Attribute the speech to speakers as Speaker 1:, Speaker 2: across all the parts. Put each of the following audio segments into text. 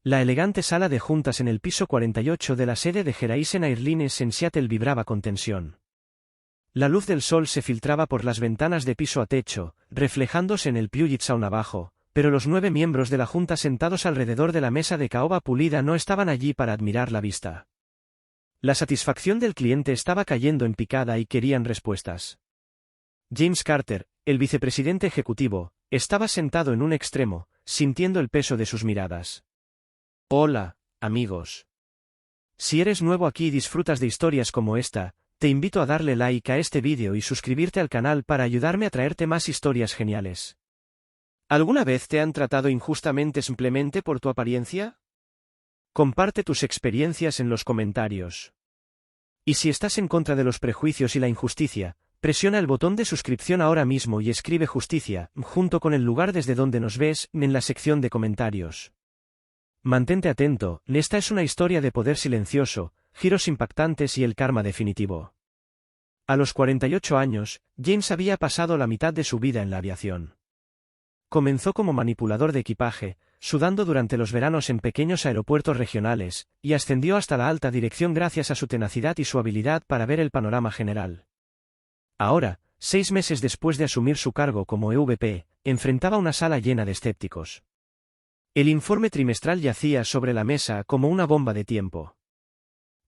Speaker 1: La elegante sala de juntas en el piso 48 de la sede de Horizon Airlines en Seattle vibraba con tensión. La luz del sol se filtraba por las ventanas de piso a techo, reflejándose en el Puget Sound abajo, pero los 9 miembros de la junta sentados alrededor de la mesa de caoba pulida no estaban allí para admirar la vista. La satisfacción del cliente estaba cayendo en picada y querían respuestas. James Carter, el vicepresidente ejecutivo, estaba sentado en un extremo, sintiendo el peso de sus miradas. Hola, amigos. Si eres nuevo aquí y disfrutas de historias como esta, te invito a darle like a este vídeo y suscribirte al canal para ayudarme a traerte más historias geniales. ¿Alguna vez te han tratado injustamente simplemente por tu apariencia? Comparte tus experiencias en los comentarios. Y si estás en contra de los prejuicios y la injusticia, presiona el botón de suscripción ahora mismo y escribe justicia, junto con el lugar desde donde nos ves, en la sección de comentarios. Mantente atento, esta es una historia de poder silencioso, giros impactantes y el karma definitivo. A los 48 años, James había pasado la mitad de su vida en la aviación. Comenzó como manipulador de equipaje, sudando durante los veranos en pequeños aeropuertos regionales, y ascendió hasta la alta dirección gracias a su tenacidad y su habilidad para ver el panorama general. Ahora, 6 meses después de asumir su cargo como EVP, enfrentaba una sala llena de escépticos. El informe trimestral yacía sobre la mesa como una bomba de tiempo.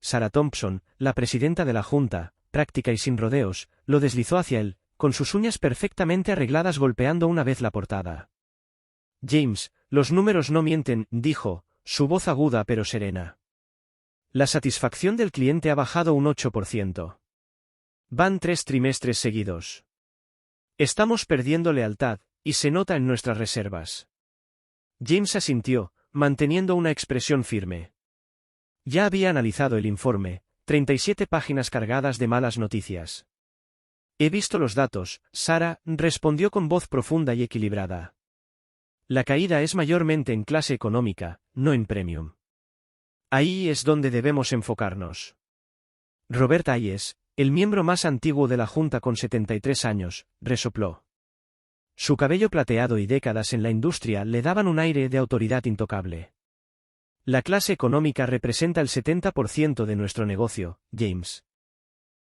Speaker 1: Sarah Thompson, la presidenta de la junta, práctica y sin rodeos, lo deslizó hacia él, con sus uñas perfectamente arregladas golpeando una vez la portada. James, los números no mienten, dijo, su voz aguda pero serena. La satisfacción del cliente ha bajado un 8%. Van 3 trimestres seguidos. Estamos perdiendo lealtad, y se nota en nuestras reservas. James asintió, manteniendo una expresión firme. Ya había analizado el informe, 37 páginas cargadas de malas noticias. He visto los datos, Sarah respondió con voz profunda y equilibrada. La caída es mayormente en clase económica, no en premium. Ahí es donde debemos enfocarnos. Robert Hayes, el miembro más antiguo de la junta con 73 años, resopló. Su cabello plateado y décadas en la industria le daban un aire de autoridad intocable. La clase económica representa el 70% de nuestro negocio, James.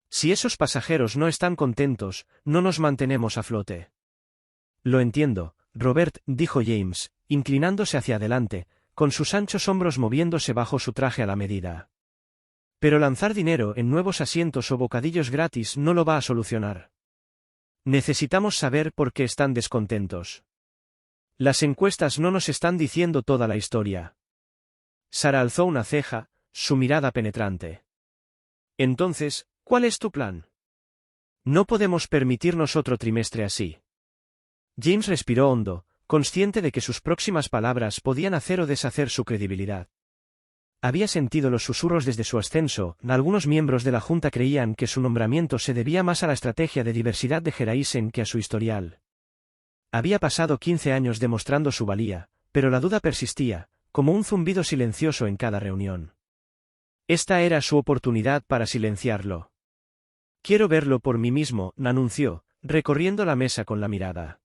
Speaker 1: Si esos pasajeros no están contentos, no nos mantenemos a flote. Lo entiendo, Robert, dijo James, inclinándose hacia adelante, con sus anchos hombros moviéndose bajo su traje a la medida. Pero lanzar dinero en nuevos asientos o bocadillos gratis no lo va a solucionar. Necesitamos saber por qué están descontentos. Las encuestas no nos están diciendo toda la historia. Sarah alzó una ceja, su mirada penetrante. Entonces, ¿cuál es tu plan? No podemos permitirnos otro trimestre así. James respiró hondo, consciente de que sus próximas palabras podían hacer o deshacer su credibilidad. Había sentido los susurros desde su ascenso, algunos miembros de la junta creían que su nombramiento se debía más a la estrategia de diversidad de Horizon que a su historial. Había pasado 15 años demostrando su valía, pero la duda persistía, como un zumbido silencioso en cada reunión. Esta era su oportunidad para silenciarlo. Quiero verlo por mí mismo, anunció, recorriendo la mesa con la mirada.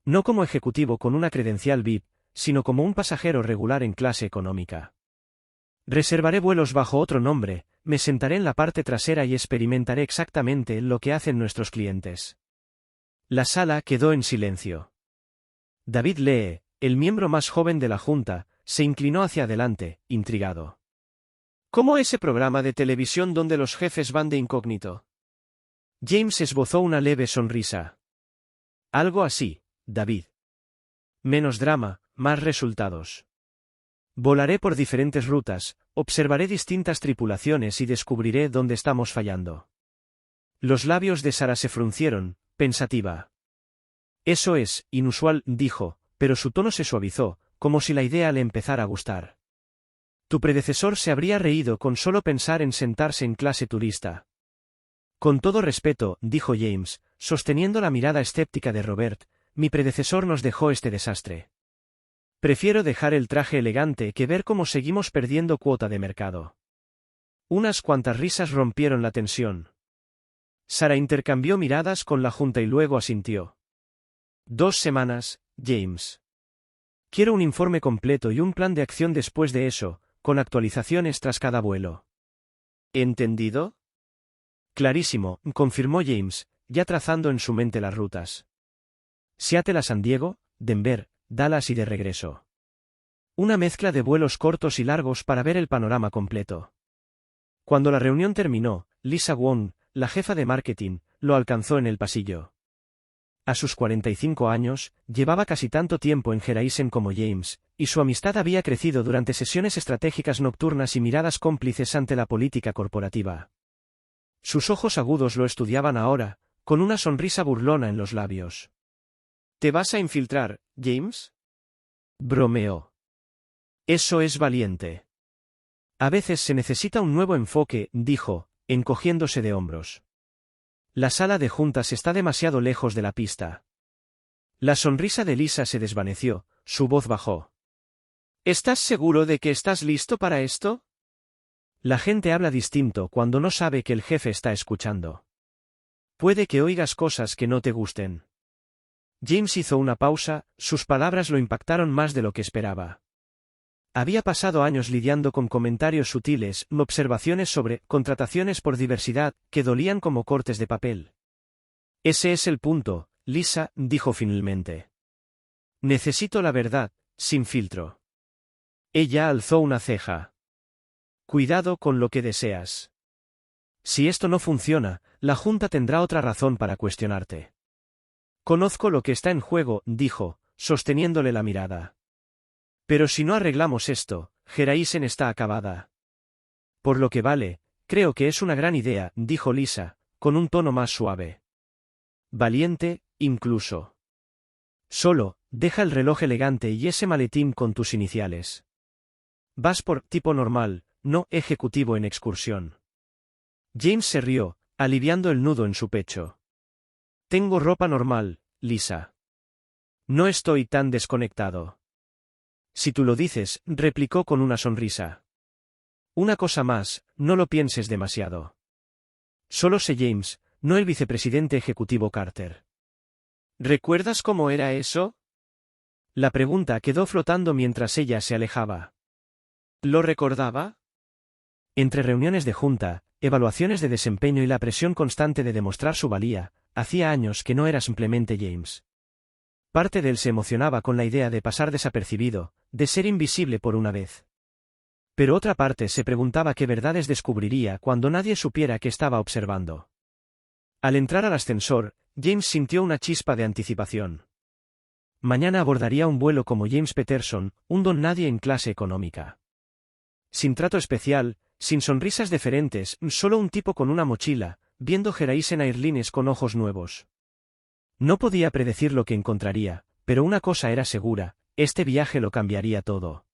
Speaker 1: No como ejecutivo con una credencial VIP, sino como un pasajero regular en clase económica. Reservaré vuelos bajo otro nombre, me sentaré en la parte trasera y experimentaré exactamente lo que hacen nuestros clientes. La sala quedó en silencio. David Lee, el miembro más joven de la junta, se inclinó hacia adelante, intrigado. ¿Cómo ese programa de televisión donde los jefes van de incógnito? James esbozó una leve sonrisa. Algo así, David. Menos drama, más resultados. Volaré por diferentes rutas, observaré distintas tripulaciones y descubriré dónde estamos fallando. Los labios de Sarah se fruncieron, pensativa. Eso es inusual, dijo, pero su tono se suavizó, como si la idea le empezara a gustar. Tu predecesor se habría reído con solo pensar en sentarse en clase turista. Con todo respeto, dijo James, sosteniendo la mirada escéptica de Robert, mi predecesor nos dejó este desastre. Prefiero dejar el traje elegante que ver cómo seguimos perdiendo cuota de mercado. Unas cuantas risas rompieron la tensión. Sarah intercambió miradas con la junta y luego asintió. 2 semanas, James. Quiero un informe completo y un plan de acción después de eso, con actualizaciones tras cada vuelo.
Speaker 2: ¿Entendido?
Speaker 1: Clarísimo, confirmó James, ya trazando en su mente las rutas. Seattle a San Diego, Denver, Dallas y de regreso. Una mezcla de vuelos cortos y largos para ver el panorama completo. Cuando la reunión terminó, Lisa Wong, la jefa de marketing, lo alcanzó en el pasillo. A sus 45 años, llevaba casi tanto tiempo en Geraisen como James, y su amistad había crecido durante sesiones estratégicas nocturnas y miradas cómplices ante la política corporativa. Sus ojos agudos lo estudiaban ahora, con una sonrisa burlona en los labios.
Speaker 2: ¿Te vas a infiltrar, James?
Speaker 1: Bromeó. Eso es valiente. A veces se necesita un nuevo enfoque, dijo, encogiéndose de hombros. La sala de juntas está demasiado lejos de la pista. La sonrisa de Lisa se desvaneció, su voz bajó.
Speaker 2: ¿Estás seguro de que estás listo para esto?
Speaker 1: La gente habla distinto cuando no sabe que el jefe está escuchando. Puede que oigas cosas que no te gusten. James hizo una pausa, sus palabras lo impactaron más de lo que esperaba. Había pasado años lidiando con comentarios sutiles, observaciones sobre contrataciones por diversidad, que dolían como cortes de papel. Ese es el punto, Lisa, dijo finalmente. Necesito la verdad, sin filtro. Ella alzó una ceja. Cuidado con lo que deseas. Si esto no funciona, la Junta tendrá otra razón para cuestionarte. Conozco lo que está en juego, dijo, sosteniéndole la mirada. Pero si no arreglamos esto, Geraisen está acabada. Por lo que vale, creo que es una gran idea, dijo Lisa, con un tono más suave. Valiente, incluso. Solo, deja el reloj elegante y ese maletín con tus iniciales. Vas por tipo normal, no ejecutivo en excursión. James se rió, aliviando el nudo en su pecho. Tengo ropa normal, Lisa. No estoy tan desconectado. Si tú lo dices, replicó con una sonrisa. Una cosa más, no lo pienses demasiado. Solo sé James, no el vicepresidente ejecutivo Carter.
Speaker 2: ¿Recuerdas cómo era eso?
Speaker 1: La pregunta quedó flotando mientras ella se alejaba.
Speaker 2: ¿Lo recordaba?
Speaker 1: Entre reuniones de junta, evaluaciones de desempeño y la presión constante de demostrar su valía, hacía años que no era simplemente James. Parte de él se emocionaba con la idea de pasar desapercibido, de ser invisible por una vez. Pero otra parte se preguntaba qué verdades descubriría cuando nadie supiera que estaba observando. Al entrar al ascensor, James sintió una chispa de anticipación. Mañana abordaría un vuelo como James Peterson, un don nadie en clase económica. Sin trato especial, sin sonrisas deferentes, solo un tipo con una mochila, viendo Geraisen Airlines con ojos nuevos. No podía predecir lo que encontraría, pero una cosa era segura, este viaje lo cambiaría todo.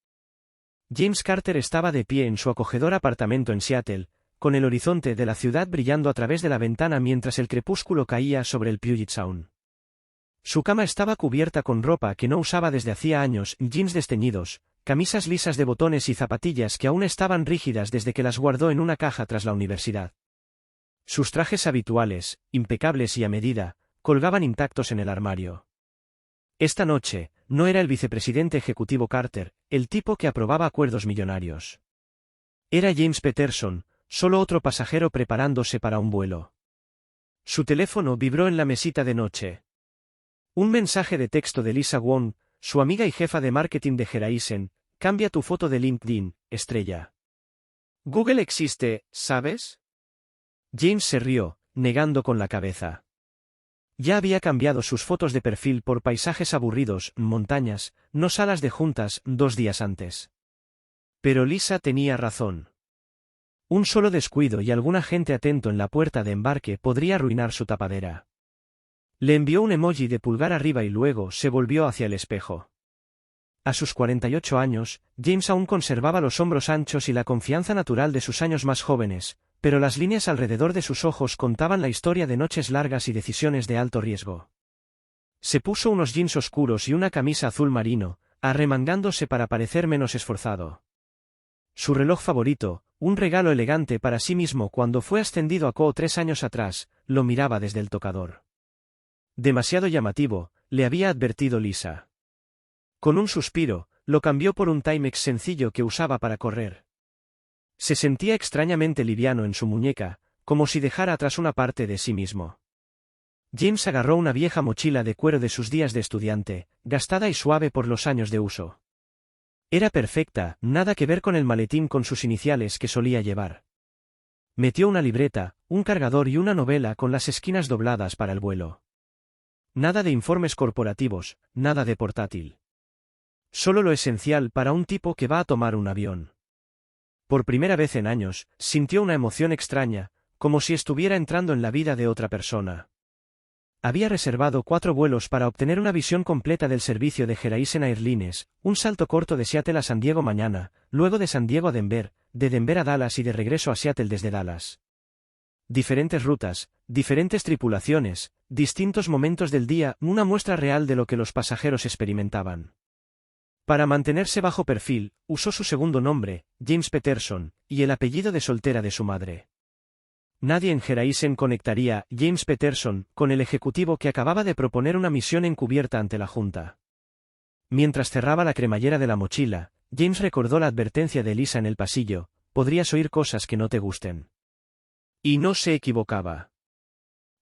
Speaker 1: James Carter estaba de pie en su acogedor apartamento en Seattle, con el horizonte de la ciudad brillando a través de la ventana mientras el crepúsculo caía sobre el Puget Sound. Su cama estaba cubierta con ropa que no usaba desde hacía años, jeans desteñidos, camisas lisas de botones y zapatillas que aún estaban rígidas desde que las guardó en una caja tras la universidad. Sus trajes habituales, impecables y a medida, colgaban intactos en el armario. Esta noche, no era el vicepresidente ejecutivo Carter, el tipo que aprobaba acuerdos millonarios. Era James Peterson, solo otro pasajero preparándose para un vuelo. Su teléfono vibró en la mesita de noche. Un mensaje de texto de Lisa Wong, su amiga y jefa de marketing de Geraisen: cambia tu foto de LinkedIn, estrella.
Speaker 2: Google existe, ¿sabes?
Speaker 1: James se rió, negando con la cabeza. Ya había cambiado sus fotos de perfil por paisajes aburridos, montañas, no salas de juntas, 2 días antes. Pero Lisa tenía razón. Un solo descuido y algún agente atento en la puerta de embarque podría arruinar su tapadera. Le envió un emoji de pulgar arriba y luego se volvió hacia el espejo. A sus 48 años, James aún conservaba los hombros anchos y la confianza natural de sus años más jóvenes, pero las líneas alrededor de sus ojos contaban la historia de noches largas y decisiones de alto riesgo. Se puso unos jeans oscuros y una camisa azul marino, arremangándose para parecer menos esforzado. Su reloj favorito, un regalo elegante para sí mismo cuando fue ascendido a CO 3 años atrás, lo miraba desde el tocador. Demasiado llamativo, le había advertido Lisa. Con un suspiro, lo cambió por un Timex sencillo que usaba para correr. Se sentía extrañamente liviano en su muñeca, como si dejara atrás una parte de sí mismo. James agarró una vieja mochila de cuero de sus días de estudiante, gastada y suave por los años de uso. Era perfecta, nada que ver con el maletín con sus iniciales que solía llevar. Metió una libreta, un cargador y una novela con las esquinas dobladas para el vuelo. Nada de informes corporativos, nada de portátil. Solo lo esencial para un tipo que va a tomar un avión. Por primera vez en años, sintió una emoción extraña, como si estuviera entrando en la vida de otra persona. Había reservado 4 vuelos para obtener una visión completa del servicio de Horizon Airlines, un salto corto de Seattle a San Diego mañana, luego de San Diego a Denver, de Denver a Dallas y de regreso a Seattle desde Dallas. Diferentes rutas, diferentes tripulaciones, distintos momentos del día, una muestra real de lo que los pasajeros experimentaban. Para mantenerse bajo perfil, usó su segundo nombre, James Peterson, y el apellido de soltera de su madre. Nadie en Horizon conectaría James Peterson con el ejecutivo que acababa de proponer una misión encubierta ante la Junta. Mientras cerraba la cremallera de la mochila, James recordó la advertencia de Lisa en el pasillo: podrías oír cosas que no te gusten. Y no se equivocaba.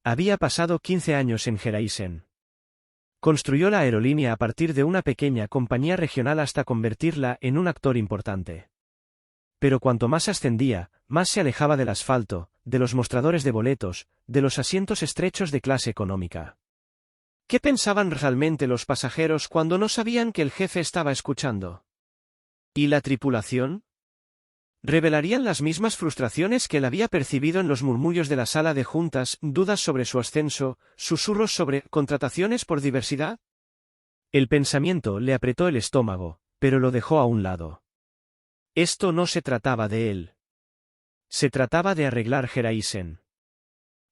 Speaker 1: Había pasado 15 años en Horizon. Construyó la aerolínea a partir de una pequeña compañía regional hasta convertirla en un actor importante. Pero cuanto más ascendía, más se alejaba del asfalto, de los mostradores de boletos, de los asientos estrechos de clase económica. ¿Qué pensaban realmente los pasajeros cuando no sabían que el jefe estaba escuchando? ¿Y la tripulación? ¿Revelarían las mismas frustraciones que él había percibido en los murmullos de la sala de juntas, dudas sobre su ascenso, susurros sobre contrataciones por diversidad? El pensamiento le apretó el estómago, pero lo dejó a un lado. Esto no se trataba de él. Se trataba de arreglar Horizon.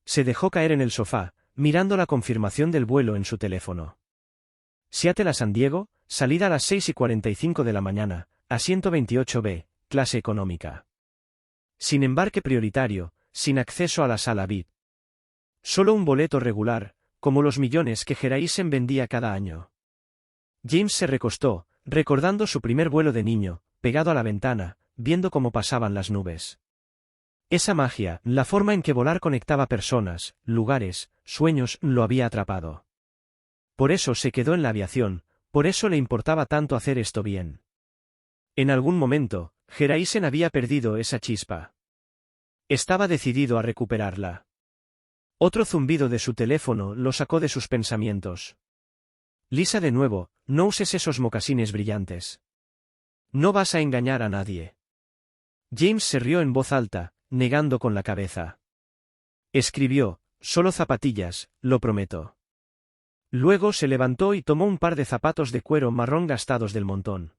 Speaker 1: Se dejó caer en el sofá, mirando la confirmación del vuelo en su teléfono. Seattle a San Diego, salida a las 6:45 de la mañana, asiento 28B, clase económica. Sin embarque prioritario, sin acceso a la sala VIP. Solo un boleto regular, como los millones que Horizon vendía cada año. James se recostó, recordando su primer vuelo de niño, pegado a la ventana, viendo cómo pasaban las nubes. Esa magia, la forma en que volar conectaba personas, lugares, sueños, lo había atrapado. Por eso se quedó en la aviación, por eso le importaba tanto hacer esto bien. En algún momento, Horizon había perdido esa chispa. Estaba decidido a recuperarla. Otro zumbido de su teléfono lo sacó de sus pensamientos. Lisa, de nuevo, no uses esos mocasines brillantes. No vas a engañar a nadie. James se rió en voz alta, negando con la cabeza. Escribió: solo zapatillas, lo prometo. Luego se levantó y tomó un par de zapatos de cuero marrón gastados del montón.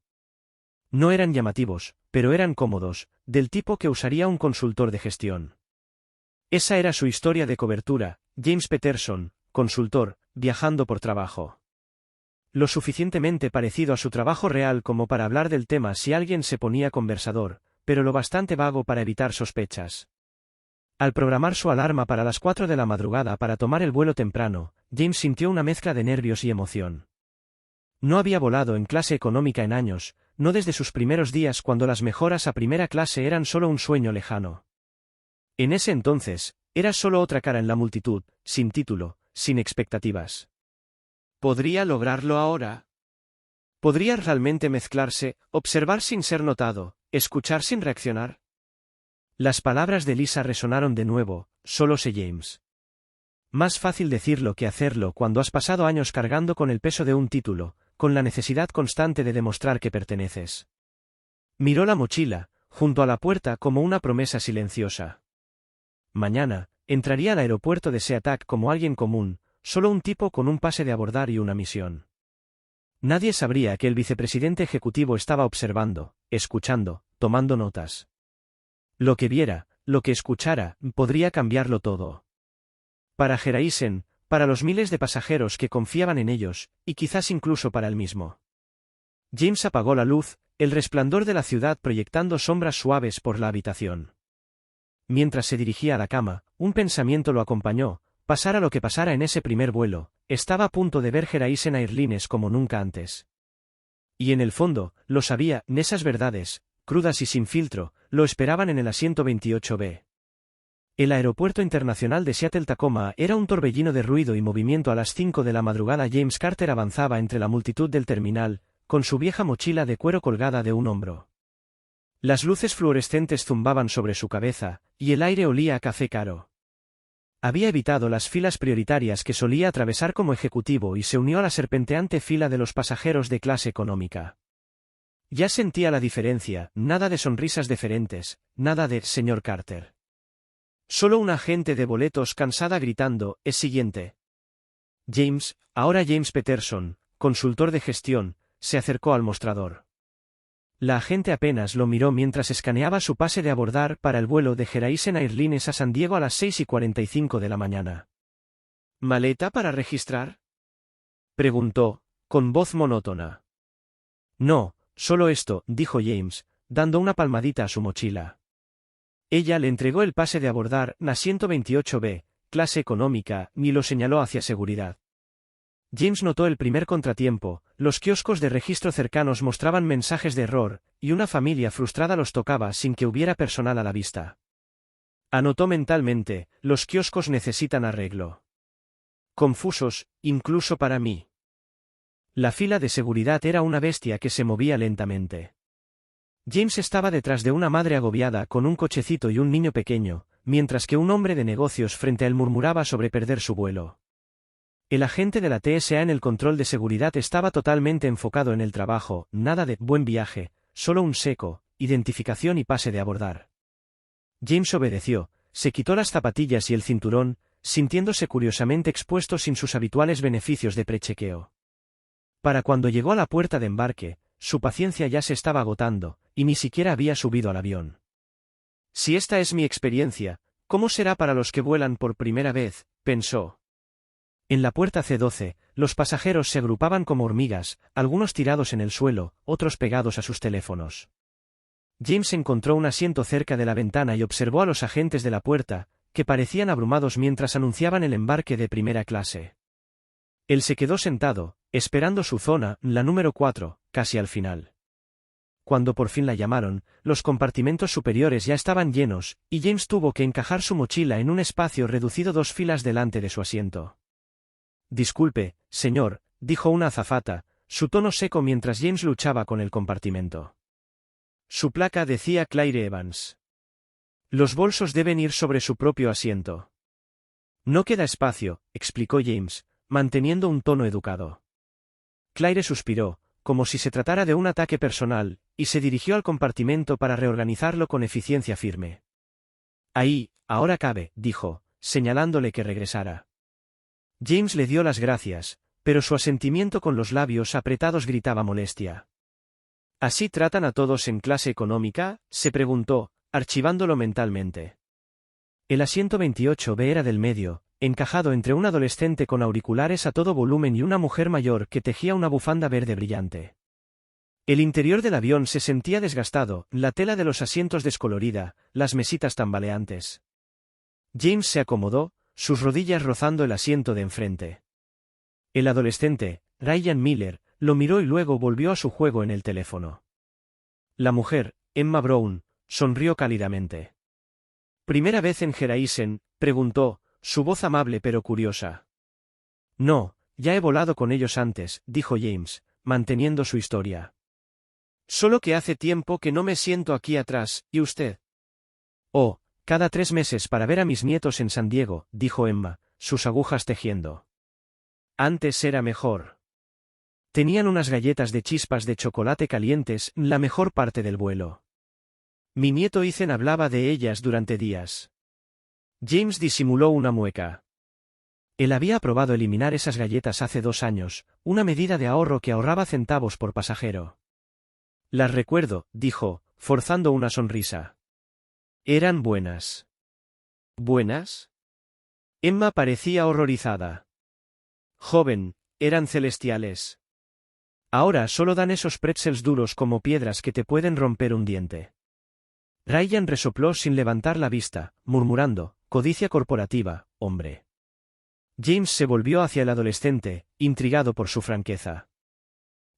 Speaker 1: No eran llamativos, pero eran cómodos, del tipo que usaría un consultor de gestión. Esa era su historia de cobertura: James Peterson, consultor, viajando por trabajo. Lo suficientemente parecido a su trabajo real como para hablar del tema si alguien se ponía conversador, pero lo bastante vago para evitar sospechas. Al programar su alarma para las 4 de la madrugada para tomar el vuelo temprano, James sintió una mezcla de nervios y emoción. No había volado en clase económica en años, no desde sus primeros días cuando las mejoras a primera clase eran solo un sueño lejano. En ese entonces, era solo otra cara en la multitud, sin título, sin expectativas. ¿Podría lograrlo ahora? ¿Podría realmente mezclarse, observar sin ser notado, escuchar sin reaccionar? Las palabras de Lisa resonaron de nuevo: solo sé James. Más fácil decirlo que hacerlo cuando has pasado años cargando con el peso de un título, con la necesidad constante de demostrar que perteneces. Miró la mochila, junto a la puerta, como una promesa silenciosa. Mañana, entraría al aeropuerto de SeaTac como alguien común, solo un tipo con un pase de abordar y una misión. Nadie sabría que el vicepresidente ejecutivo estaba observando, escuchando, tomando notas. Lo que viera, lo que escuchara, podría cambiarlo todo. Para Horizon, para los miles de pasajeros que confiaban en ellos, y quizás incluso para él mismo. James apagó la luz, el resplandor de la ciudad proyectando sombras suaves por la habitación. Mientras se dirigía a la cama, un pensamiento lo acompañó: pasara lo que pasara en ese primer vuelo, estaba a punto de ver Horizon Airlines como nunca antes. Y en el fondo, lo sabía, esas verdades, crudas y sin filtro, lo esperaban en el asiento 28B. El aeropuerto internacional de Seattle-Tacoma era un torbellino de ruido y movimiento a las 5 de la madrugada. James Carter avanzaba entre la multitud del terminal, con su vieja mochila de cuero colgada de un hombro. Las luces fluorescentes zumbaban sobre su cabeza, y el aire olía a café caro. Había evitado las filas prioritarias que solía atravesar como ejecutivo y se unió a la serpenteante fila de los pasajeros de clase económica. Ya sentía la diferencia, nada de sonrisas deferentes, nada de «Señor Carter». Solo un agente de boletos cansada gritando, «Es siguiente». James, ahora James Peterson, consultor de gestión, se acercó al mostrador. La agente apenas lo miró mientras escaneaba su pase de abordar para el vuelo de Horizon Airlines a San Diego a las 6:45 de la mañana. «¿Maleta para registrar?», preguntó, con voz monótona. «No, solo esto», dijo James, dando una palmadita a su mochila. Ella le entregó el pase de abordar, asiento 28B, clase económica, y lo señaló hacia seguridad. James notó el primer contratiempo, los kioscos de registro cercanos mostraban mensajes de error, y una familia frustrada los tocaba sin que hubiera personal a la vista. Anotó mentalmente, los kioscos necesitan arreglo. Confusos, incluso para mí. La fila de seguridad era una bestia que se movía lentamente. James estaba detrás de una madre agobiada con un cochecito y un niño pequeño, mientras que un hombre de negocios frente a él murmuraba sobre perder su vuelo. El agente de la TSA en el control de seguridad estaba totalmente enfocado en el trabajo, nada de «buen viaje», solo un seco, identificación y pase de abordar. James obedeció, se quitó las zapatillas y el cinturón, sintiéndose curiosamente expuesto sin sus habituales beneficios de prechequeo. Para cuando llegó a la puerta de embarque, su paciencia ya se estaba agotando, y ni siquiera había subido al avión. «Si esta es mi experiencia, ¿cómo será para los que vuelan por primera vez?», pensó. En la puerta C12, los pasajeros se agrupaban como hormigas, algunos tirados en el suelo, otros pegados a sus teléfonos. James encontró un asiento cerca de la ventana y observó a los agentes de la puerta, que parecían abrumados mientras anunciaban el embarque de primera clase. Él se quedó sentado, esperando su zona, la número 4, casi al final. Cuando por fin la llamaron, los compartimentos superiores ya estaban llenos, y James tuvo que encajar su mochila en un espacio reducido 2 filas delante de su asiento. «Disculpe, señor», dijo una azafata, su tono seco mientras James luchaba con el compartimento. Su placa decía Claire Evans. «Los bolsos deben ir sobre su propio asiento». «No queda espacio», explicó James, manteniendo un tono educado. Claire suspiró, como si se tratara de un ataque personal, y se dirigió al compartimento para reorganizarlo con eficiencia firme. «Ahí, ahora cabe», dijo, señalándole que regresara. James le dio las gracias, pero su asentimiento con los labios apretados gritaba molestia. «¿Así tratan a todos en clase económica?», se preguntó, archivándolo mentalmente. El asiento 28B era del medio, encajado entre un adolescente con auriculares a todo volumen y una mujer mayor que tejía una bufanda verde brillante. El interior del avión se sentía desgastado, la tela de los asientos descolorida, las mesitas tambaleantes. James se acomodó, sus rodillas rozando el asiento de enfrente. El adolescente, Ryan Miller, lo miró y luego volvió a su juego en el teléfono. La mujer, Emma Brown, sonrió cálidamente. «¿Primera vez en Horizon?», preguntó, su voz amable pero curiosa. «No, ya he volado con ellos antes», dijo James, manteniendo su historia. «Solo que hace tiempo que no me siento aquí atrás, ¿y usted?». «Oh, cada 3 meses para ver a mis nietos en San Diego», dijo Emma, sus agujas tejiendo. «Antes era mejor». Tenían unas galletas de chispas de chocolate calientes, la mejor parte del vuelo. Mi nieto Ethan hablaba de ellas durante días. James disimuló una mueca. Él había aprobado eliminar esas galletas hace 2 años, una medida de ahorro que ahorraba centavos por pasajero. «Las recuerdo», dijo, forzando una sonrisa. «Eran buenas». «¿Buenas?». Emma parecía horrorizada. «Joven, eran celestiales. Ahora solo dan esos pretzels duros como piedras que te pueden romper un diente». Ryan resopló sin levantar la vista, murmurando, «Codicia corporativa, hombre». James se volvió hacia el adolescente, intrigado por su franqueza.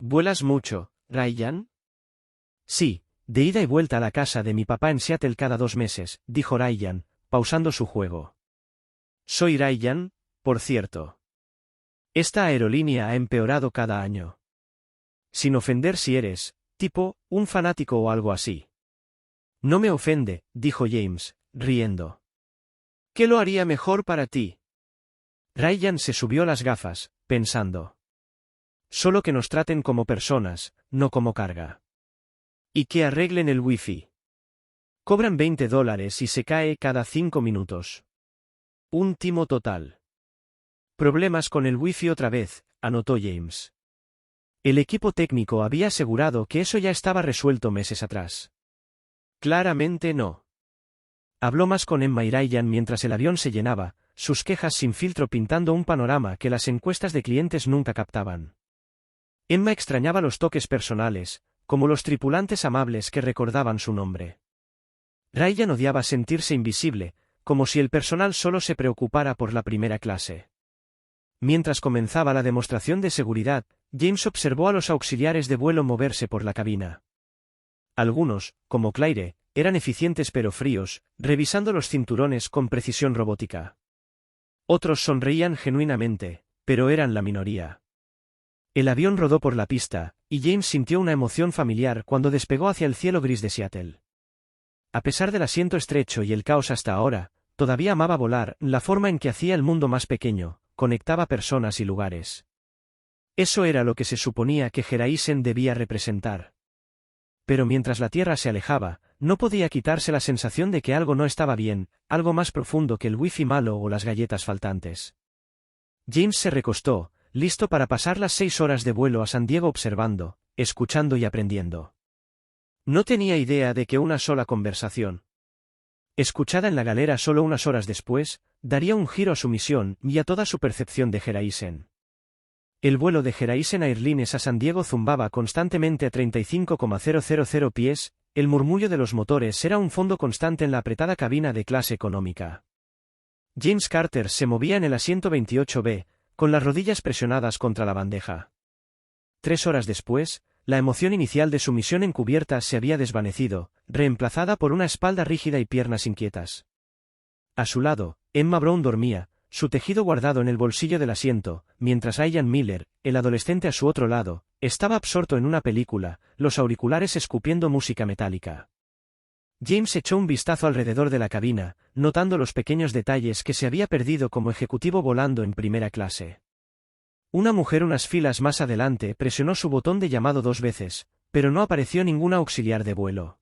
Speaker 1: «Vuelas mucho», Ryan? Sí, de ida y vuelta a la casa de mi papá en Seattle cada 2 meses, dijo Ryan, pausando su juego. Soy Ryan, por cierto. Esta aerolínea ha empeorado cada año. Sin ofender si eres, tipo, un fanático o algo así. No me ofende, dijo James, riendo. ¿Qué lo haría mejor para ti? Ryan se subió las gafas, pensando. Solo que nos traten como personas, no como carga. Y que arreglen el wifi. Cobran $20 y se cae cada 5 minutos. Un timo total. Problemas con el wifi otra vez, anotó James. El equipo técnico había asegurado que eso ya estaba resuelto meses atrás. Claramente no. Habló más con Emma y Ryan mientras el avión se llenaba, sus quejas sin filtro pintando un panorama que las encuestas de clientes nunca captaban. Emma extrañaba los toques personales, como los tripulantes amables que recordaban su nombre. Ryan odiaba sentirse invisible, como si el personal solo se preocupara por la primera clase. Mientras comenzaba la demostración de seguridad, James observó a los auxiliares de vuelo moverse por la cabina. Algunos, como Claire, eran eficientes pero fríos, revisando los cinturones con precisión robótica. Otros sonreían genuinamente, pero eran la minoría. El avión rodó por la pista, y James sintió una emoción familiar cuando despegó hacia el cielo gris de Seattle. A pesar del asiento estrecho y el caos hasta ahora, todavía amaba volar, la forma en que hacía el mundo más pequeño, conectaba personas y lugares. Eso era lo que se suponía que Geraisen debía representar. Pero mientras la Tierra se alejaba, no podía quitarse la sensación de que algo no estaba bien, algo más profundo que el wifi malo o las galletas faltantes. James se recostó, listo para pasar las 6 horas de vuelo a San Diego observando, escuchando y aprendiendo. No tenía idea de que una sola conversación, escuchada en la galera solo unas horas después, daría un giro a su misión y a toda su percepción de Geraisen. El vuelo de Geraisen Airlines a San Diego zumbaba constantemente a 35,000 pies, el murmullo de los motores era un fondo constante en la apretada cabina de clase económica. James Carter se movía en el asiento 28B, con las rodillas presionadas contra la bandeja. 3 horas después, la emoción inicial de su misión encubierta se había desvanecido, reemplazada por una espalda rígida y piernas inquietas. A su lado, Emma Brown dormía, su tejido guardado en el bolsillo del asiento, mientras Ian Miller, el adolescente a su otro lado, estaba absorto en una película, los auriculares escupiendo música metálica. James echó un vistazo alrededor de la cabina, notando los pequeños detalles que se había perdido como ejecutivo volando en primera clase. Una mujer unas filas más adelante presionó su botón de llamado 2 veces, pero no apareció ningún auxiliar de vuelo.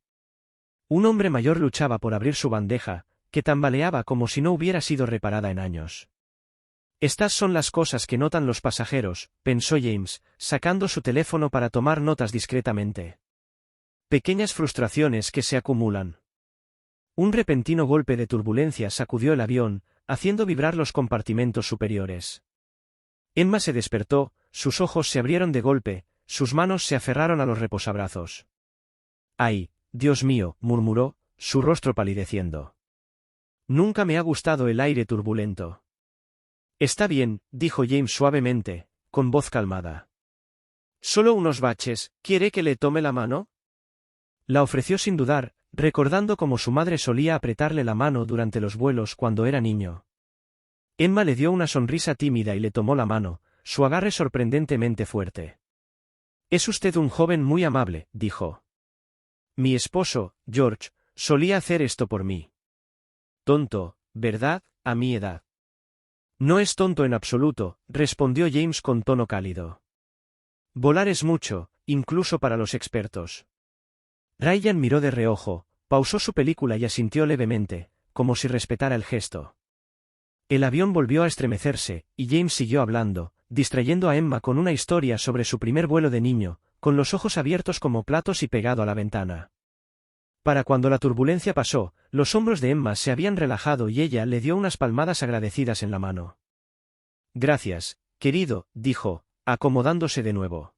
Speaker 1: Un hombre mayor luchaba por abrir su bandeja, que tambaleaba como si no hubiera sido reparada en años. Estas son las cosas que notan los pasajeros, pensó James, sacando su teléfono para tomar notas discretamente. Pequeñas frustraciones que se acumulan. Un repentino golpe de turbulencia sacudió el avión, haciendo vibrar los compartimentos superiores. Emma se despertó, sus ojos se abrieron de golpe, sus manos se aferraron a los reposabrazos. «¡Ay, Dios mío!», murmuró, su rostro palideciendo. «Nunca me ha gustado el aire turbulento». «Está bien», dijo James suavemente, con voz calmada. «Solo unos baches, ¿quiere que le tome la mano?». La ofreció sin dudar, recordando cómo su madre solía apretarle la mano durante los vuelos cuando era niño. Emma le dio una sonrisa tímida y le tomó la mano, su agarre sorprendentemente fuerte. «Es usted un joven muy amable», dijo. «Mi esposo, George, solía hacer esto por mí». «Tonto, ¿verdad?, a mi edad». «No es tonto en absoluto», respondió James con tono cálido. «Volar es mucho, incluso para los expertos». Ryan miró de reojo, pausó su película y asintió levemente, como si respetara el gesto. El avión volvió a estremecerse, y James siguió hablando, distrayendo a Emma con una historia sobre su primer vuelo de niño, con los ojos abiertos como platos y pegado a la ventana. Para cuando la turbulencia pasó, los hombros de Emma se habían relajado y ella le dio unas palmadas agradecidas en la mano. «Gracias, querido», dijo, acomodándose de nuevo.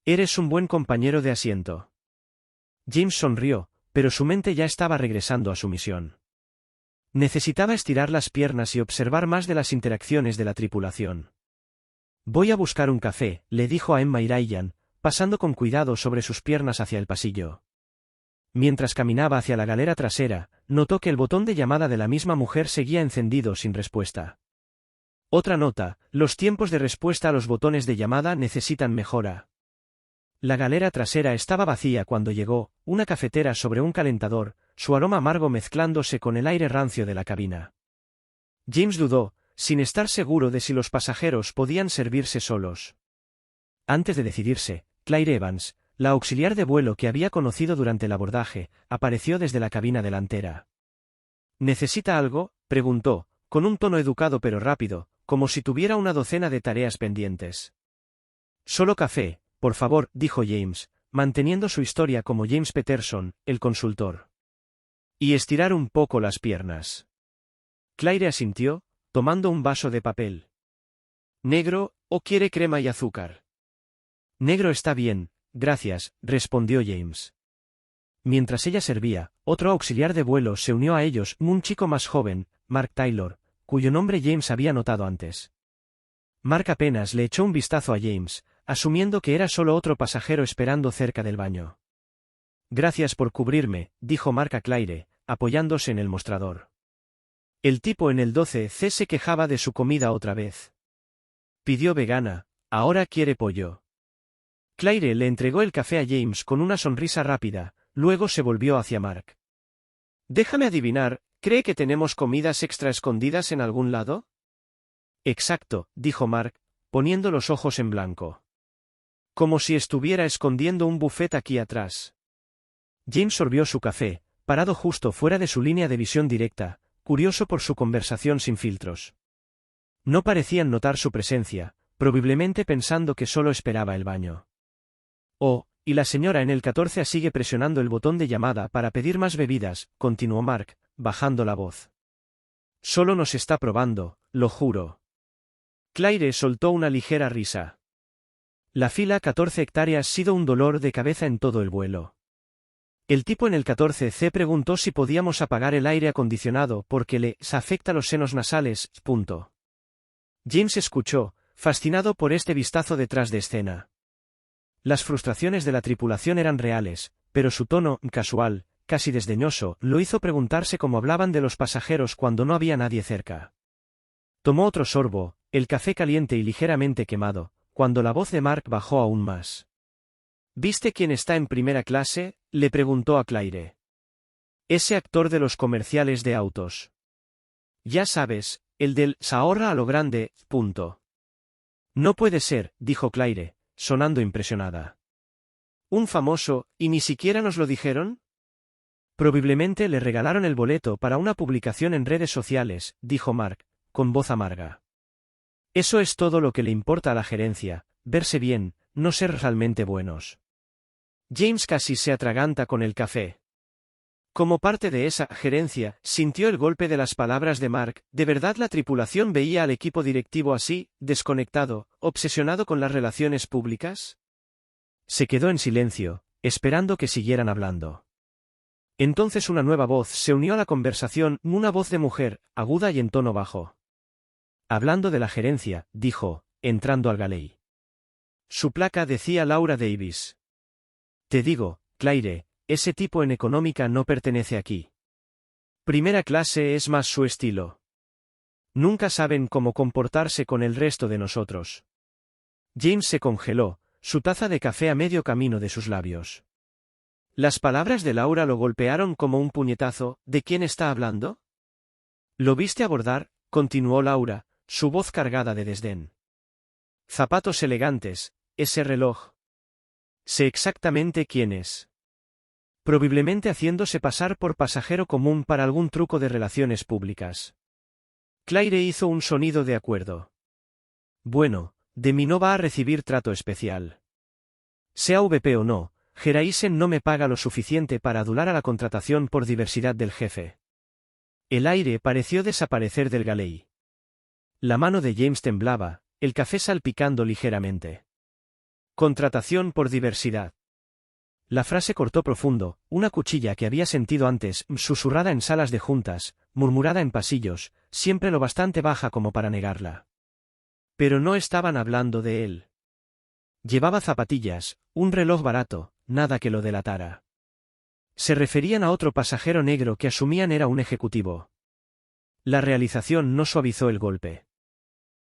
Speaker 1: «Eres un buen compañero de asiento». James sonrió, pero su mente ya estaba regresando a su misión. Necesitaba estirar las piernas y observar más de las interacciones de la tripulación. «Voy a buscar un café», le dijo a Emma y Ryan, pasando con cuidado sobre sus piernas hacia el pasillo. Mientras caminaba hacia la galera trasera, notó que el botón de llamada de la misma mujer seguía encendido sin respuesta. Otra nota: los tiempos de respuesta a los botones de llamada necesitan mejora. La galera trasera estaba vacía cuando llegó, una cafetera sobre un calentador, su aroma amargo mezclándose con el aire rancio de la cabina. James dudó, sin estar seguro de si los pasajeros podían servirse solos. Antes de decidirse, Claire Evans, la auxiliar de vuelo que había conocido durante el abordaje, apareció desde la cabina delantera. ¿Necesita algo?, preguntó, con un tono educado pero rápido, como si tuviera una docena de tareas pendientes. Solo café, por favor, dijo James, manteniendo su historia como James Peterson, el consultor. Y estirar un poco las piernas. Claire asintió, tomando un vaso de papel. ¿Negro, o quiere crema y azúcar? Negro está bien, gracias, respondió James. Mientras ella servía, otro auxiliar de vuelo se unió a ellos, un chico más joven, Mark Taylor, cuyo nombre James había notado antes. Mark apenas le echó un vistazo a James, asumiendo que era solo otro pasajero esperando cerca del baño. Gracias por cubrirme, dijo Mark a Claire, apoyándose en el mostrador. El tipo en el 12C se quejaba de su comida otra vez. Pidió vegana, ahora quiere pollo. Claire le entregó el café a James con una sonrisa rápida, luego se volvió hacia Mark. Déjame adivinar, ¿cree que tenemos comidas extra escondidas en algún lado? Exacto, dijo Mark, poniendo los ojos en blanco. Como si estuviera escondiendo un buffet aquí atrás. James sorbió su café, parado justo fuera de su línea de visión directa, curioso por su conversación sin filtros. No parecían notar su presencia, probablemente pensando que solo esperaba el baño. Oh, y la señora en el 14A sigue presionando el botón de llamada para pedir más bebidas, continuó Mark, bajando la voz. Solo nos está probando, lo juro. Claire soltó una ligera risa. La fila 14 hectáreas ha sido un dolor de cabeza en todo el vuelo. El tipo en el 14C preguntó si podíamos apagar el aire acondicionado porque les afecta los senos nasales, punto. James escuchó, fascinado por este vistazo detrás de escena. Las frustraciones de la tripulación eran reales, pero su tono, casual, casi desdeñoso, lo hizo preguntarse cómo hablaban de los pasajeros cuando no había nadie cerca. Tomó otro sorbo, el café caliente y ligeramente quemado, cuando la voz de Mark bajó aún más. ¿Viste quién está en primera clase?, le preguntó a Claire. Ese actor de los comerciales de autos. Ya sabes, el del «se ahorra a lo grande», punto. No puede ser, dijo Claire, sonando impresionada. ¿Un famoso, y ni siquiera nos lo dijeron? Probablemente le regalaron el boleto para una publicación en redes sociales, dijo Mark, con voz amarga. Eso es todo lo que le importa a la gerencia, verse bien, no ser realmente buenos. James casi se atraganta con el café. Como parte de esa gerencia, sintió el golpe de las palabras de Mark. ¿De verdad la tripulación veía al equipo directivo así, desconectado, obsesionado con las relaciones públicas? Se quedó en silencio, esperando que siguieran hablando. Entonces una nueva voz se unió a la conversación, una voz de mujer, aguda y en tono bajo. Hablando de la gerencia, dijo, entrando al galley. Su placa decía Laura Davis. Te digo, Claire, ese tipo en económica no pertenece aquí. Primera clase es más su estilo. Nunca saben cómo comportarse con el resto de nosotros. James se congeló, su taza de café a medio camino de sus labios. Las palabras de Laura lo golpearon como un puñetazo. ¿De quién está hablando? ¿Lo viste abordar?, continuó Laura, su voz cargada de desdén. Zapatos elegantes, ese reloj. Sé exactamente quién es. Probablemente haciéndose pasar por pasajero común para algún truco de relaciones públicas. Claire hizo un sonido de acuerdo. Bueno, de mí no va a recibir trato especial. Sea VP o no, Geraisen no me paga lo suficiente para adular a la contratación por diversidad del jefe. El aire pareció desaparecer del galley. La mano de James temblaba, el café salpicando ligeramente. Contratación por diversidad. La frase cortó profundo, una cuchilla que había sentido antes, susurrada en salas de juntas, murmurada en pasillos, siempre lo bastante baja como para negarla. Pero no estaban hablando de él. Llevaba zapatillas, un reloj barato, nada que lo delatara. Se referían a otro pasajero negro que asumían era un ejecutivo. La realización no suavizó el golpe.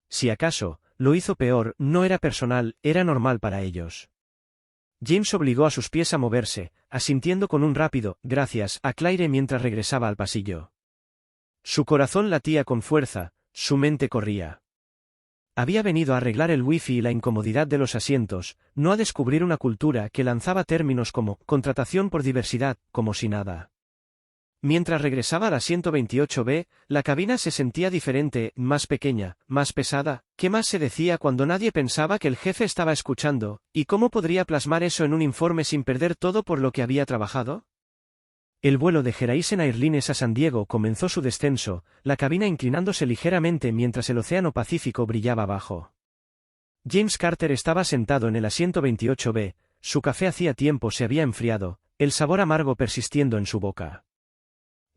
Speaker 1: Si acaso, lo hizo peor, no era personal, era normal para ellos. James obligó a sus pies a moverse, asintiendo con un rápido «gracias» a Claire mientras regresaba al pasillo. Su corazón latía con fuerza, su mente corría. Había venido a arreglar el wifi y la incomodidad de los asientos, no a descubrir una cultura que lanzaba términos como «contratación por diversidad», como si nada. Mientras regresaba al asiento 28B, la cabina se sentía diferente, más pequeña, más pesada. ¿Qué más se decía cuando nadie pensaba que el jefe estaba escuchando? ¿Y cómo podría plasmar eso en un informe sin perder todo por lo que había trabajado? El vuelo de Horizon Airlines a San Diego comenzó su descenso, la cabina inclinándose ligeramente mientras el océano Pacífico brillaba abajo. James Carter estaba sentado en el asiento 28B, su café hacía tiempo se había enfriado, el sabor amargo persistiendo en su boca.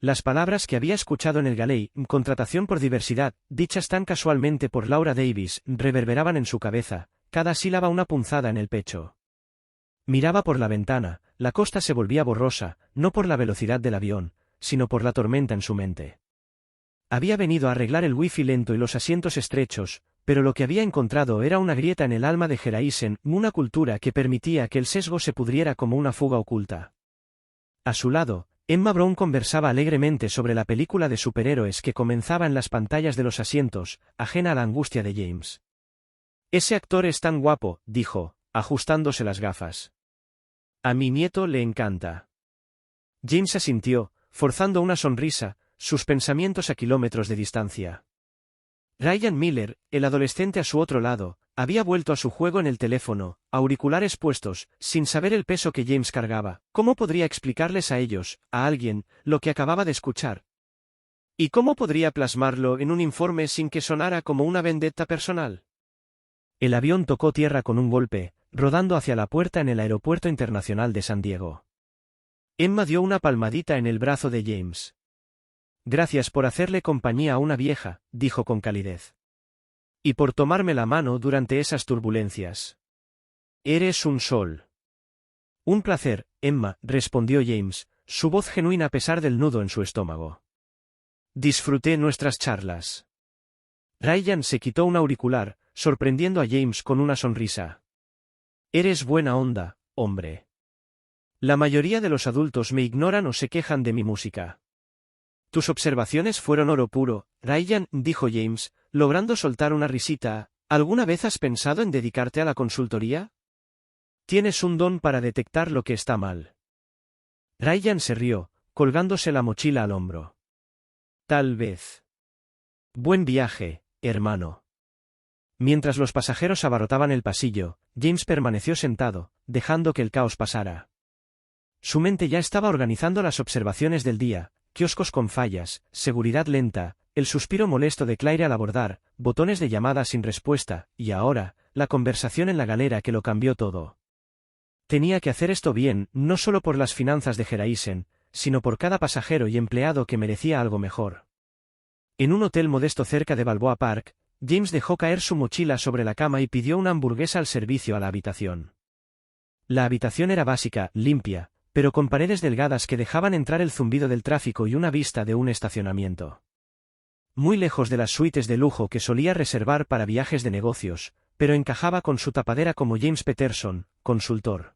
Speaker 1: Las palabras que había escuchado en el Galley, contratación por diversidad, dichas tan casualmente por Laura Davis, reverberaban en su cabeza, cada sílaba una punzada en el pecho. Miraba por la ventana, la costa se volvía borrosa, no por la velocidad del avión, sino por la tormenta en su mente. Había venido a arreglar el wifi lento y los asientos estrechos, pero lo que había encontrado era una grieta en el alma de Horizon, una cultura que permitía que el sesgo se pudriera como una fuga oculta. A su lado, Emma Brown conversaba alegremente sobre la película de superhéroes que comenzaba en las pantallas de los asientos, ajena a la angustia de James. «Ese actor es tan guapo», dijo, ajustándose las gafas. «A mi nieto le encanta». James asintió, forzando una sonrisa, sus pensamientos a kilómetros de distancia. Ryan Miller, el adolescente a su otro lado, había vuelto a su juego en el teléfono, auriculares puestos, sin saber el peso que James cargaba. ¿Cómo podría explicarles a ellos, a alguien, lo que acababa de escuchar? ¿Y cómo podría plasmarlo en un informe sin que sonara como una vendetta personal? El avión tocó tierra con un golpe, rodando hacia la puerta en el Aeropuerto Internacional de San Diego. Emma dio una palmadita en el brazo de James. «Gracias por hacerle compañía a una vieja», dijo con calidez. «Y por tomarme la mano durante esas turbulencias. Eres un sol». «Un placer, Emma», respondió James, su voz genuina a pesar del nudo en su estómago. «Disfruté nuestras charlas». Ryan se quitó un auricular, sorprendiendo a James con una sonrisa. «Eres buena onda, hombre. La mayoría de los adultos me ignoran o se quejan de mi música». «Tus observaciones fueron oro puro, Ryan», dijo James, logrando soltar una risita. «¿Alguna vez has pensado en dedicarte a la consultoría? Tienes un don para detectar lo que está mal». Ryan se rió, colgándose la mochila al hombro. «Tal vez». «Buen viaje, hermano». Mientras los pasajeros abarrotaban el pasillo, James permaneció sentado, dejando que el caos pasara. Su mente ya estaba organizando las observaciones del día. Kioscos con fallas, seguridad lenta, el suspiro molesto de Claire al abordar, botones de llamada sin respuesta, y ahora, la conversación en la galera que lo cambió todo. Tenía que hacer esto bien, no solo por las finanzas de Horizon, sino por cada pasajero y empleado que merecía algo mejor. En un hotel modesto cerca de Balboa Park, James dejó caer su mochila sobre la cama y pidió una hamburguesa al servicio a la habitación. La habitación era básica, limpia, pero con paredes delgadas que dejaban entrar el zumbido del tráfico y una vista de un estacionamiento. Muy lejos de las suites de lujo que solía reservar para viajes de negocios, pero encajaba con su tapadera como James Peterson, consultor.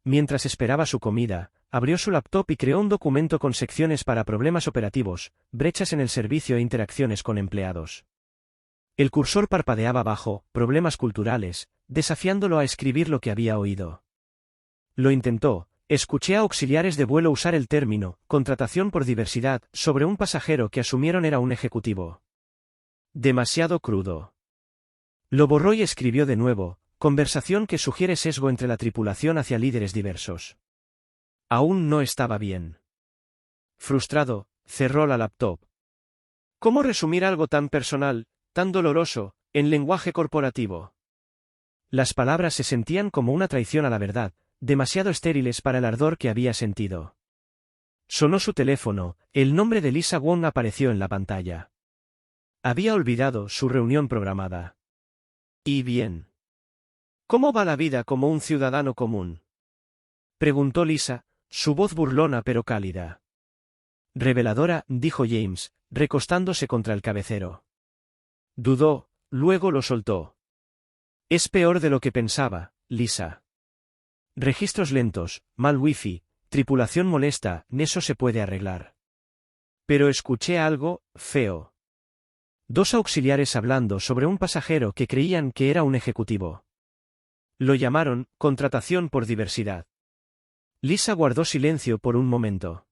Speaker 1: Mientras esperaba su comida, abrió su laptop y creó un documento con secciones para problemas operativos, brechas en el servicio e interacciones con empleados. El cursor parpadeaba abajo, problemas culturales, desafiándolo a escribir lo que había oído. Lo intentó. Escuché a auxiliares de vuelo usar el término «contratación por diversidad» sobre un pasajero que asumieron era un ejecutivo. Demasiado crudo. Lo borró y escribió de nuevo, conversación que sugiere sesgo entre la tripulación hacia líderes diversos. Aún no estaba bien. Frustrado, cerró la laptop. ¿Cómo resumir algo tan personal, tan doloroso, en lenguaje corporativo? Las palabras se sentían como una traición a la verdad, demasiado estériles para el ardor que había sentido. Sonó su teléfono, el nombre de Lisa Wong apareció en la pantalla. Había olvidado su reunión programada. ¿Y bien? ¿Cómo va la vida como un ciudadano común? Preguntó Lisa, su voz burlona pero cálida. Reveladora, dijo James, recostándose contra el cabecero. Dudó, luego lo soltó. Es peor de lo que pensaba, Lisa. Registros lentos, mal wifi, tripulación molesta, eso se puede arreglar. Pero escuché algo feo. Dos auxiliares hablando sobre un pasajero que creían que era un ejecutivo. Lo llamaron contratación por diversidad. Lisa guardó silencio por un momento.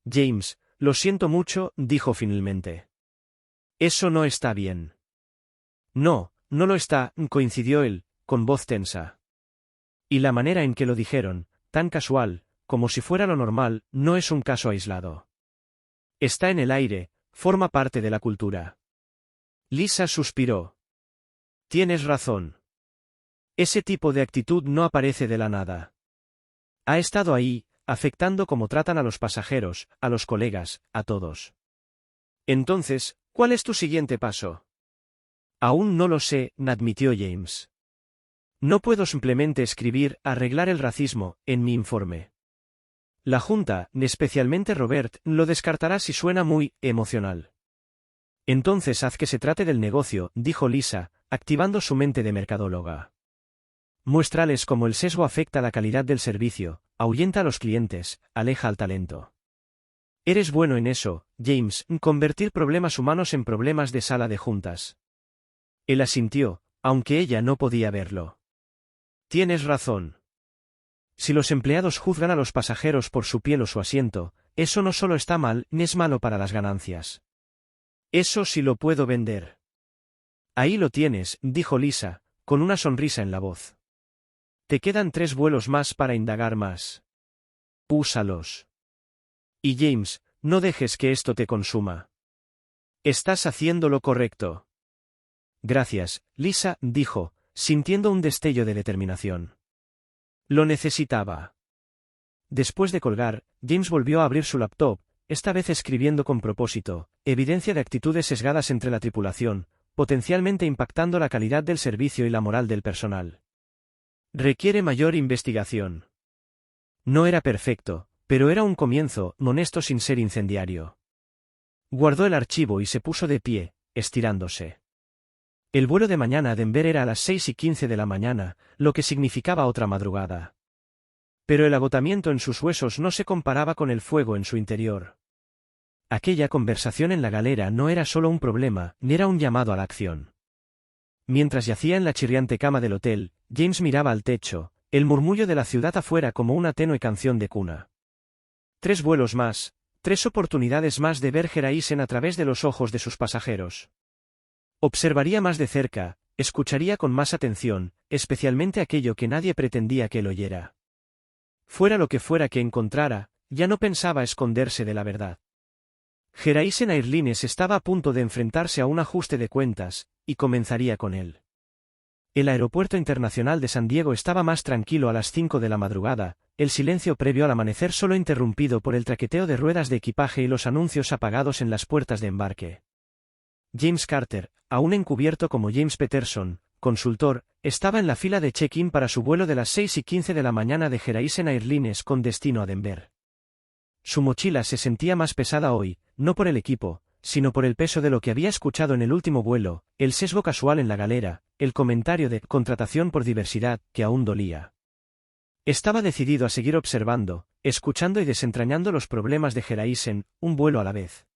Speaker 1: James, lo siento mucho, dijo finalmente. Eso no está bien. No, no lo está, coincidió él, con voz tensa. Y la manera en que lo dijeron, tan casual, como si fuera lo normal, no es un caso aislado. Está en el aire, forma parte de la cultura. Lisa suspiró. Tienes razón. Ese tipo de actitud no aparece de la nada. Ha estado ahí, afectando cómo tratan a los pasajeros, a los colegas, a todos. Entonces, ¿cuál es tu siguiente paso? Aún no lo sé, admitió James. No puedo simplemente escribir arreglar el racismo en mi informe. La Junta, especialmente Robert, lo descartará si suena muy emocional. Entonces haz que se trate del negocio, dijo Lisa, activando su mente de mercadóloga. Muéstrales cómo el sesgo afecta la calidad del servicio, ahuyenta a los clientes, aleja al talento. Eres bueno en eso, James, convertir problemas humanos en problemas de sala de juntas. Él asintió, aunque ella no podía verlo. Tienes razón. Si los empleados juzgan a los pasajeros por su piel o su asiento, eso no solo está mal, ni es malo para las ganancias. Eso sí lo puedo vender. Ahí lo tienes, dijo Lisa, con una sonrisa en la voz. Te quedan 3 vuelos más para indagar más. Úsalos. Y James, no dejes que esto te consuma. Estás haciendo lo correcto. Gracias, Lisa, dijo, sintiendo un destello de determinación. Lo necesitaba. Después de colgar, James volvió a abrir su laptop, esta vez escribiendo con propósito, evidencia de actitudes sesgadas entre la tripulación, potencialmente impactando la calidad del servicio y la moral del personal. Requiere mayor investigación. No era perfecto, pero era un comienzo, honesto sin ser incendiario. Guardó el archivo y se puso de pie, estirándose. El vuelo de mañana a Denver era a las 6:15 de la mañana, lo que significaba otra madrugada. Pero el agotamiento en sus huesos no se comparaba con el fuego en su interior. Aquella conversación en la galera no era solo un problema, ni era un llamado a la acción. Mientras yacía en la chirriante cama del hotel, James miraba al techo, el murmullo de la ciudad afuera como una tenue canción de cuna. 3 vuelos más, 3 oportunidades más de ver Geraisen a través de los ojos de sus pasajeros. Observaría más de cerca, escucharía con más atención, especialmente aquello que nadie pretendía que él oyera. Fuera lo que fuera que encontrara, ya no pensaba esconderse de la verdad. Geraisen Airlines estaba a punto de enfrentarse a un ajuste de cuentas, y comenzaría con él. El aeropuerto internacional de San Diego estaba más tranquilo a las 5 de la madrugada, el silencio previo al amanecer solo interrumpido por el traqueteo de ruedas de equipaje y los anuncios apagados en las puertas de embarque. James Carter, aún encubierto como James Peterson, consultor, estaba en la fila de check-in para su vuelo de las 6:15 de la mañana de Geraisen Airlines con destino a Denver. Su mochila se sentía más pesada hoy, no por el equipo, sino por el peso de lo que había escuchado en el último vuelo, el sesgo casual en la galera, el comentario de contratación por diversidad, que aún dolía. Estaba decidido a seguir observando, escuchando y desentrañando los problemas de Geraisen, un vuelo a la vez.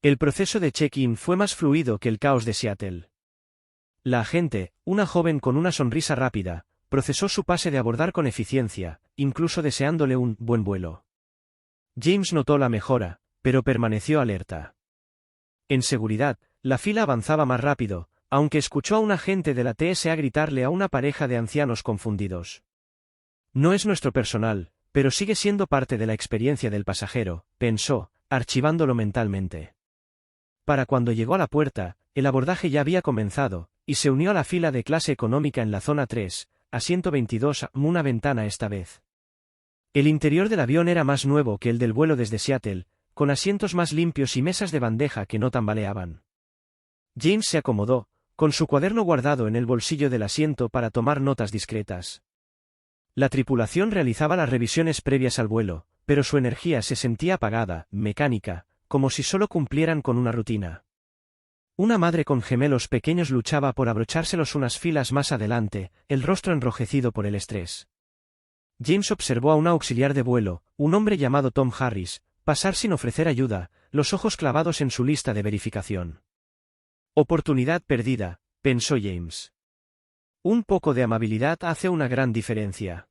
Speaker 1: El proceso de check-in fue más fluido que el caos de Seattle. La agente, una joven con una sonrisa rápida, procesó su pase de abordar con eficiencia, incluso deseándole un buen vuelo. James notó la mejora, pero permaneció alerta. En seguridad, la fila avanzaba más rápido, aunque escuchó a un agente de la TSA gritarle a una pareja de ancianos confundidos. No es nuestro personal, pero sigue siendo parte de la experiencia del pasajero, pensó, archivándolo mentalmente. Para cuando llegó a la puerta, el abordaje ya había comenzado, y se unió a la fila de clase económica en la zona 3, asiento 22, una ventana esta vez. El interior del avión era más nuevo que el del vuelo desde Seattle, con asientos más limpios y mesas de bandeja que no tambaleaban. James se acomodó, con su cuaderno guardado en el bolsillo del asiento para tomar notas discretas. La tripulación realizaba las revisiones previas al vuelo, pero su energía se sentía apagada, mecánica, como si solo cumplieran con una rutina. Una madre con gemelos pequeños luchaba por abrochárselos unas filas más adelante, el rostro enrojecido por el estrés. James observó a un auxiliar de vuelo, un hombre llamado Tom Harris, pasar sin ofrecer ayuda, los ojos clavados en su lista de verificación. Oportunidad perdida, pensó James. Un poco de amabilidad hace una gran diferencia.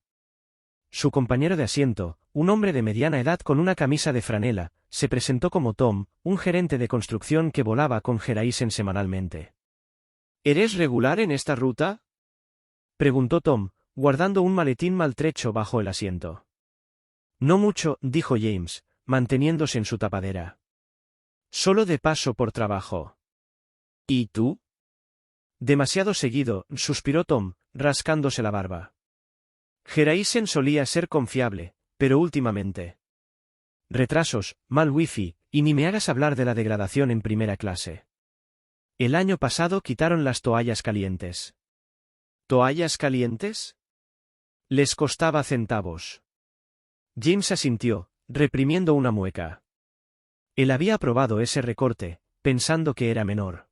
Speaker 1: Su compañero de asiento, un hombre de mediana edad con una camisa de franela, se presentó como Tom, un gerente de construcción que volaba con Geraisen semanalmente.
Speaker 2: ¿Eres regular en esta ruta?,
Speaker 1: preguntó Tom, guardando un maletín maltrecho bajo el asiento. No mucho, dijo James, manteniéndose en su tapadera. Solo de paso por trabajo.
Speaker 2: ¿Y tú?
Speaker 1: Demasiado seguido, suspiró Tom, rascándose la barba. Geraisen solía ser confiable, pero últimamente. Retrasos, mal wifi, y ni me hagas hablar de la degradación en primera clase. El año pasado quitaron las toallas calientes.
Speaker 2: ¿Toallas calientes?
Speaker 1: Les costaba centavos. James asintió, reprimiendo una mueca. Él había aprobado ese recorte, pensando que era menor.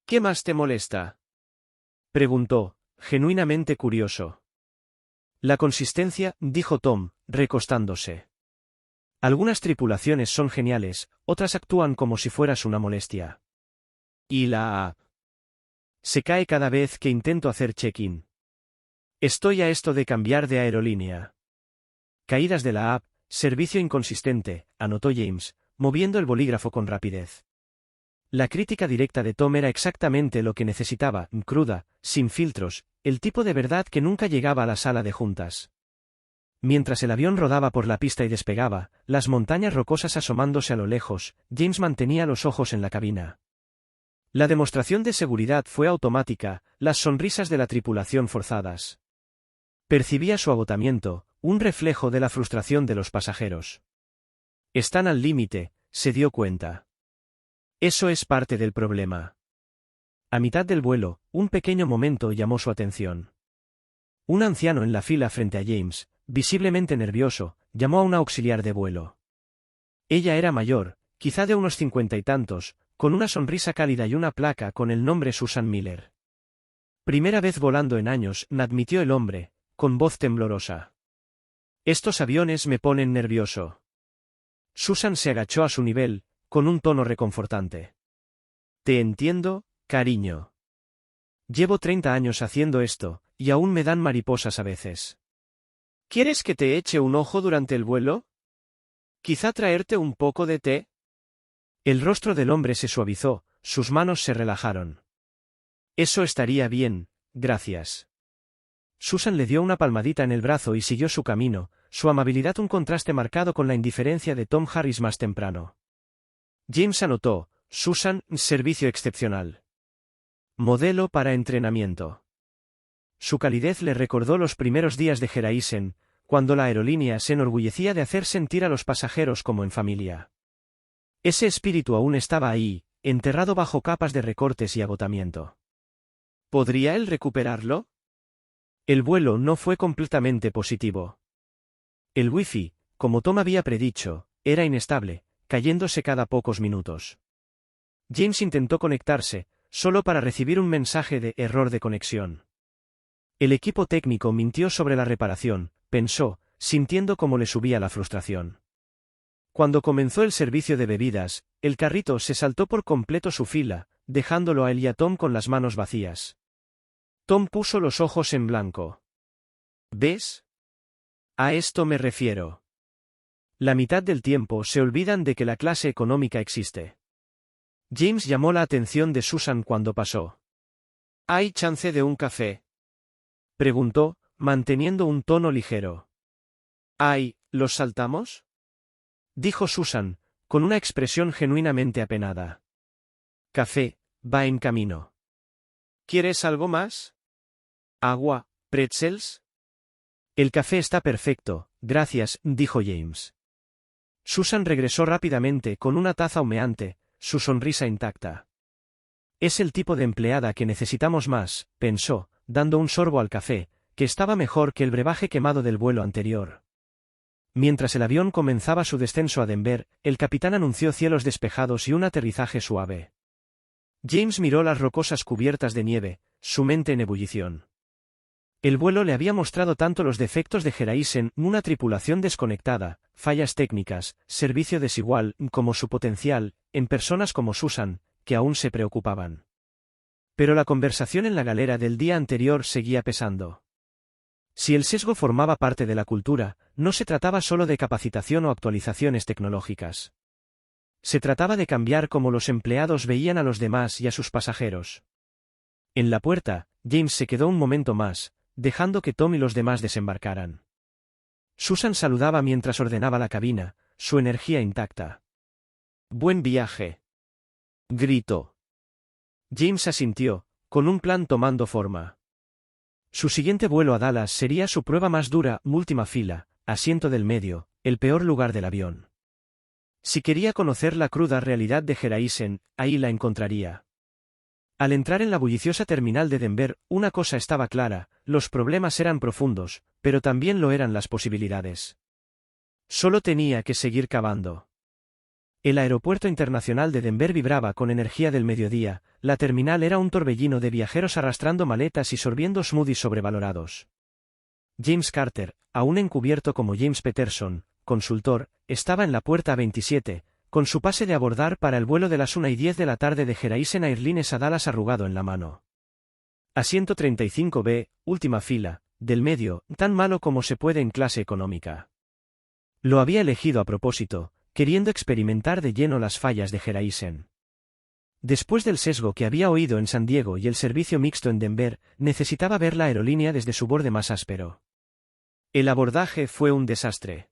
Speaker 2: ¿Qué más te molesta?,
Speaker 1: preguntó, genuinamente curioso. La consistencia, dijo Tom, recostándose. Algunas tripulaciones son geniales, otras actúan como si fueras una molestia.
Speaker 2: ¿Y la app?
Speaker 1: Se cae cada vez que intento hacer check-in. Estoy a esto de cambiar de aerolínea. Caídas de la app, servicio inconsistente, anotó James, moviendo el bolígrafo con rapidez. La crítica directa de Tom era exactamente lo que necesitaba, cruda, sin filtros, el tipo de verdad que nunca llegaba a la sala de juntas. Mientras el avión rodaba por la pista y despegaba, las montañas rocosas asomándose a lo lejos, James mantenía los ojos en la cabina. La demostración de seguridad fue automática, las sonrisas de la tripulación forzadas. Percibía su agotamiento, un reflejo de la frustración de los pasajeros. Están al límite, se dio cuenta. Eso es parte del problema. A mitad del vuelo, un pequeño momento llamó su atención. Un anciano en la fila frente a James, visiblemente nervioso, llamó a una auxiliar de vuelo. Ella era mayor, quizá de unos 50 y tantos, con una sonrisa cálida y una placa con el nombre Susan Miller. Primera vez volando en años, admitió el hombre, con voz temblorosa. Estos aviones me ponen nervioso. Susan se agachó a su nivel, con un tono reconfortante. Te entiendo, cariño. Llevo 30 años haciendo esto, y aún me dan mariposas a veces.
Speaker 2: ¿Quieres que te eche un ojo durante el vuelo? ¿Quizá traerte un poco de té?
Speaker 1: El rostro del hombre se suavizó, sus manos se relajaron. Eso estaría bien, gracias. Susan le dio una palmadita en el brazo y siguió su camino, su amabilidad un contraste marcado con la indiferencia de Tom Harris más temprano. James anotó, Susan, servicio excepcional. Modelo para entrenamiento. Su calidez le recordó los primeros días de Geraisen, cuando la aerolínea se enorgullecía de hacer sentir a los pasajeros como en familia. Ese espíritu aún estaba ahí, enterrado bajo capas de recortes y agotamiento.
Speaker 2: ¿Podría él recuperarlo?
Speaker 1: El vuelo no fue completamente positivo. El wifi, como Tom había predicho, era inestable, cayéndose cada pocos minutos. James intentó conectarse, solo para recibir un mensaje de error de conexión. El equipo técnico mintió sobre la reparación, pensó, sintiendo cómo le subía la frustración. Cuando comenzó el servicio de bebidas, el carrito se saltó por completo su fila, dejándolo a él y a Tom con las manos vacías. Tom puso los ojos en blanco. ¿Ves? A esto me refiero. La mitad del tiempo se olvidan de que la clase económica existe. James llamó la atención de Susan cuando pasó.
Speaker 2: ¿Hay chance de un café?,
Speaker 1: preguntó, manteniendo un tono ligero.
Speaker 2: ¿Ay, los saltamos?,
Speaker 1: dijo Susan, con una expresión genuinamente apenada. Café, va en camino.
Speaker 2: ¿Quieres algo más? ¿Agua, pretzels?
Speaker 1: El café está perfecto, gracias, dijo James. Susan regresó rápidamente con una taza humeante, su sonrisa intacta. Es el tipo de empleada que necesitamos más, pensó, dando un sorbo al café, que estaba mejor que el brebaje quemado del vuelo anterior. Mientras el avión comenzaba su descenso a Denver, el capitán anunció cielos despejados y un aterrizaje suave. James miró las rocosas cubiertas de nieve, su mente en ebullición. El vuelo le había mostrado tanto los defectos de Geraisen, una tripulación desconectada, fallas técnicas, servicio desigual, como su potencial, en personas como Susan, que aún se preocupaban. Pero la conversación en la galera del día anterior seguía pesando. Si el sesgo formaba parte de la cultura, no se trataba solo de capacitación o actualizaciones tecnológicas. Se trataba de cambiar cómo los empleados veían a los demás y a sus pasajeros. En la puerta, James se quedó un momento más, dejando que Tom y los demás desembarcaran. Susan saludaba mientras ordenaba la cabina, su energía intacta. «Buen viaje», gritó. James asintió, con un plan tomando forma. Su siguiente vuelo a Dallas sería su prueba más dura, última fila, asiento del medio, el peor lugar del avión. Si quería conocer la cruda realidad de Geraisen, ahí la encontraría. Al entrar en la bulliciosa terminal de Denver, una cosa estaba clara, los problemas eran profundos, pero también lo eran las posibilidades. Solo tenía que seguir cavando. El aeropuerto internacional de Denver vibraba con energía del mediodía, la terminal era un torbellino de viajeros arrastrando maletas y sorbiendo smoothies sobrevalorados. James Carter, aún encubierto como James Peterson, consultor, estaba en la puerta 27, con su pase de abordar para el vuelo de las 1:10 de la tarde de Geraisen Airlines a Dallas arrugado en la mano. Asiento 35B, última fila, del medio, tan malo como se puede en clase económica. Lo había elegido a propósito, queriendo experimentar de lleno las fallas de Geraisen. Después del sesgo que había oído en San Diego y el servicio mixto en Denver, necesitaba ver la aerolínea desde su borde más áspero. El abordaje fue un desastre.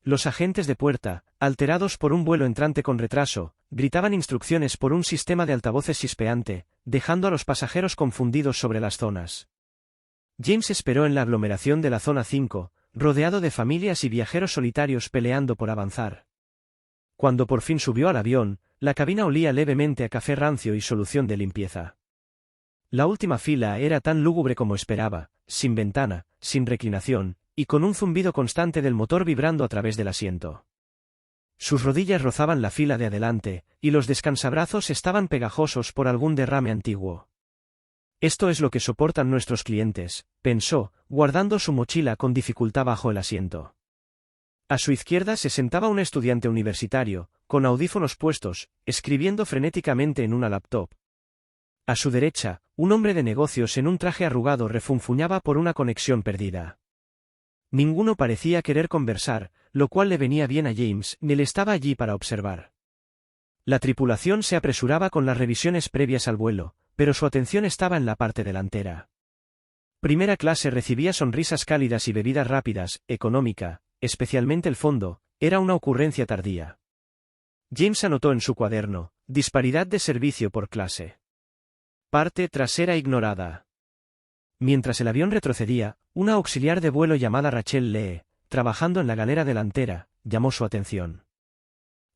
Speaker 1: Los agentes de puerta, alterados por un vuelo entrante con retraso, gritaban instrucciones por un sistema de altavoces chispeante, dejando a los pasajeros confundidos sobre las zonas. James esperó en la aglomeración de la zona 5, rodeado de familias y viajeros solitarios peleando por avanzar. Cuando por fin subió al avión, la cabina olía levemente a café rancio y solución de limpieza. La última fila era tan lúgubre como esperaba, sin ventana, sin reclinación, y con un zumbido constante del motor vibrando a través del asiento. Sus rodillas rozaban la fila de adelante, y los descansabrazos estaban pegajosos por algún derrame antiguo. Esto es lo que soportan nuestros clientes, pensó, guardando su mochila con dificultad bajo el asiento. A su izquierda se sentaba un estudiante universitario, con audífonos puestos, escribiendo frenéticamente en una laptop. A su derecha, un hombre de negocios en un traje arrugado refunfuñaba por una conexión perdida. Ninguno parecía querer conversar, lo cual le venía bien a James, ni él estaba allí para observar. La tripulación se apresuraba con las revisiones previas al vuelo, pero su atención estaba en la parte delantera. Primera clase recibía sonrisas cálidas y bebidas rápidas, económica, especialmente el fondo, era una ocurrencia tardía. James anotó en su cuaderno, disparidad de servicio por clase. Parte trasera ignorada. Mientras el avión retrocedía, una auxiliar de vuelo llamada Rachel Lee, trabajando en la galera delantera, llamó su atención.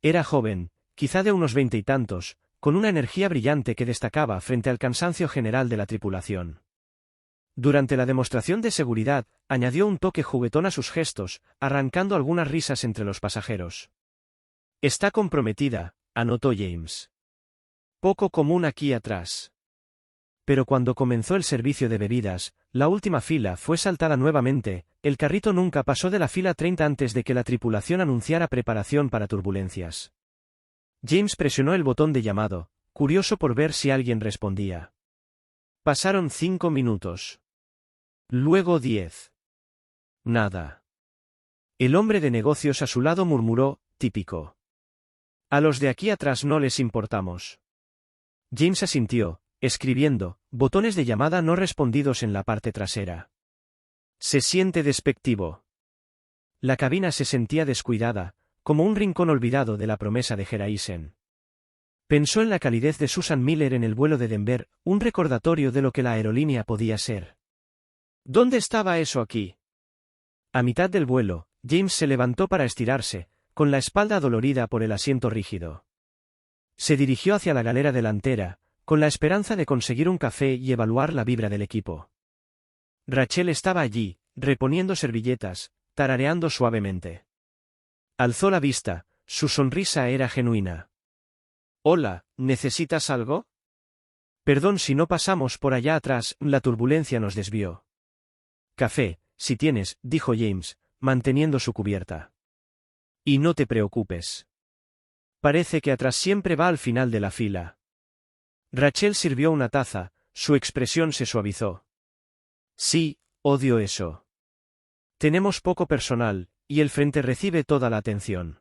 Speaker 1: Era joven, quizá de unos 20 y tantos, con una energía brillante que destacaba frente al cansancio general de la tripulación. Durante la demostración de seguridad, añadió un toque juguetón a sus gestos, arrancando algunas risas entre los pasajeros. Está comprometida, anotó James. Poco común aquí atrás. Pero cuando comenzó el servicio de bebidas, la última fila fue saltada nuevamente, el carrito nunca pasó de la fila 30 antes de que la tripulación anunciara preparación para turbulencias. James presionó el botón de llamado, curioso por ver si alguien respondía. Pasaron 5 minutos. Luego 10. Nada. El hombre de negocios a su lado murmuró, típico. A los de aquí atrás no les importamos. James asintió, escribiendo, botones de llamada no respondidos en la parte trasera. Se siente despectivo. La cabina se sentía descuidada, como un rincón olvidado de la promesa de Geraisen. Pensó en la calidez de Susan Miller en el vuelo de Denver, un recordatorio de lo que la aerolínea podía ser. ¿Dónde estaba eso aquí? A mitad del vuelo, James se levantó para estirarse, con la espalda dolorida por el asiento rígido. Se dirigió hacia la galera delantera, con la esperanza de conseguir un café y evaluar la vibra del equipo. Rachel estaba allí, reponiendo servilletas, tarareando suavemente. Alzó la vista, su sonrisa era genuina. «Hola, ¿necesitas algo?» «Perdón si no pasamos por allá atrás, la turbulencia nos desvió». «Café, si tienes», dijo James, manteniendo su cubierta. «Y no te preocupes. Parece que atrás siempre va al final de la fila». Rachel sirvió una taza, su expresión se suavizó. «Sí, odio eso. Tenemos poco personal, y el frente recibe toda la atención.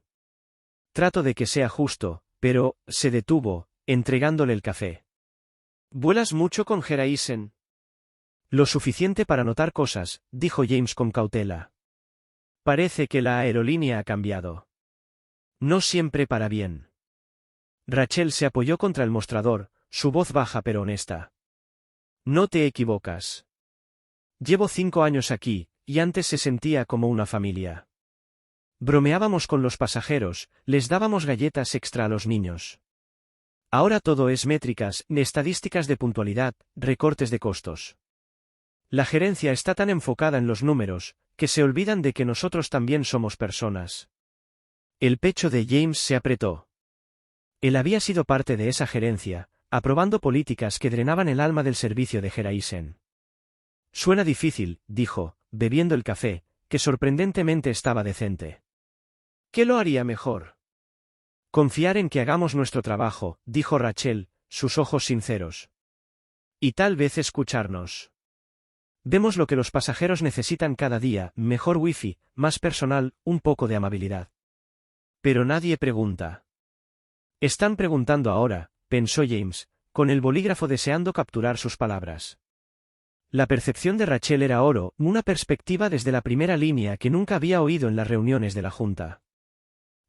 Speaker 1: Trato de que sea justo, pero», se detuvo, entregándole el café. «¿Vuelas mucho con Geraisen?» «Lo suficiente para notar cosas», dijo James con cautela. «Parece que la aerolínea ha cambiado. No siempre para bien». Rachel se apoyó contra el mostrador, su voz baja pero honesta. «No te equivocas. Llevo 5 años aquí, y antes se sentía como una familia. Bromeábamos con los pasajeros, les dábamos galletas extra a los niños. Ahora todo es métricas, estadísticas de puntualidad, recortes de costos. La gerencia está tan enfocada en los números, que se olvidan de que nosotros también somos personas». El pecho de James se apretó. Él había sido parte de esa gerencia, aprobando políticas que drenaban el alma del servicio de Geraisen. «Suena difícil», dijo, bebiendo el café, que sorprendentemente estaba decente. «¿Qué lo haría mejor?» «Confiar en que hagamos nuestro trabajo», dijo Rachel, sus ojos sinceros. «Y tal vez escucharnos. Vemos lo que los pasajeros necesitan cada día, mejor wifi, más personal, un poco de amabilidad. Pero nadie pregunta». «Están preguntando ahora», pensó James, con el bolígrafo deseando capturar sus palabras. La percepción de Rachel era oro, una perspectiva desde la primera línea que nunca había oído en las reuniones de la Junta.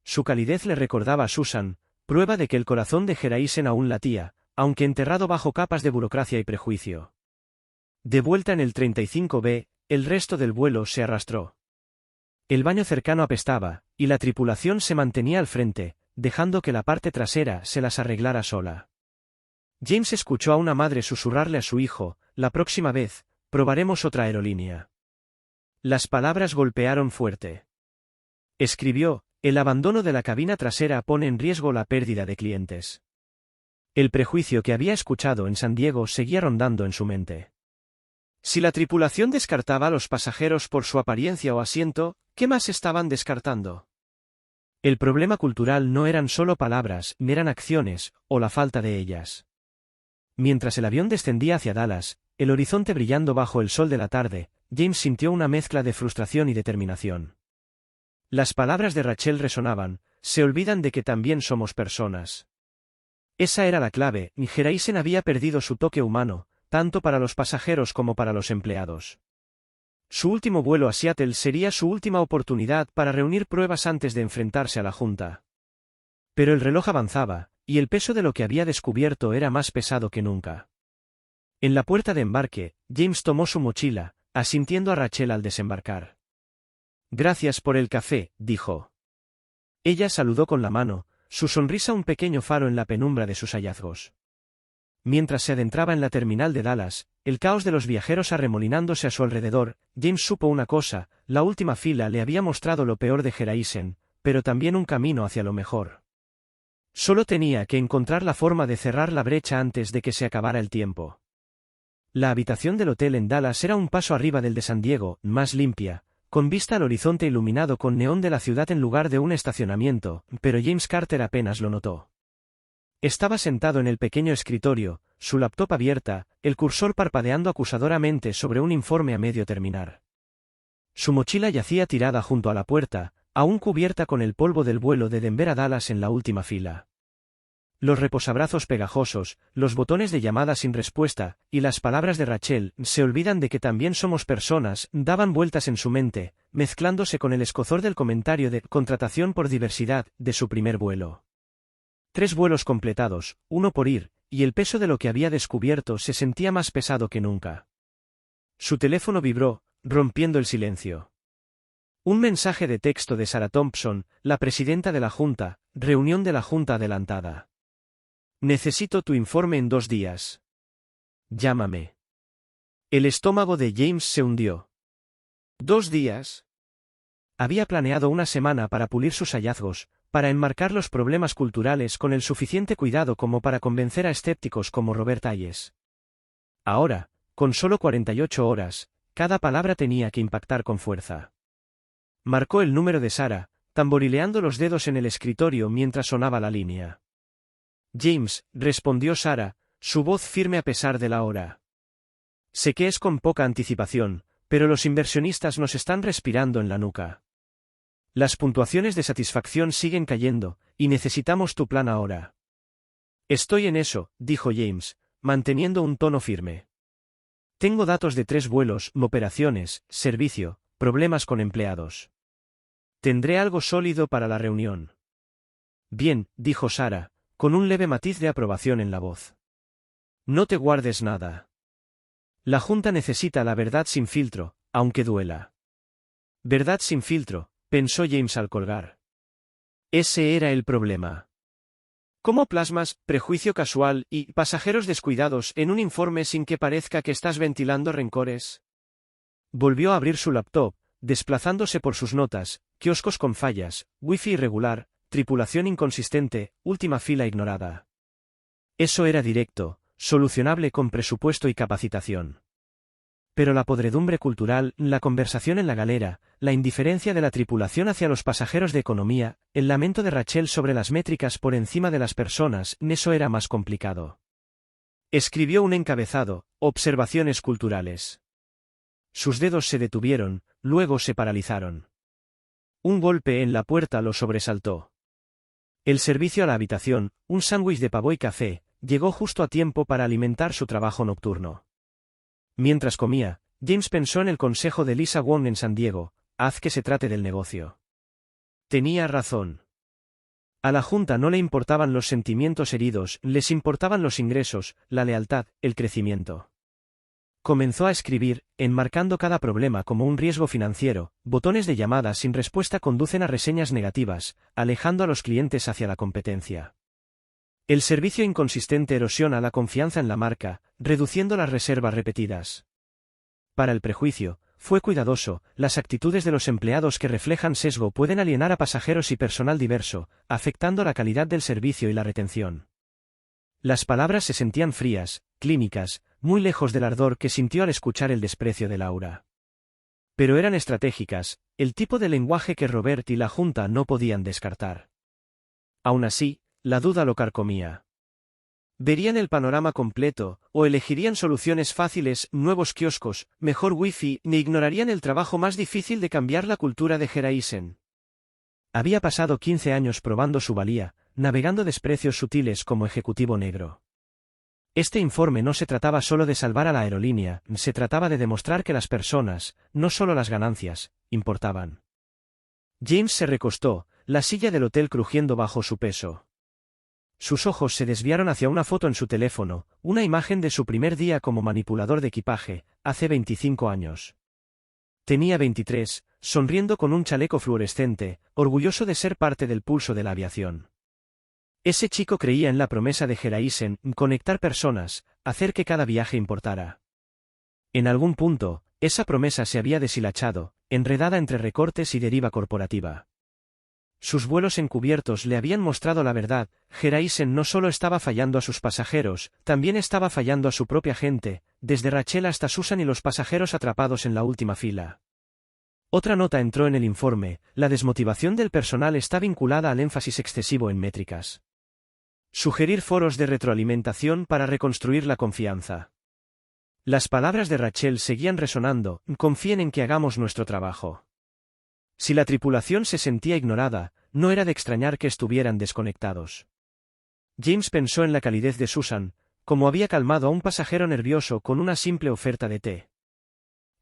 Speaker 1: Su calidez le recordaba a Susan, prueba de que el corazón de Geraisen aún latía, aunque enterrado bajo capas de burocracia y prejuicio. De vuelta en el 35B, el resto del vuelo se arrastró. El baño cercano apestaba, y la tripulación se mantenía al frente, dejando que la parte trasera se las arreglara sola. James escuchó a una madre susurrarle a su hijo: «La próxima vez, probaremos otra aerolínea». Las palabras golpearon fuerte. Escribió: «El abandono de la cabina trasera pone en riesgo la pérdida de clientes». El prejuicio que había escuchado en San Diego seguía rondando en su mente. Si la tripulación descartaba a los pasajeros por su apariencia o asiento, ¿qué más estaban descartando? El problema cultural no eran solo palabras, eran acciones, o la falta de ellas. Mientras el avión descendía hacia Dallas, el horizonte brillando bajo el sol de la tarde, James sintió una mezcla de frustración y determinación. Las palabras de Rachel resonaban: «Se olvidan de que también somos personas». Esa era la clave, y Geraisen había perdido su toque humano, tanto para los pasajeros como para los empleados. Su último vuelo a Seattle sería su última oportunidad para reunir pruebas antes de enfrentarse a la Junta. Pero el reloj avanzaba, y el peso de lo que había descubierto era más pesado que nunca. En la puerta de embarque, James tomó su mochila, asintiendo a Rachel al desembarcar. «Gracias por el café», dijo. Ella saludó con la mano, su sonrisa un pequeño faro en la penumbra de sus hallazgos. Mientras se adentraba en la terminal de Dallas, el caos de los viajeros arremolinándose a su alrededor, James supo una cosa: la última fila le había mostrado lo peor de Geraisen, pero también un camino hacia lo mejor. Solo tenía que encontrar la forma de cerrar la brecha antes de que se acabara el tiempo. La habitación del hotel en Dallas era un paso arriba del de San Diego, más limpia, con vista al horizonte iluminado con neón de la ciudad en lugar de un estacionamiento, pero James Carter apenas lo notó. Estaba sentado en el pequeño escritorio, su laptop abierta, el cursor parpadeando acusadoramente sobre un informe a medio terminar. Su mochila yacía tirada junto a la puerta, aún cubierta con el polvo del vuelo de Denver a Dallas en la última fila. Los reposabrazos pegajosos, los botones de llamada sin respuesta, y las palabras de Rachel: «Se olvidan de que también somos personas», daban vueltas en su mente, mezclándose con el escozor del comentario de «contratación por diversidad» de su primer vuelo. 3 vuelos completados, 1 por ir, y el peso de lo que había descubierto se sentía más pesado que nunca. Su teléfono vibró, rompiendo el silencio. Un mensaje de texto de Sarah Thompson, la presidenta de la Junta, reunión de la Junta adelantada. Necesito tu informe en 2 días. Llámame. El estómago de James se hundió.
Speaker 2: 2 días.
Speaker 1: Había planeado una semana para pulir sus hallazgos, para enmarcar los problemas culturales con el suficiente cuidado como para convencer a escépticos como Robert Hayes. Ahora, con solo 48 horas, cada palabra tenía que impactar con fuerza. Marcó el número de Sarah, tamborileando los dedos en el escritorio mientras sonaba la línea.
Speaker 2: James, respondió Sarah, su voz firme a pesar de la hora.
Speaker 1: Sé que es con poca anticipación, pero los inversionistas nos están respirando en la nuca. Las puntuaciones de satisfacción siguen cayendo, y necesitamos tu plan ahora.
Speaker 2: Estoy en eso, dijo James, manteniendo un tono firme.
Speaker 1: Tengo datos de 3 vuelos, operaciones, servicio, problemas con empleados. Tendré algo sólido para la reunión.
Speaker 2: Bien, dijo Sarah, con un leve matiz de aprobación en la voz. No te guardes nada.
Speaker 1: La Junta necesita la verdad sin filtro, aunque duela.
Speaker 2: Verdad sin filtro, pensó James al colgar. Ese era el problema. ¿Cómo plasmas prejuicio casual y pasajeros descuidados en un informe sin que parezca que estás ventilando rencores?
Speaker 1: Volvió a abrir su laptop, desplazándose por sus notas, kioscos con fallas, wifi irregular, tripulación inconsistente, última fila ignorada. Eso era directo, solucionable con presupuesto y capacitación. Pero la podredumbre cultural, la conversación en la galera, la indiferencia de la tripulación hacia los pasajeros de economía, el lamento de Rachel sobre las métricas por encima de las personas, eso era más complicado.
Speaker 2: Escribió un encabezado, observaciones culturales.
Speaker 1: Sus dedos se detuvieron, luego se paralizaron. Un golpe en la puerta lo sobresaltó. El servicio a la habitación, un sándwich de pavo y café, llegó justo a tiempo para alimentar su trabajo nocturno. Mientras comía, James pensó en el consejo de Lisa Wong en San Diego: haz que se trate del negocio. Tenía razón. A la Junta no le importaban los sentimientos heridos, les importaban los ingresos, la lealtad, el crecimiento. Comenzó a escribir, enmarcando cada problema como un riesgo financiero. Botones de llamada sin respuesta conducen a reseñas negativas, alejando a los clientes hacia la competencia. El servicio inconsistente erosiona la confianza en la marca, reduciendo las reservas repetidas. Para el prejuicio, fue cuidadoso. Las actitudes de los empleados que reflejan sesgo pueden alienar a pasajeros y personal diverso, afectando la calidad del servicio y la retención. Las palabras se sentían frías, clínicas, muy lejos del ardor que sintió al escuchar el desprecio de Laura. Pero eran estratégicas, el tipo de lenguaje que Robert y la Junta no podían descartar. Aún así, la duda lo carcomía. ¿Verían el panorama completo, o elegirían soluciones fáciles, nuevos kioscos, mejor wifi, ni ignorarían el trabajo más difícil de cambiar la cultura de Geraisen? Había pasado 15 años probando su valía, navegando desprecios sutiles como ejecutivo negro. Este informe no se trataba solo de salvar a la aerolínea, se trataba de demostrar que las personas, no solo las ganancias, importaban. James se recostó, la silla del hotel crujiendo bajo su peso. Sus ojos se desviaron hacia una foto en su teléfono, una imagen de su primer día como manipulador de equipaje, hace 25 años. Tenía 23, sonriendo con un chaleco fluorescente, orgulloso de ser parte del pulso de la aviación. Ese chico creía en la promesa de Geraisen, conectar personas, hacer que cada viaje importara. En algún punto, esa promesa se había deshilachado, enredada entre recortes y deriva corporativa. Sus vuelos encubiertos le habían mostrado la verdad: Geraisen no solo estaba fallando a sus pasajeros, también estaba fallando a su propia gente, desde Rachel hasta Susan y los pasajeros atrapados en la última fila. Otra nota entró en el informe: la desmotivación del personal está vinculada al énfasis excesivo en métricas. Sugerir foros de retroalimentación para reconstruir la confianza. Las palabras de Rachel seguían resonando: confíen en que hagamos nuestro trabajo. Si la tripulación se sentía ignorada, no era de extrañar que estuvieran desconectados. James pensó en la calidez de Susan, como había calmado a un pasajero nervioso con una simple oferta de té.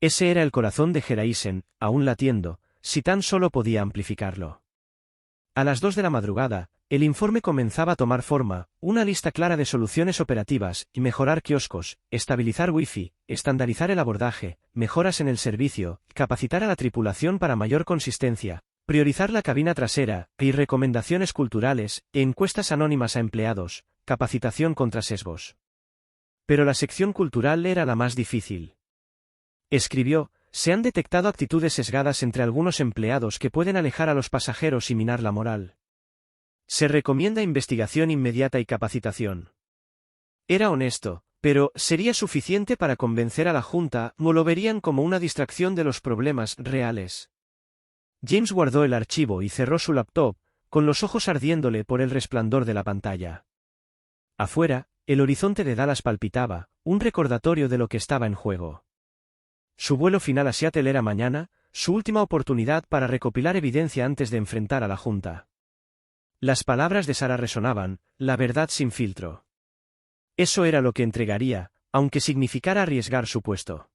Speaker 1: Ese era el corazón de Geraisen, aún latiendo, si tan solo podía amplificarlo. A las 2 de la madrugada, el informe comenzaba a tomar forma: una lista clara de soluciones operativas, y mejorar kioscos, estabilizar wifi, estandarizar el abordaje, mejoras en el servicio, capacitar a la tripulación para mayor consistencia, priorizar la cabina trasera, y recomendaciones culturales, encuestas anónimas a empleados, capacitación contra sesgos. Pero la sección cultural era la más difícil. Escribió, se han detectado actitudes sesgadas entre algunos empleados que pueden alejar a los pasajeros y minar la moral. Se recomienda investigación inmediata y capacitación. Era honesto, pero ¿sería suficiente para convencer a la Junta o lo verían como una distracción de los problemas reales? James guardó el archivo y cerró su laptop, con los ojos ardiéndole por el resplandor de la pantalla. Afuera, el horizonte de Dallas palpitaba, un recordatorio de lo que estaba en juego. Su vuelo final a Seattle era mañana, su última oportunidad para recopilar evidencia antes de enfrentar a la Junta. Las palabras de Sarah resonaban, la verdad sin filtro. Eso era lo que entregaría, aunque significara arriesgar su puesto.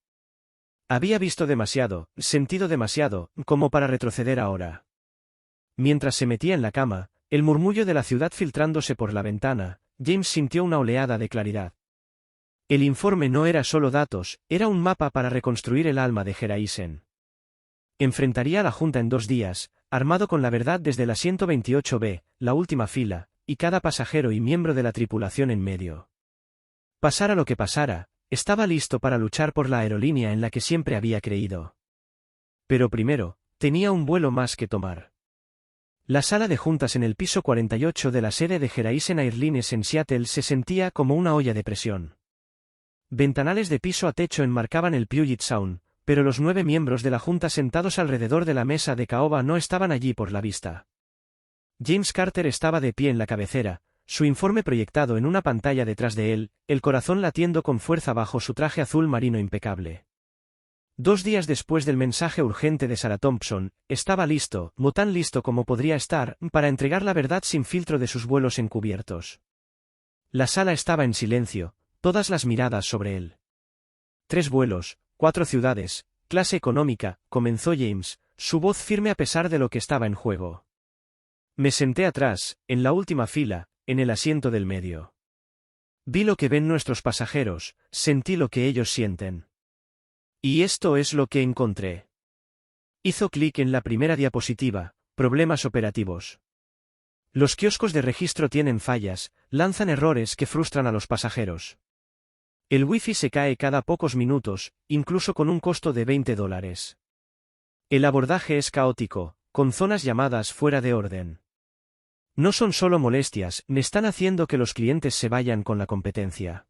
Speaker 1: Había visto demasiado, sentido demasiado, como para retroceder ahora. Mientras se metía en la cama, el murmullo de la ciudad filtrándose por la ventana, James sintió una oleada de claridad. El informe no era solo datos, era un mapa para reconstruir el alma de Geraisen. Enfrentaría a la Junta en 2 días, armado con la verdad desde el asiento 28B, la última fila, y cada pasajero y miembro de la tripulación en medio. Pasara lo que pasara, estaba listo para luchar por la aerolínea en la que siempre había creído. Pero primero, tenía un vuelo más que tomar. La sala de juntas en el piso 48 de la sede de Geraisen Airlines en Seattle se sentía como una olla de presión. Ventanales de piso a techo enmarcaban el Puget Sound, pero los 9 miembros de la Junta sentados alrededor de la mesa de caoba no estaban allí por la vista. James Carter estaba de pie en la cabecera, su informe proyectado en una pantalla detrás de él, el corazón latiendo con fuerza bajo su traje azul marino impecable. 2 días después del mensaje urgente de Sarah Thompson, estaba listo, no tan listo como podría estar, para entregar la verdad sin filtro de sus vuelos encubiertos. La sala estaba en silencio, todas las miradas sobre él. 3 vuelos, 4 ciudades, clase económica, comenzó James, su voz firme a pesar de lo que estaba en juego. Me senté atrás, en la última fila, en el asiento del medio. Vi lo que ven nuestros pasajeros, sentí lo que ellos sienten. Y esto es lo que encontré. Hizo clic en la primera diapositiva, problemas operativos. Los kioscos de registro tienen fallas, lanzan errores que frustran a los pasajeros. El wifi se cae cada pocos minutos, incluso con un costo de $20. El abordaje es caótico, con zonas llamadas fuera de orden. No son solo molestias, me están haciendo que los clientes se vayan con la competencia.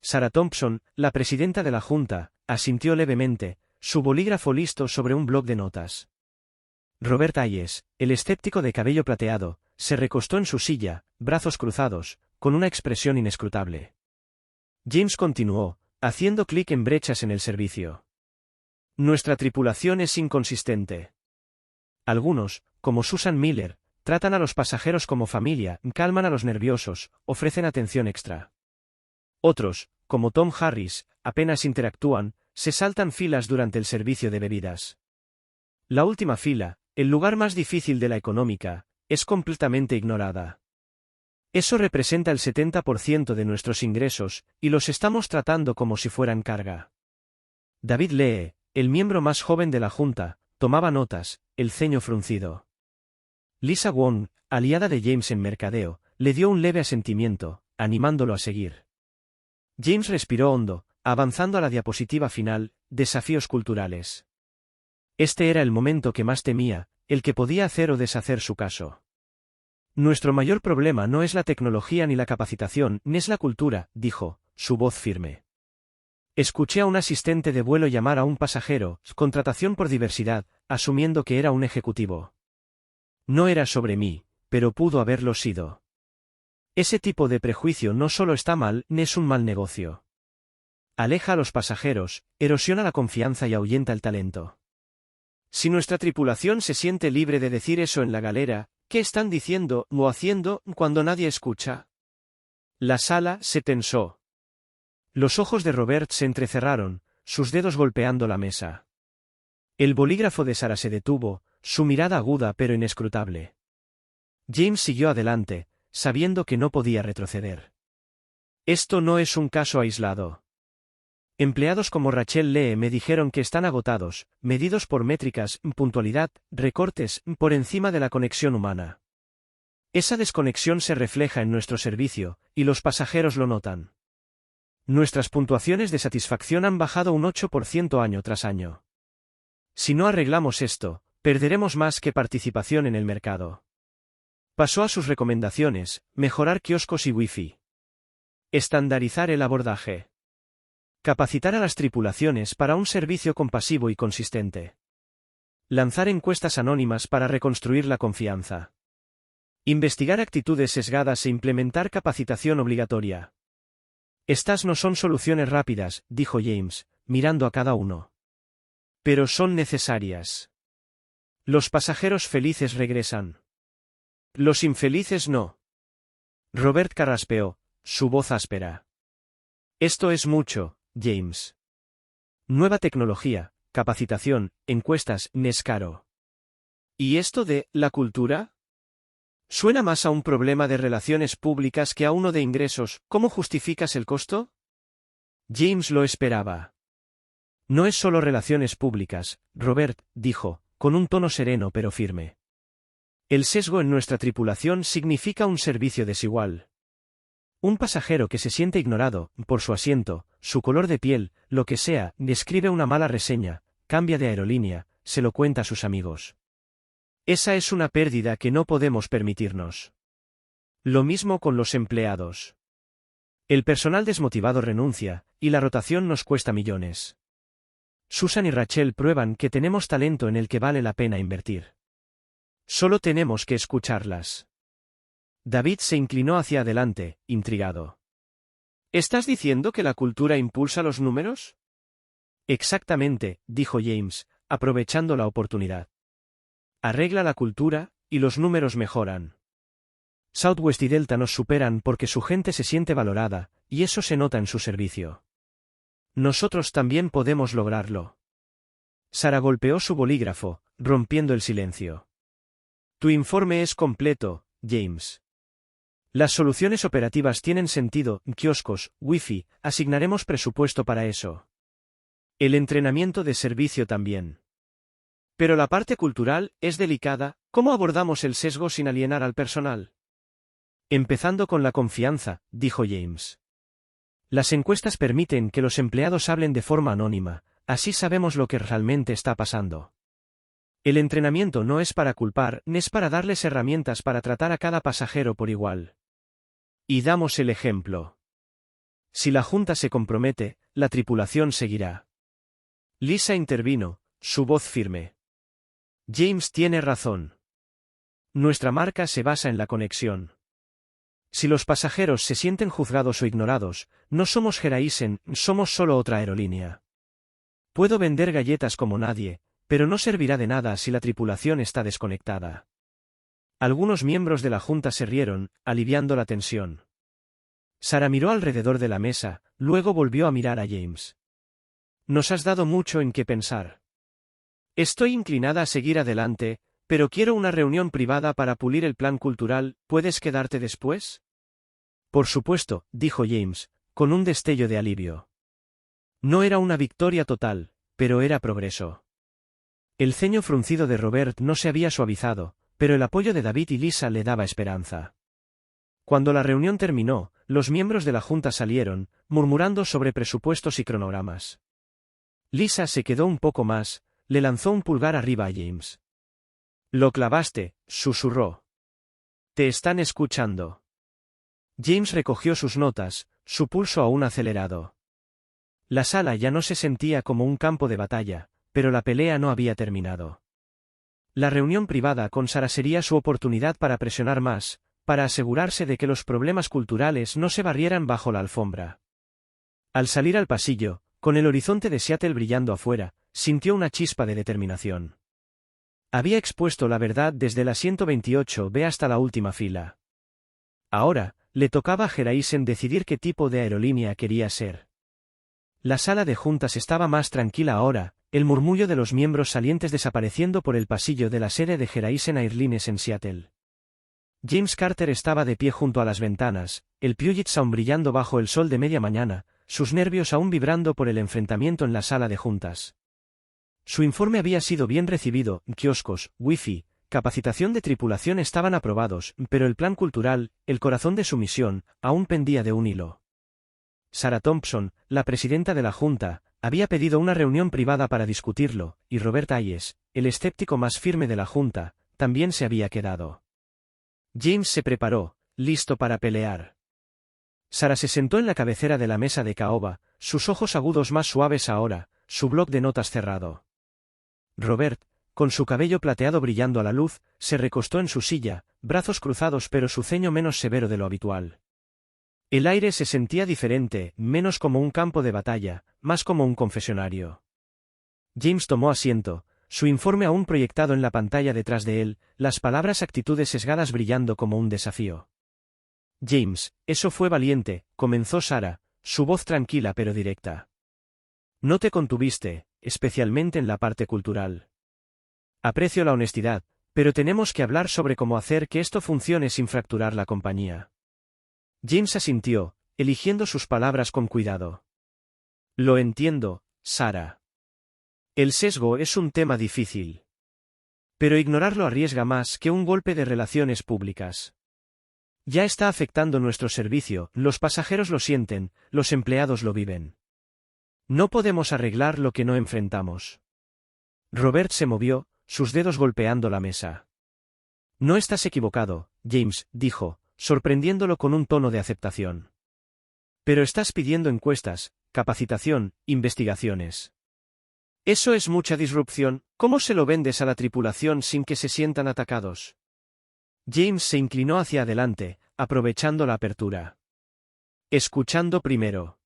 Speaker 1: Sarah Thompson, la presidenta de la Junta, asintió levemente, su bolígrafo listo sobre un bloc de notas. Robert Hayes, el escéptico de cabello plateado, se recostó en su silla, brazos cruzados, con una expresión inescrutable. James continuó, haciendo clic en brechas en el servicio. Nuestra tripulación es inconsistente. Algunos, como Susan Miller, tratan a los pasajeros como familia, calman a los nerviosos, ofrecen atención extra. Otros, como Tom Harris, apenas interactúan, se saltan filas durante el servicio de bebidas. La última fila, el lugar más difícil de la económica, es completamente ignorada. Eso representa el 70% de nuestros ingresos, y los estamos tratando como si fueran carga. David Lee, el miembro más joven de la Junta, tomaba notas, el ceño fruncido. Lisa Wong, aliada de James en mercadeo, le dio un leve asentimiento, animándolo a seguir. James respiró hondo, avanzando a la diapositiva final, desafíos culturales. Este era el momento que más temía, el que podía hacer o deshacer su caso. Nuestro mayor problema no es la tecnología ni la capacitación, ni es la cultura, dijo, su voz firme. Escuché a un asistente de vuelo llamar a un pasajero, contratación por diversidad, asumiendo que era un ejecutivo. No era sobre mí, pero pudo haberlo sido. Ese tipo de prejuicio no solo está mal, ni es un mal negocio. Aleja a los pasajeros, erosiona la confianza y ahuyenta el talento. Si nuestra tripulación se siente libre de decir eso en la galera, ¿qué están diciendo o haciendo cuando nadie escucha? La sala se tensó. Los ojos de Robert se entrecerraron, sus dedos golpeando la mesa. El bolígrafo de Sarah se detuvo, su mirada aguda pero inescrutable. James siguió adelante, sabiendo que no podía retroceder. Esto no es un caso aislado. Empleados como Rachel Lee me dijeron que están agotados, medidos por métricas, puntualidad, recortes, por encima de la conexión humana. Esa desconexión se refleja en nuestro servicio, y los pasajeros lo notan. Nuestras puntuaciones de satisfacción han bajado un 8% año tras año. Si no arreglamos esto, perderemos más que participación en el mercado. Pasó a sus recomendaciones: mejorar kioscos y wifi. Estandarizar el abordaje. Capacitar a las tripulaciones para un servicio compasivo y consistente. Lanzar encuestas anónimas para reconstruir la confianza. Investigar actitudes sesgadas e implementar capacitación obligatoria. Estas no son soluciones rápidas, dijo James, mirando a cada uno. Pero son necesarias. Los pasajeros felices regresan. Los infelices no. Robert carraspeó, su voz áspera. Esto es mucho, James. Nueva tecnología, capacitación, encuestas, es caro. ¿Y esto de la cultura? Suena más a un problema de relaciones públicas que a uno de ingresos. ¿Cómo justificas el costo? James lo esperaba. No es solo relaciones públicas, Robert, dijo, con un tono sereno pero firme. El sesgo en nuestra tripulación significa un servicio desigual. Un pasajero que se siente ignorado, por su asiento, su color de piel, lo que sea, escribe una mala reseña, cambia de aerolínea, se lo cuenta a sus amigos. Esa es una pérdida que no podemos permitirnos. Lo mismo con los empleados. El personal desmotivado renuncia, y la rotación nos cuesta millones. Susan y Rachel prueban que tenemos talento en el que vale la pena invertir. Solo tenemos que escucharlas. David se inclinó hacia adelante, intrigado. ¿Estás diciendo que la cultura impulsa los números? Exactamente, dijo James, aprovechando la oportunidad. Arregla la cultura, y los números mejoran. Southwest y Delta nos superan porque su gente se siente valorada, y eso se nota en su servicio. Nosotros también podemos lograrlo. Sara golpeó su bolígrafo, rompiendo el silencio. Tu informe es completo, James. Las soluciones operativas tienen sentido: kioscos, wifi, asignaremos presupuesto para eso. El entrenamiento de servicio también. Pero la parte cultural es delicada. ¿Cómo abordamos el sesgo sin alienar al personal? Empezando con la confianza, dijo James. Las encuestas permiten que los empleados hablen de forma anónima, así sabemos lo que realmente está pasando. El entrenamiento no es para culpar, es para darles herramientas para tratar a cada pasajero por igual. Y damos el ejemplo. Si la junta se compromete, la tripulación seguirá. Lisa intervino, su voz firme. James tiene razón. Nuestra marca se basa en la conexión. Si los pasajeros se sienten juzgados o ignorados, no somos Geraisen, somos solo otra aerolínea. Puedo vender galletas como nadie, pero no servirá de nada si la tripulación está desconectada. Algunos miembros de la junta se rieron, aliviando la tensión. Sara miró alrededor de la mesa, luego volvió a mirar a James. Nos has dado mucho en qué pensar. Estoy inclinada a seguir adelante, pero quiero una reunión privada para pulir el plan cultural. ¿Puedes quedarte después? Por supuesto, dijo James, con un destello de alivio. No era una victoria total, pero era progreso. El ceño fruncido de Robert no se había suavizado, pero el apoyo de David y Lisa le daba esperanza. Cuando la reunión terminó, los miembros de la junta salieron, murmurando sobre presupuestos y cronogramas. Lisa se quedó un poco más, le lanzó un pulgar arriba a James. Lo clavaste, susurró. Te están escuchando. James recogió sus notas, su pulso aún acelerado. La sala ya no se sentía como un campo de batalla, pero la pelea no había terminado. La reunión privada con Sara sería su oportunidad para presionar más, para asegurarse de que los problemas culturales no se barrieran bajo la alfombra. Al salir al pasillo, con el horizonte de Seattle brillando afuera, sintió una chispa de determinación. Había expuesto la verdad desde el asiento 28B hasta la última fila. Ahora, le tocaba a Geraisen decidir qué tipo de aerolínea quería ser. La sala de juntas estaba más tranquila ahora, el murmullo de los miembros salientes desapareciendo por el pasillo de la sede de Geraisen Airlines en Seattle. James Carter estaba de pie junto a las ventanas, el Puget Sound brillando bajo el sol de media mañana, sus nervios aún vibrando por el enfrentamiento en la sala de juntas. Su informe había sido bien recibido: kioscos, wifi, capacitación de tripulación estaban aprobados, pero el plan cultural, el corazón de su misión, aún pendía de un hilo. Sarah Thompson, la presidenta de la Junta, había pedido una reunión privada para discutirlo, y Robert Hayes, el escéptico más firme de la Junta, también se había quedado. James se preparó, listo para pelear. Sarah se sentó en la cabecera de la mesa de caoba, sus ojos agudos más suaves ahora, su bloc de notas cerrado. Robert, con su cabello plateado brillando a la luz, se recostó en su silla, brazos cruzados pero su ceño menos severo de lo habitual. El aire se sentía diferente, menos como un campo de batalla, más como un confesionario. James tomó asiento, su informe aún proyectado en la pantalla detrás de él, las palabras actitudes sesgadas brillando como un desafío. James, eso fue valiente, comenzó Sarah, su voz tranquila pero directa. No te contuviste, especialmente en la parte cultural. Aprecio la honestidad, pero tenemos que hablar sobre cómo hacer que esto funcione sin fracturar la compañía. James asintió, eligiendo sus palabras con cuidado. Lo entiendo, Sarah. El sesgo es un tema difícil. Pero ignorarlo arriesga más que un golpe de relaciones públicas. Ya está afectando nuestro servicio, los pasajeros lo sienten, los empleados lo viven. No podemos arreglar lo que no enfrentamos. Robert se movió, sus dedos golpeando la mesa. No estás equivocado, James, dijo, sorprendiéndolo con un tono de aceptación. Pero estás pidiendo encuestas, capacitación, investigaciones. Eso es mucha disrupción. ¿Cómo se lo vendes a la tripulación sin que se sientan atacados? James se inclinó hacia adelante, aprovechando la apertura. Escuchando primero.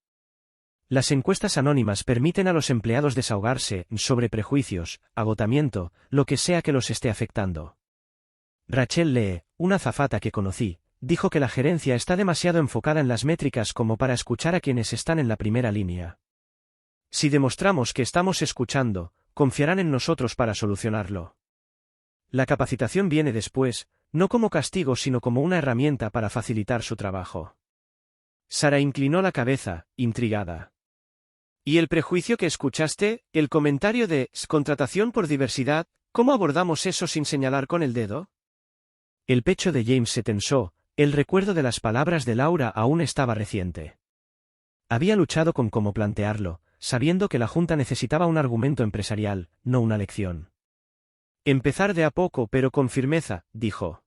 Speaker 1: Las encuestas anónimas permiten a los empleados desahogarse sobre prejuicios, agotamiento, lo que sea que los esté afectando. Rachel Lee, una azafata que conocí, dijo que la gerencia está demasiado enfocada en las métricas como para escuchar a quienes están en la primera línea. Si demostramos que estamos escuchando, confiarán en nosotros para solucionarlo. La capacitación viene después, no como castigo sino como una herramienta para facilitar su trabajo. Sarah inclinó la cabeza, intrigada. ¿Y el prejuicio que escuchaste, el comentario de contratación por diversidad, cómo abordamos eso sin señalar con el dedo? El pecho de James se tensó, el recuerdo de las palabras de Laura aún estaba reciente. Había luchado con cómo plantearlo, sabiendo que la Junta necesitaba un argumento empresarial, no una lección. Empezar de a poco pero con firmeza, dijo.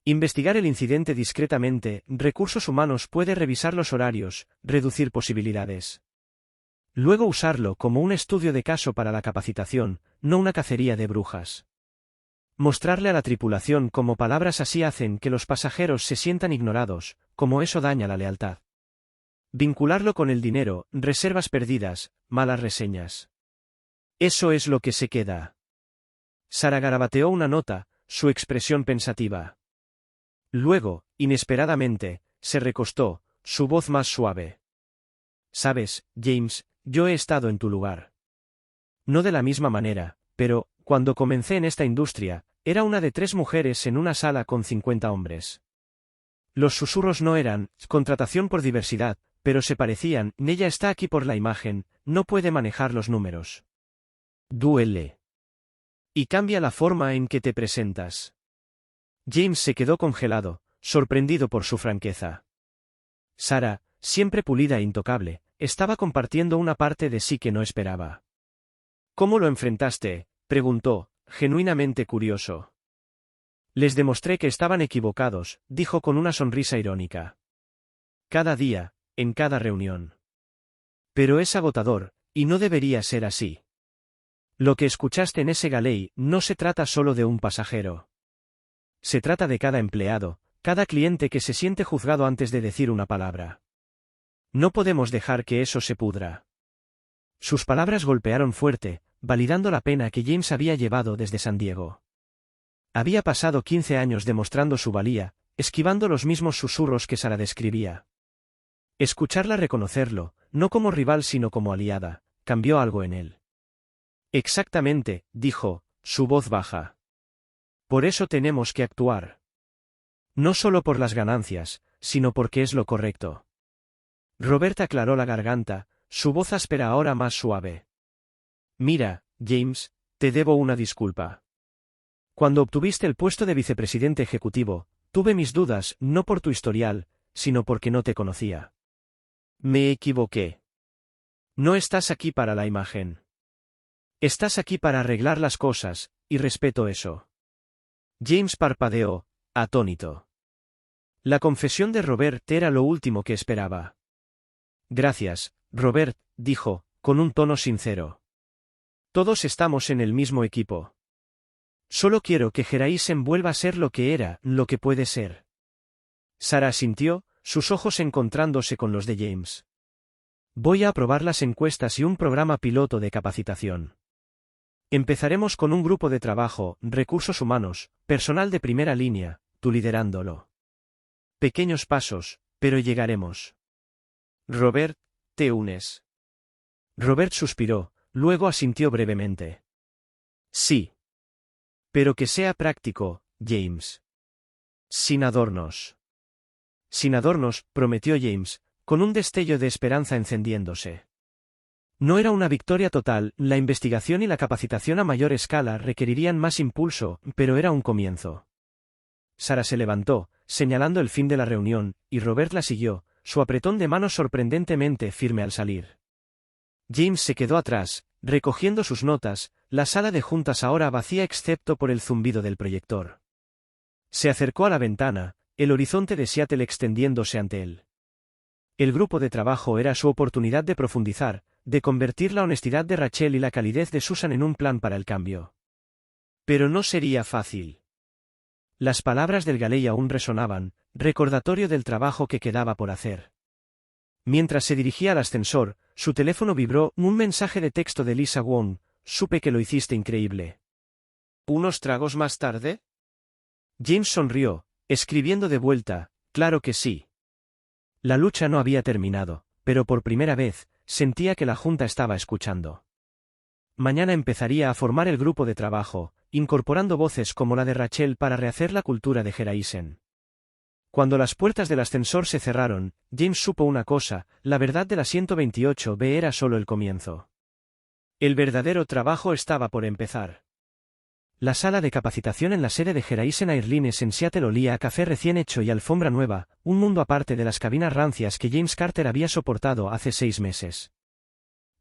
Speaker 1: Investigar el incidente discretamente, recursos humanos puede revisar los horarios, reducir posibilidades. Luego usarlo como un estudio de caso para la capacitación, no una cacería de brujas. Mostrarle a la tripulación cómo palabras así hacen que los pasajeros se sientan ignorados, cómo eso daña la lealtad. Vincularlo con el dinero, reservas perdidas, malas reseñas. Eso es lo que se queda. Sarah garabateó una nota, su expresión pensativa. Luego, inesperadamente, se recostó, su voz más suave. Sabes, James, yo he estado en tu lugar. No de la misma manera, pero, cuando comencé en esta industria, era una de 3 mujeres en una sala con 50 hombres. Los susurros no eran contratación por diversidad, pero se parecían, ella está aquí por la imagen, no puede manejar los números. Duele. Y cambia la forma en que te presentas. James se quedó congelado, sorprendido por su franqueza. Sarah, siempre pulida e intocable, estaba compartiendo una parte de sí que no esperaba. ¿Cómo lo enfrentaste?, preguntó, genuinamente curioso. Les demostré que estaban equivocados, dijo con una sonrisa irónica. Cada día, en cada reunión. Pero es agotador, y no debería ser así. Lo que escuchaste en ese galey no se trata solo de un pasajero. Se trata de cada empleado, cada cliente que se siente juzgado antes de decir una palabra. No podemos dejar que eso se pudra. Sus palabras golpearon fuerte, validando la pena que James había llevado desde San Diego. Había pasado 15 años demostrando su valía, esquivando los mismos susurros que Sarah describía. Escucharla reconocerlo, no como rival sino como aliada, cambió algo en él. Exactamente, dijo, su voz baja. Por eso tenemos que actuar. No solo por las ganancias, sino porque es lo correcto. Robert aclaró la garganta, su voz áspera ahora más suave. Mira, James, te debo una disculpa. Cuando obtuviste el puesto de vicepresidente ejecutivo, tuve mis dudas, no por tu historial, sino porque no te conocía. Me equivoqué. No estás aquí para la imagen. Estás aquí para arreglar las cosas, y respeto eso. James parpadeó, atónito. La confesión de Robert era lo último que esperaba. Gracias, Robert, dijo, con un tono sincero. Todos estamos en el mismo equipo. Solo quiero que Geraisen vuelva a ser lo que era, lo que puede ser. Sara asintió, sus ojos encontrándose con los de James. Voy a aprobar las encuestas y un programa piloto de capacitación. Empezaremos con un grupo de trabajo, recursos humanos, personal de primera línea, tú liderándolo. Pequeños pasos, pero llegaremos. Robert, ¿te unes? Robert suspiró, luego asintió brevemente. Sí. Pero que sea práctico, James. Sin adornos. Sin adornos, prometió James, con un destello de esperanza encendiéndose. No era una victoria total, la investigación y la capacitación a mayor escala requerirían más impulso, pero era un comienzo. Sara se levantó, señalando el fin de la reunión, y Robert la siguió, su apretón de manos sorprendentemente firme al salir. James se quedó atrás, recogiendo sus notas, la sala de juntas ahora vacía excepto por el zumbido del proyector. Se acercó a la ventana, el horizonte de Seattle extendiéndose ante él. El grupo de trabajo era su oportunidad de profundizar, de convertir la honestidad de Rachel y la calidez de Susan en un plan para el cambio. Pero no sería fácil. Las palabras del Galey aún resonaban, recordatorio del trabajo que quedaba por hacer. Mientras se dirigía al ascensor, su teléfono vibró, un mensaje de texto de Lisa Wong, supe que lo hiciste increíble. ¿Unos tragos más tarde? James sonrió, escribiendo de vuelta, claro que sí. La lucha no había terminado, pero por primera vez, sentía que la junta estaba escuchando. Mañana empezaría a formar el grupo de trabajo, incorporando voces como la de Rachel para rehacer la cultura de Geraisen. Cuando las puertas del ascensor se cerraron, James supo una cosa, la verdad de la 128B era solo el comienzo. El verdadero trabajo estaba por empezar. La sala de capacitación en la sede de Geraisen Airlines en Seattle olía a café recién hecho y alfombra nueva, un mundo aparte de las cabinas rancias que James Carter había soportado hace 6 meses.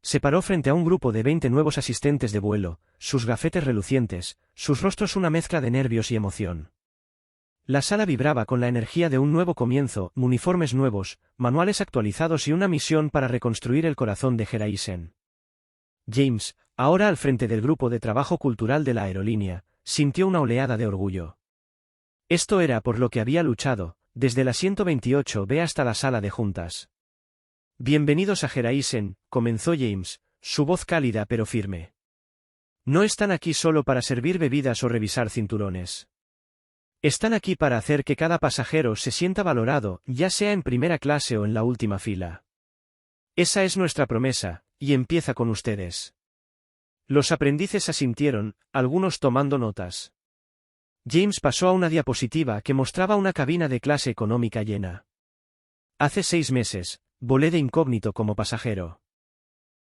Speaker 1: Se paró frente a un grupo de 20 nuevos asistentes de vuelo, sus gafetes relucientes, sus rostros una mezcla de nervios y emoción. La sala vibraba con la energía de un nuevo comienzo, uniformes nuevos, manuales actualizados y una misión para reconstruir el corazón de Geraisen. James, ahora al frente del grupo de trabajo cultural de la aerolínea, sintió una oleada de orgullo. Esto era por lo que había luchado, desde la 128B hasta la sala de juntas. Bienvenidos a Geraisen, comenzó James, su voz cálida pero firme. No están aquí solo para servir bebidas o revisar cinturones. Están aquí para hacer que cada pasajero se sienta valorado, ya sea en primera clase o en la última fila. Esa es nuestra promesa, y empieza con ustedes. Los aprendices asintieron, algunos tomando notas. James pasó a una diapositiva que mostraba una cabina de clase económica llena. Hace 6 meses, volé de incógnito como pasajero.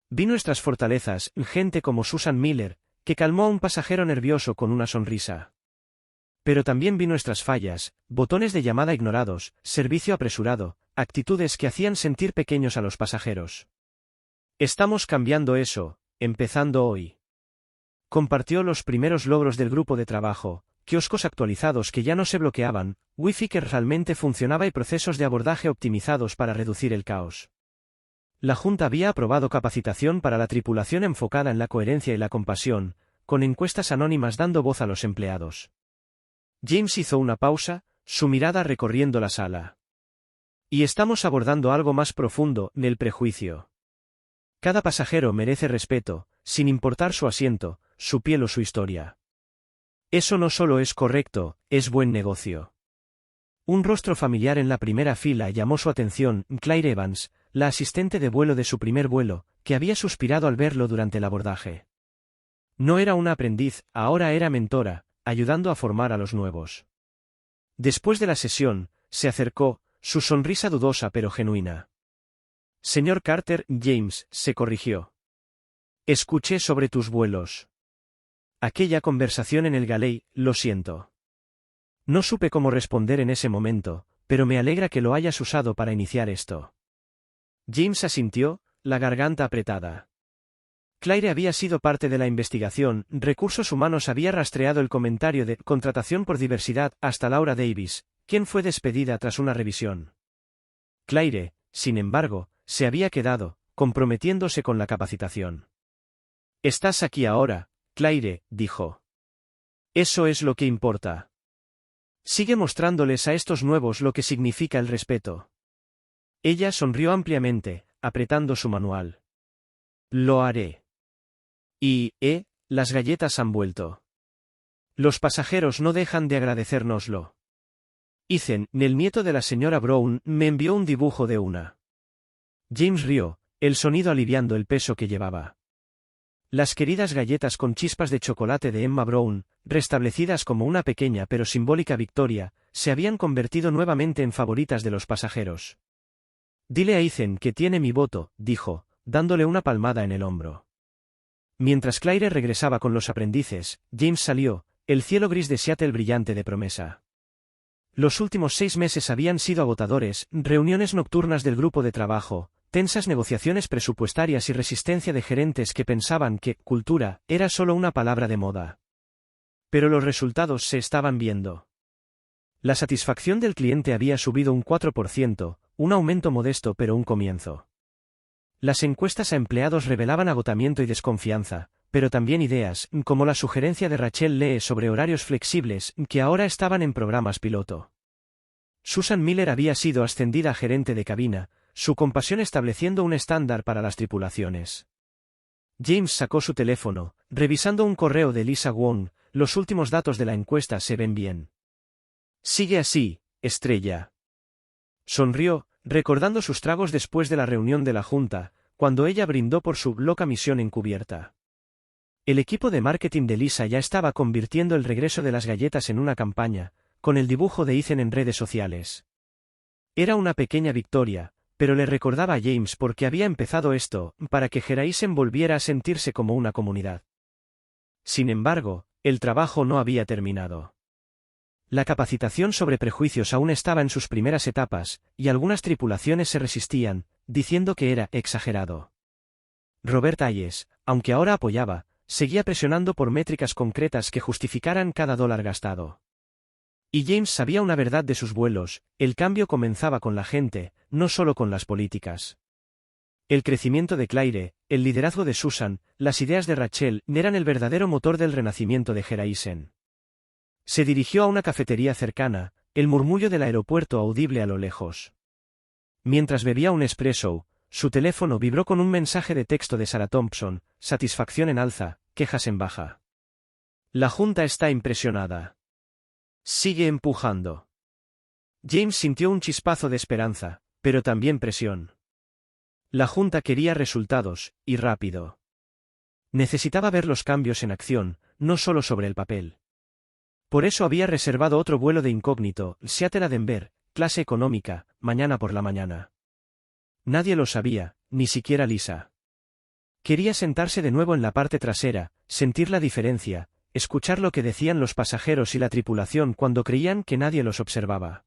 Speaker 1: Vi nuestras fortalezas, gente como Susan Miller, que calmó a un pasajero nervioso con una sonrisa. Pero también vi nuestras fallas, botones de llamada ignorados, servicio apresurado, actitudes que hacían sentir pequeños a los pasajeros. Estamos cambiando eso, empezando hoy. Compartió los primeros logros del grupo de trabajo, kioscos actualizados que ya no se bloqueaban, wifi que realmente funcionaba y procesos de abordaje optimizados para reducir el caos. La Junta había aprobado capacitación para la tripulación enfocada en la coherencia y la compasión, con encuestas anónimas dando voz a los empleados. James hizo una pausa, su mirada recorriendo la sala. Y estamos abordando algo más profundo, el prejuicio. Cada pasajero merece respeto, sin importar su asiento, su piel o su historia. Eso no solo es correcto, es buen negocio. Un rostro familiar en la primera fila llamó su atención, Claire Evans, la asistente de vuelo de su primer vuelo, que había suspirado al verlo durante el abordaje. No era una aprendiz, ahora era mentora, ayudando a formar a los nuevos. Después de la sesión, se acercó, su sonrisa dudosa pero genuina. Señor Carter, James, se corrigió. Escuché sobre tus vuelos. Aquella conversación en el Galley, lo siento. No supe cómo responder en ese momento, pero me alegra que lo hayas usado para iniciar esto. James asintió, la garganta apretada. Claire había sido parte de la investigación, Recursos Humanos había rastreado el comentario de contratación por diversidad hasta Laura Davis, quien fue despedida tras una revisión. Claire, sin embargo, se había quedado, comprometiéndose con la capacitación. Estás aquí ahora, Claire, dijo. Eso es lo que importa. Sigue mostrándoles a estos nuevos lo que significa el respeto. Ella sonrió ampliamente, apretando su manual. Lo haré. Y, las galletas han vuelto. Los pasajeros no dejan de agradecérnoslo. Ethan, el nieto de la señora Brown, me envió un dibujo de una. James rió, el sonido aliviando el peso que llevaba. Las queridas galletas con chispas de chocolate de Emma Brown, restablecidas como una pequeña pero simbólica victoria, se habían convertido nuevamente en favoritas de los pasajeros. Dile a Ethan que tiene mi voto, dijo, dándole una palmada en el hombro. Mientras Claire regresaba con los aprendices, James salió, el cielo gris de Seattle brillante de promesa. Los últimos 6 meses habían sido agotadores, reuniones nocturnas del grupo de trabajo, tensas negociaciones presupuestarias y resistencia de gerentes que pensaban que cultura era solo una palabra de moda. Pero los resultados se estaban viendo. La satisfacción del cliente había subido un 4%, un aumento modesto pero un comienzo. Las encuestas a empleados revelaban agotamiento y desconfianza, pero también ideas, como la sugerencia de Rachel Lee sobre horarios flexibles, que ahora estaban en programas piloto. Susan Miller había sido ascendida a gerente de cabina, su compasión estableciendo un estándar para las tripulaciones. James sacó su teléfono, revisando un correo de Lisa Wong, los últimos datos de la encuesta se ven bien. Sigue así, estrella. Sonrió, recordando sus tragos después de la reunión de la junta, cuando ella brindó por su loca misión encubierta. El equipo de marketing de Lisa ya estaba convirtiendo el regreso de las galletas en una campaña, con el dibujo de Ethan en redes sociales. Era una pequeña victoria, pero le recordaba a James por qué había empezado esto, para que Horizon volviera a sentirse como una comunidad. Sin embargo, el trabajo no había terminado. La capacitación sobre prejuicios aún estaba en sus primeras etapas, y algunas tripulaciones se resistían, diciendo que era exagerado. Robert Hayes, aunque ahora apoyaba, seguía presionando por métricas concretas que justificaran cada dólar gastado. Y James sabía una verdad de sus vuelos, el cambio comenzaba con la gente, no solo con las políticas. El crecimiento de Claire, el liderazgo de Susan, las ideas de Rachel eran el verdadero motor del renacimiento de Horizon. Se dirigió a una cafetería cercana, el murmullo del aeropuerto audible a lo lejos. Mientras bebía un espresso, su teléfono vibró con un mensaje de texto de Sarah Thompson, satisfacción en alza, quejas en baja. La junta está impresionada. Sigue empujando. James sintió un chispazo de esperanza, pero también presión. La junta quería resultados, y rápido. Necesitaba ver los cambios en acción, no solo sobre el papel. Por eso había reservado otro vuelo de incógnito, Seattle a Denver, clase económica, mañana por la mañana. Nadie lo sabía, ni siquiera Lisa. Quería sentarse de nuevo en la parte trasera, sentir la diferencia, escuchar lo que decían los pasajeros y la tripulación cuando creían que nadie los observaba.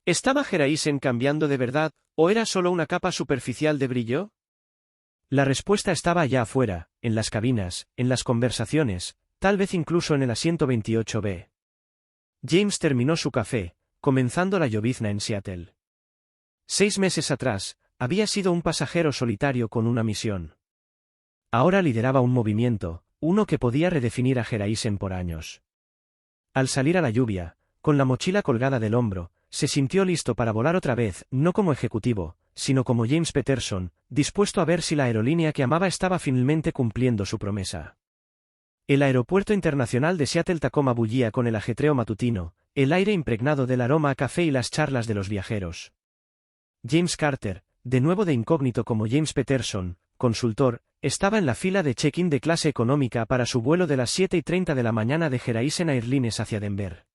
Speaker 1: ¿Estaba Horizon cambiando de verdad, o era solo una capa superficial de brillo? La respuesta estaba allá afuera, en las cabinas, en las conversaciones, tal vez incluso en el asiento 28B. James terminó su café, comenzando la llovizna en Seattle. 6 meses atrás, había sido un pasajero solitario con una misión. Ahora lideraba un movimiento, uno que podía redefinir a Horizon por años. Al salir a la lluvia, con la mochila colgada del hombro, se sintió listo para volar otra vez, no como ejecutivo, sino como James Peterson, dispuesto a ver si la aerolínea que amaba estaba finalmente cumpliendo su promesa. El aeropuerto internacional de Seattle-Tacoma bullía con el ajetreo matutino, el aire impregnado del aroma a café y las charlas de los viajeros. James Carter, de nuevo de incógnito como James Peterson, consultor, estaba en la fila de check-in de clase económica para su vuelo de las 7:30 de la mañana de Horizon Airlines hacia Denver.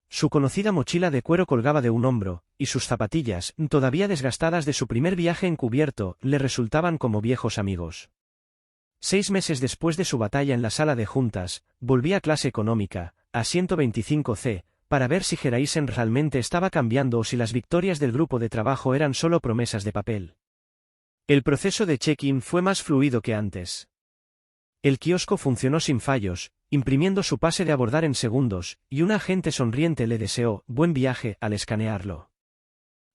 Speaker 1: Su conocida mochila de cuero colgaba de un hombro, y sus zapatillas, todavía desgastadas de su primer viaje encubierto, le resultaban como viejos amigos. 6 meses después de su batalla en la sala de juntas, volví a clase económica, a 125C, para ver si Geraisen realmente estaba cambiando o si las victorias del grupo de trabajo eran solo promesas de papel. El proceso de check-in fue más fluido que antes. El kiosco funcionó sin fallos, imprimiendo su pase de abordar en segundos, y un agente sonriente le deseó buen viaje al escanearlo.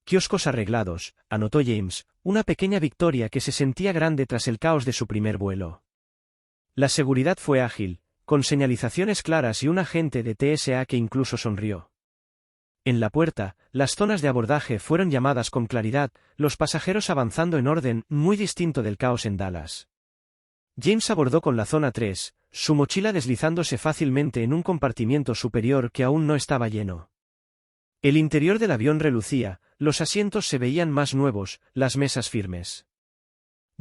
Speaker 1: Kioscos arreglados, anotó James, una pequeña victoria que se sentía grande tras el caos de su primer vuelo. La seguridad fue ágil, con señalizaciones claras y un agente de TSA que incluso sonrió. En la puerta, las zonas de abordaje fueron llamadas con claridad, los pasajeros avanzando en orden muy distinto del caos en Dallas. James abordó con la zona 3, su mochila deslizándose fácilmente en un compartimiento superior que aún no estaba lleno. El interior del avión relucía, los asientos se veían más nuevos, las mesas firmes.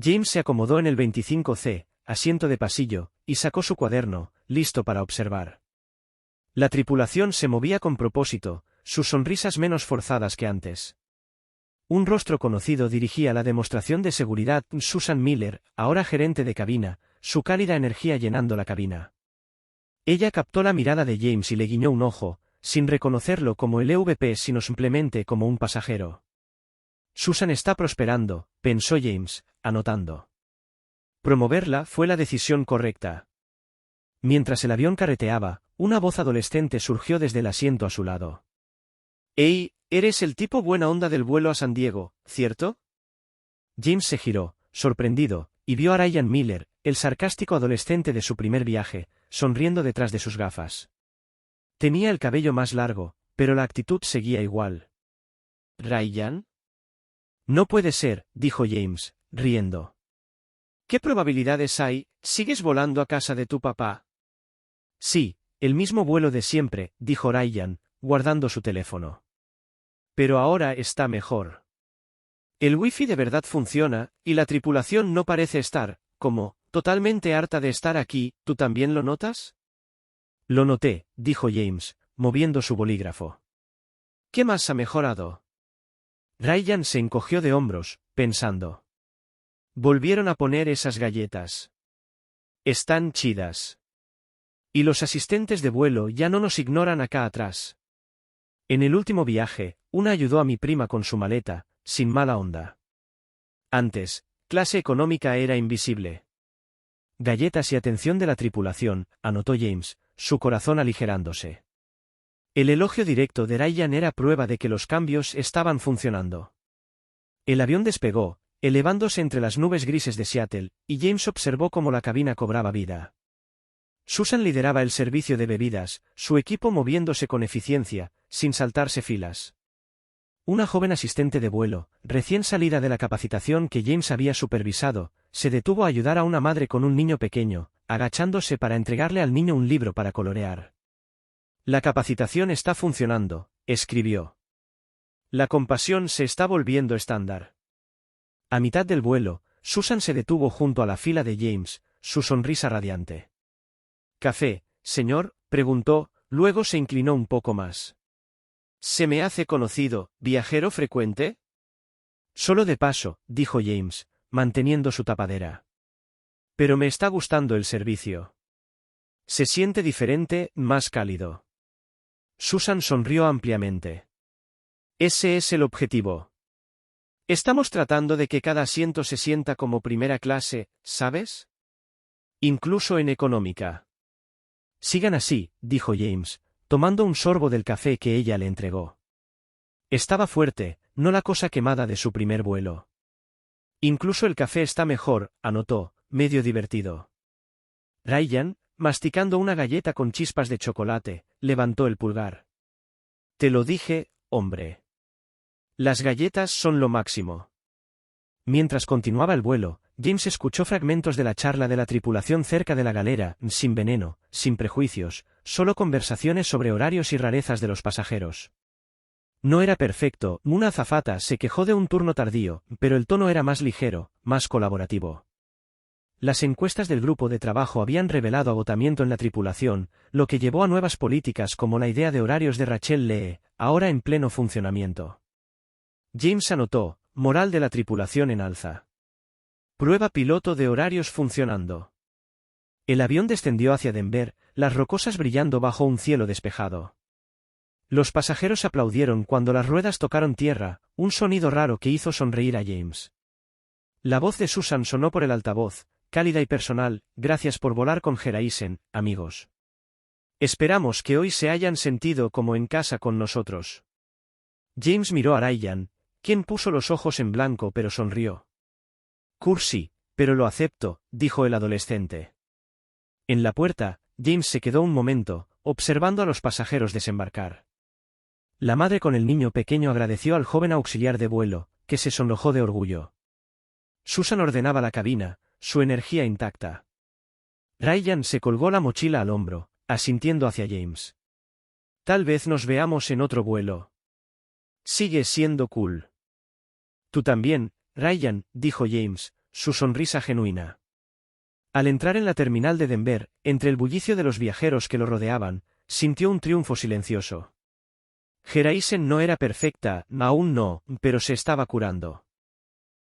Speaker 1: James se acomodó en el 25C, asiento de pasillo, y sacó su cuaderno, listo para observar. La tripulación se movía con propósito, sus sonrisas menos forzadas que antes. Un rostro conocido dirigía la demostración de seguridad, Susan Miller, ahora gerente de cabina, su cálida energía llenando la cabina. Ella captó la mirada de James y le guiñó un ojo, sin reconocerlo como el EVP sino simplemente como un pasajero. Susan está prosperando, pensó James, anotando. Promoverla fue la decisión correcta. Mientras el avión carreteaba, una voz adolescente surgió desde el asiento a su lado. «Hey, eres el tipo buena onda del vuelo a San Diego, ¿cierto?» James se giró, sorprendido, y vio a Ryan Miller, el sarcástico adolescente de su primer viaje, sonriendo detrás de sus gafas. Tenía el cabello más largo, pero la actitud seguía igual. «¿Ryan?» «No puede ser», dijo James, riendo. «¿Qué probabilidades hay? ¿Sigues volando a casa de tu papá?» «Sí, el mismo vuelo de siempre», dijo Ryan, guardando su teléfono. «Pero ahora está mejor. El wifi de verdad funciona, y la tripulación no parece estar, totalmente harta de estar aquí. ¿Tú también lo notas?» «Lo noté», dijo James, moviendo su bolígrafo. «¿Qué más ha mejorado?» Ryan se encogió de hombros, pensando. «Volvieron a poner esas galletas. Están chidas. Y los asistentes de vuelo ya no nos ignoran acá atrás. En el último viaje, una ayudó a mi prima con su maleta, sin mala onda. Antes, clase económica era invisible». «Galletas y atención de la tripulación», anotó James, su corazón aligerándose. El elogio directo de Ryan era prueba de que los cambios estaban funcionando. El avión despegó, elevándose entre las nubes grises de Seattle, y James observó cómo la cabina cobraba vida. Susan lideraba el servicio de bebidas, su equipo moviéndose con eficiencia, sin saltarse filas. Una joven asistente de vuelo, recién salida de la capacitación que James había supervisado, se detuvo a ayudar a una madre con un niño pequeño, agachándose para entregarle al niño un libro para colorear. «La capacitación está funcionando», escribió. «La compasión se está volviendo estándar». A mitad del vuelo, Susan se detuvo junto a la fila de James, su sonrisa radiante. «¿Café, señor?», preguntó, luego se inclinó un poco más. «¿Se me hace conocido, viajero frecuente?» «Solo de paso», dijo James, manteniendo su tapadera. «Pero me está gustando el servicio. Se siente diferente, más cálido». Susan sonrió ampliamente. «Ese es el objetivo. Estamos tratando de que cada asiento se sienta como primera clase, ¿sabes? Incluso en económica». «Sigan así», dijo James, tomando un sorbo del café que ella le entregó. Estaba fuerte, no la cosa quemada de su primer vuelo. «Incluso el café está mejor», anotó, medio divertido. Ryan, masticando una galleta con chispas de chocolate, levantó el pulgar. «Te lo dije, hombre. Las galletas son lo máximo». Mientras continuaba el vuelo, James escuchó fragmentos de la charla de la tripulación cerca de la galera, sin veneno, sin prejuicios, solo conversaciones sobre horarios y rarezas de los pasajeros. No era perfecto, una azafata se quejó de un turno tardío, pero el tono era más ligero, más colaborativo. Las encuestas del grupo de trabajo habían revelado agotamiento en la tripulación, lo que llevó a nuevas políticas como la idea de horarios de Rachel Lee, ahora en pleno funcionamiento. James anotó, moral de la tripulación en alza. Prueba piloto de horarios funcionando. El avión descendió hacia Denver, las rocosas brillando bajo un cielo despejado. Los pasajeros aplaudieron cuando las ruedas tocaron tierra, un sonido raro que hizo sonreír a James. La voz de Susan sonó por el altavoz, cálida y personal: gracias por volar con Geraisen, amigos. Esperamos que hoy se hayan sentido como en casa con nosotros. James miró a Ryan, quien puso los ojos en blanco pero sonrió. Cursi, pero lo acepto, dijo el adolescente. En la puerta, James se quedó un momento, observando a los pasajeros desembarcar. La madre con el niño pequeño agradeció al joven auxiliar de vuelo, que se sonrojó de orgullo. Susan ordenaba la cabina, su energía intacta. Ryan se colgó la mochila al hombro, asintiendo hacia James. Tal vez nos veamos en otro vuelo. Sigue siendo cool. Tú también, Ryan, dijo James, su sonrisa genuina. Al entrar en la terminal de Denver, entre el bullicio de los viajeros que lo rodeaban, sintió un triunfo silencioso. Geraisen no era perfecta, aún no, pero se estaba curando.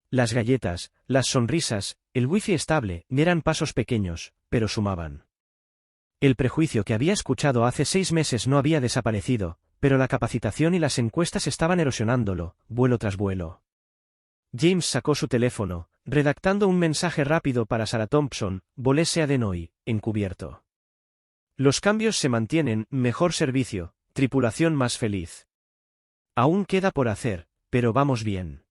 Speaker 1: Las galletas, las sonrisas, el wifi estable, eran pasos pequeños, pero sumaban. El prejuicio que había escuchado hace 6 meses no había desaparecido, pero la capacitación y las encuestas estaban erosionándolo, vuelo tras vuelo. James sacó su teléfono, redactando un mensaje rápido para Sarah Thompson: volese a Denoy, encubierto. Los cambios se mantienen, mejor servicio, tripulación más feliz. Aún queda por hacer, pero vamos bien.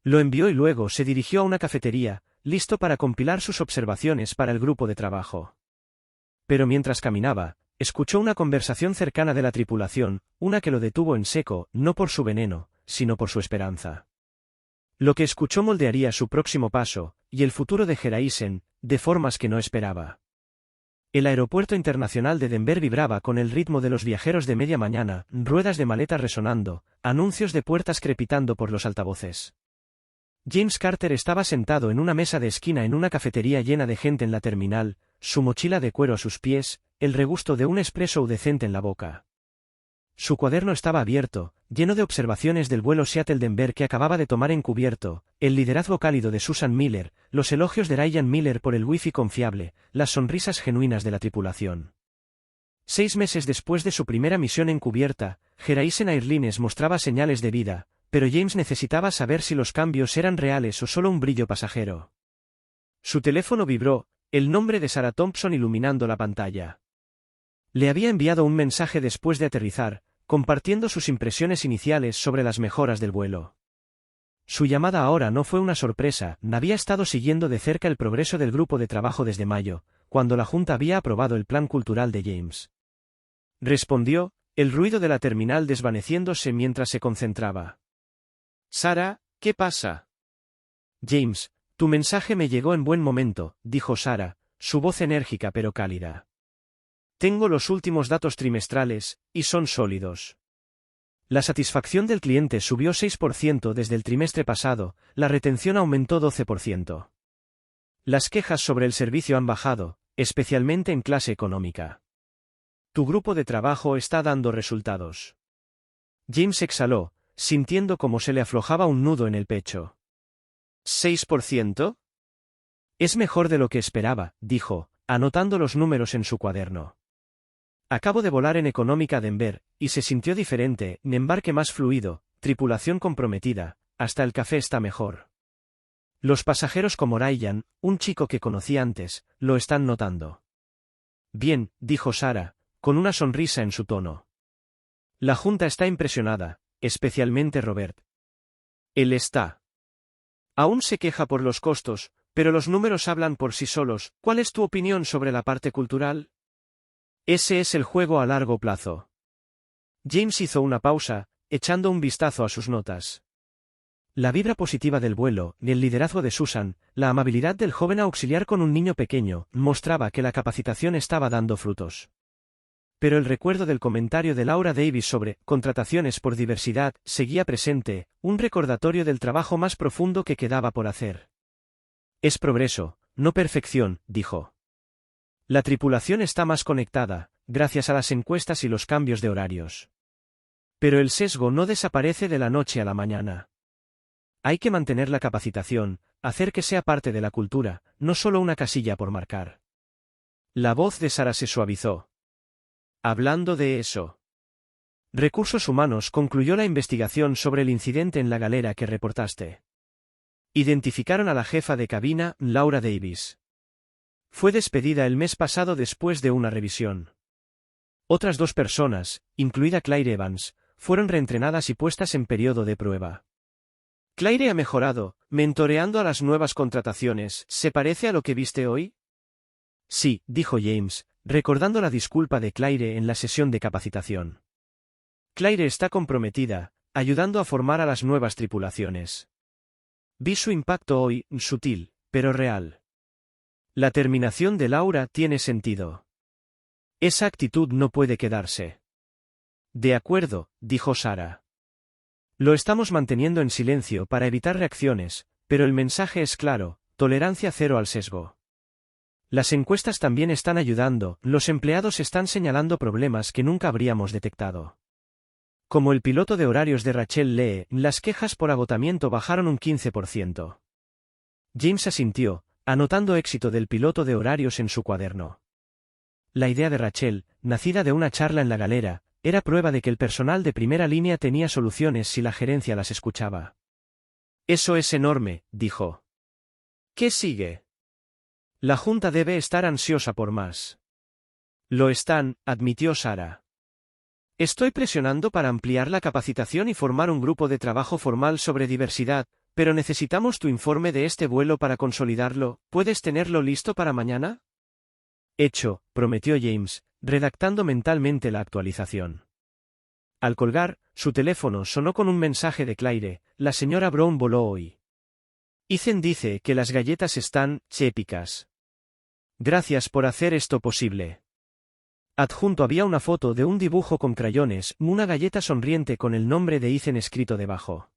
Speaker 1: Lo envió y luego se dirigió a una cafetería, listo para compilar sus observaciones para el grupo de trabajo. Pero mientras caminaba, escuchó una conversación cercana de la tripulación, una que lo detuvo en seco, no por su veneno, sino por su esperanza. Lo que escuchó moldearía su próximo paso, y el futuro de Geraisen, de formas que no esperaba. El aeropuerto internacional de Denver vibraba con el ritmo de los viajeros de media mañana, ruedas de maletas resonando, anuncios de puertas crepitando por los altavoces. James Carter estaba sentado en una mesa de esquina en una cafetería llena de gente en la terminal, su mochila de cuero a sus pies, el regusto de un espresso decente en la boca. Su cuaderno estaba abierto, lleno de observaciones del vuelo Seattle-Denver que acababa de tomar encubierto, el liderazgo cálido de Susan Miller, los elogios de Ryan Miller por el wifi confiable, las sonrisas genuinas de la tripulación. 6 meses después de su primera misión encubierta, Geraisen Airlines mostraba señales de vida, pero James necesitaba saber si los cambios eran reales o solo un brillo pasajero. Su teléfono vibró, el nombre de Sarah Thompson iluminando la pantalla. Le había enviado un mensaje después de aterrizar, compartiendo sus impresiones iniciales sobre las mejoras del vuelo. Su llamada ahora no fue una sorpresa, había estado siguiendo de cerca el progreso del grupo de trabajo desde mayo, cuando la Junta había aprobado el plan cultural de James. Respondió, el ruido de la terminal desvaneciéndose mientras se concentraba. Sarah, ¿qué pasa? James, tu mensaje me llegó en buen momento, dijo Sarah, su voz enérgica pero cálida. Tengo los últimos datos trimestrales, y son sólidos. La satisfacción del cliente subió 6% desde el trimestre pasado, la retención aumentó 12%. Las quejas sobre el servicio han bajado, especialmente en clase económica. Tu grupo de trabajo está dando resultados. James exhaló, sintiendo como se le aflojaba un nudo en el pecho. ¿6%? Es mejor de lo que esperaba, dijo, anotando los números en su cuaderno. Acabo de volar en económica a Denver, y se sintió diferente, embarque más fluido, tripulación comprometida, hasta el café está mejor. Los pasajeros como Ryan, un chico que conocí antes, lo están notando. Bien, dijo Sarah, con una sonrisa en su tono. La Junta está impresionada, especialmente Robert. Él está. Aún se queja por los costos, pero los números hablan por sí solos. ¿Cuál es tu opinión sobre la parte cultural? Ese es el juego a largo plazo. James hizo una pausa, echando un vistazo a sus notas. La vibra positiva del vuelo, el liderazgo de Susan, la amabilidad del joven auxiliar con un niño pequeño, mostraba que la capacitación estaba dando frutos. Pero el recuerdo del comentario de Laura Davis sobre contrataciones por diversidad seguía presente, un recordatorio del trabajo más profundo que quedaba por hacer. Es progreso, no perfección, dijo. La tripulación está más conectada, gracias a las encuestas y los cambios de horarios. Pero el sesgo no desaparece de la noche a la mañana. Hay que mantener la capacitación, hacer que sea parte de la cultura, no solo una casilla por marcar. La voz de Sara se suavizó. Hablando de eso. Recursos Humanos concluyó la investigación sobre el incidente en la galera que reportaste. Identificaron a la jefa de cabina, Laura Davis. Fue despedida el mes pasado después de una revisión. Otras 2 personas, incluida Claire Evans, fueron reentrenadas y puestas en periodo de prueba. Claire ha mejorado, mentoreando a las nuevas contrataciones. ¿Se parece a lo que viste hoy? Sí, dijo James, recordando la disculpa de Claire en la sesión de capacitación. Claire está comprometida, ayudando a formar a las nuevas tripulaciones. Vi su impacto hoy, sutil, pero real. La terminación de Laura tiene sentido. Esa actitud no puede quedarse. De acuerdo, dijo Sara. Lo estamos manteniendo en silencio para evitar reacciones, pero el mensaje es claro: tolerancia cero al sesgo. Las encuestas también están ayudando, los empleados están señalando problemas que nunca habríamos detectado. Como el piloto de horarios de Rachel Lee, las quejas por agotamiento bajaron un 15%. James asintió, anotando éxito del piloto de horarios en su cuaderno. La idea de Rachel, nacida de una charla en la galera, era prueba de que el personal de primera línea tenía soluciones si la gerencia las escuchaba. Eso es enorme, dijo. ¿Qué sigue? La Junta debe estar ansiosa por más. Lo están, admitió Sara. Estoy presionando para ampliar la capacitación y formar un grupo de trabajo formal sobre diversidad, pero necesitamos tu informe de este vuelo para consolidarlo. ¿Puedes tenerlo listo para mañana? Hecho, prometió James, redactando mentalmente la actualización. Al colgar, su teléfono sonó con un mensaje de Claire: la señora Brown voló hoy. Ethan dice que las galletas están épicas. Gracias por hacer esto posible. Adjunto había una foto de un dibujo con crayones, una galleta sonriente con el nombre de Ethan escrito debajo.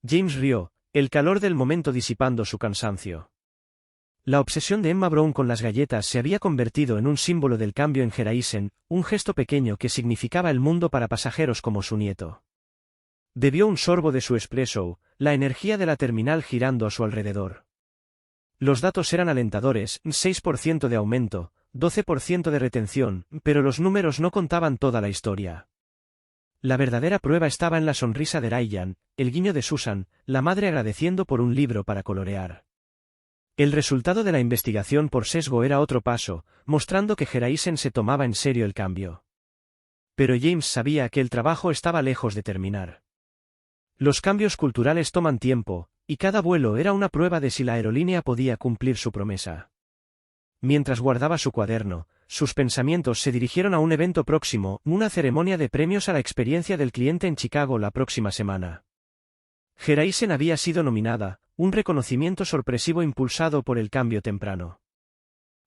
Speaker 1: James rió, el calor del momento disipando su cansancio. La obsesión de Emma Brown con las galletas se había convertido en un símbolo del cambio en Geraisen, un gesto pequeño que significaba el mundo para pasajeros como su nieto. Bebió un sorbo de su espresso, la energía de la terminal girando a su alrededor. Los datos eran alentadores: 6% de aumento, 12% de retención, pero los números no contaban toda la historia. La verdadera prueba estaba en la sonrisa de Ryan, el guiño de Susan, la madre agradeciendo por un libro para colorear. El resultado de la investigación por sesgo era otro paso, mostrando que Geraisen se tomaba en serio el cambio. Pero James sabía que el trabajo estaba lejos de terminar. Los cambios culturales toman tiempo, y cada vuelo era una prueba de si la aerolínea podía cumplir su promesa. Mientras guardaba su cuaderno, sus pensamientos se dirigieron a un evento próximo, una ceremonia de premios a la experiencia del cliente en Chicago la próxima semana. Geraisen había sido nominada, un reconocimiento sorpresivo impulsado por el cambio temprano.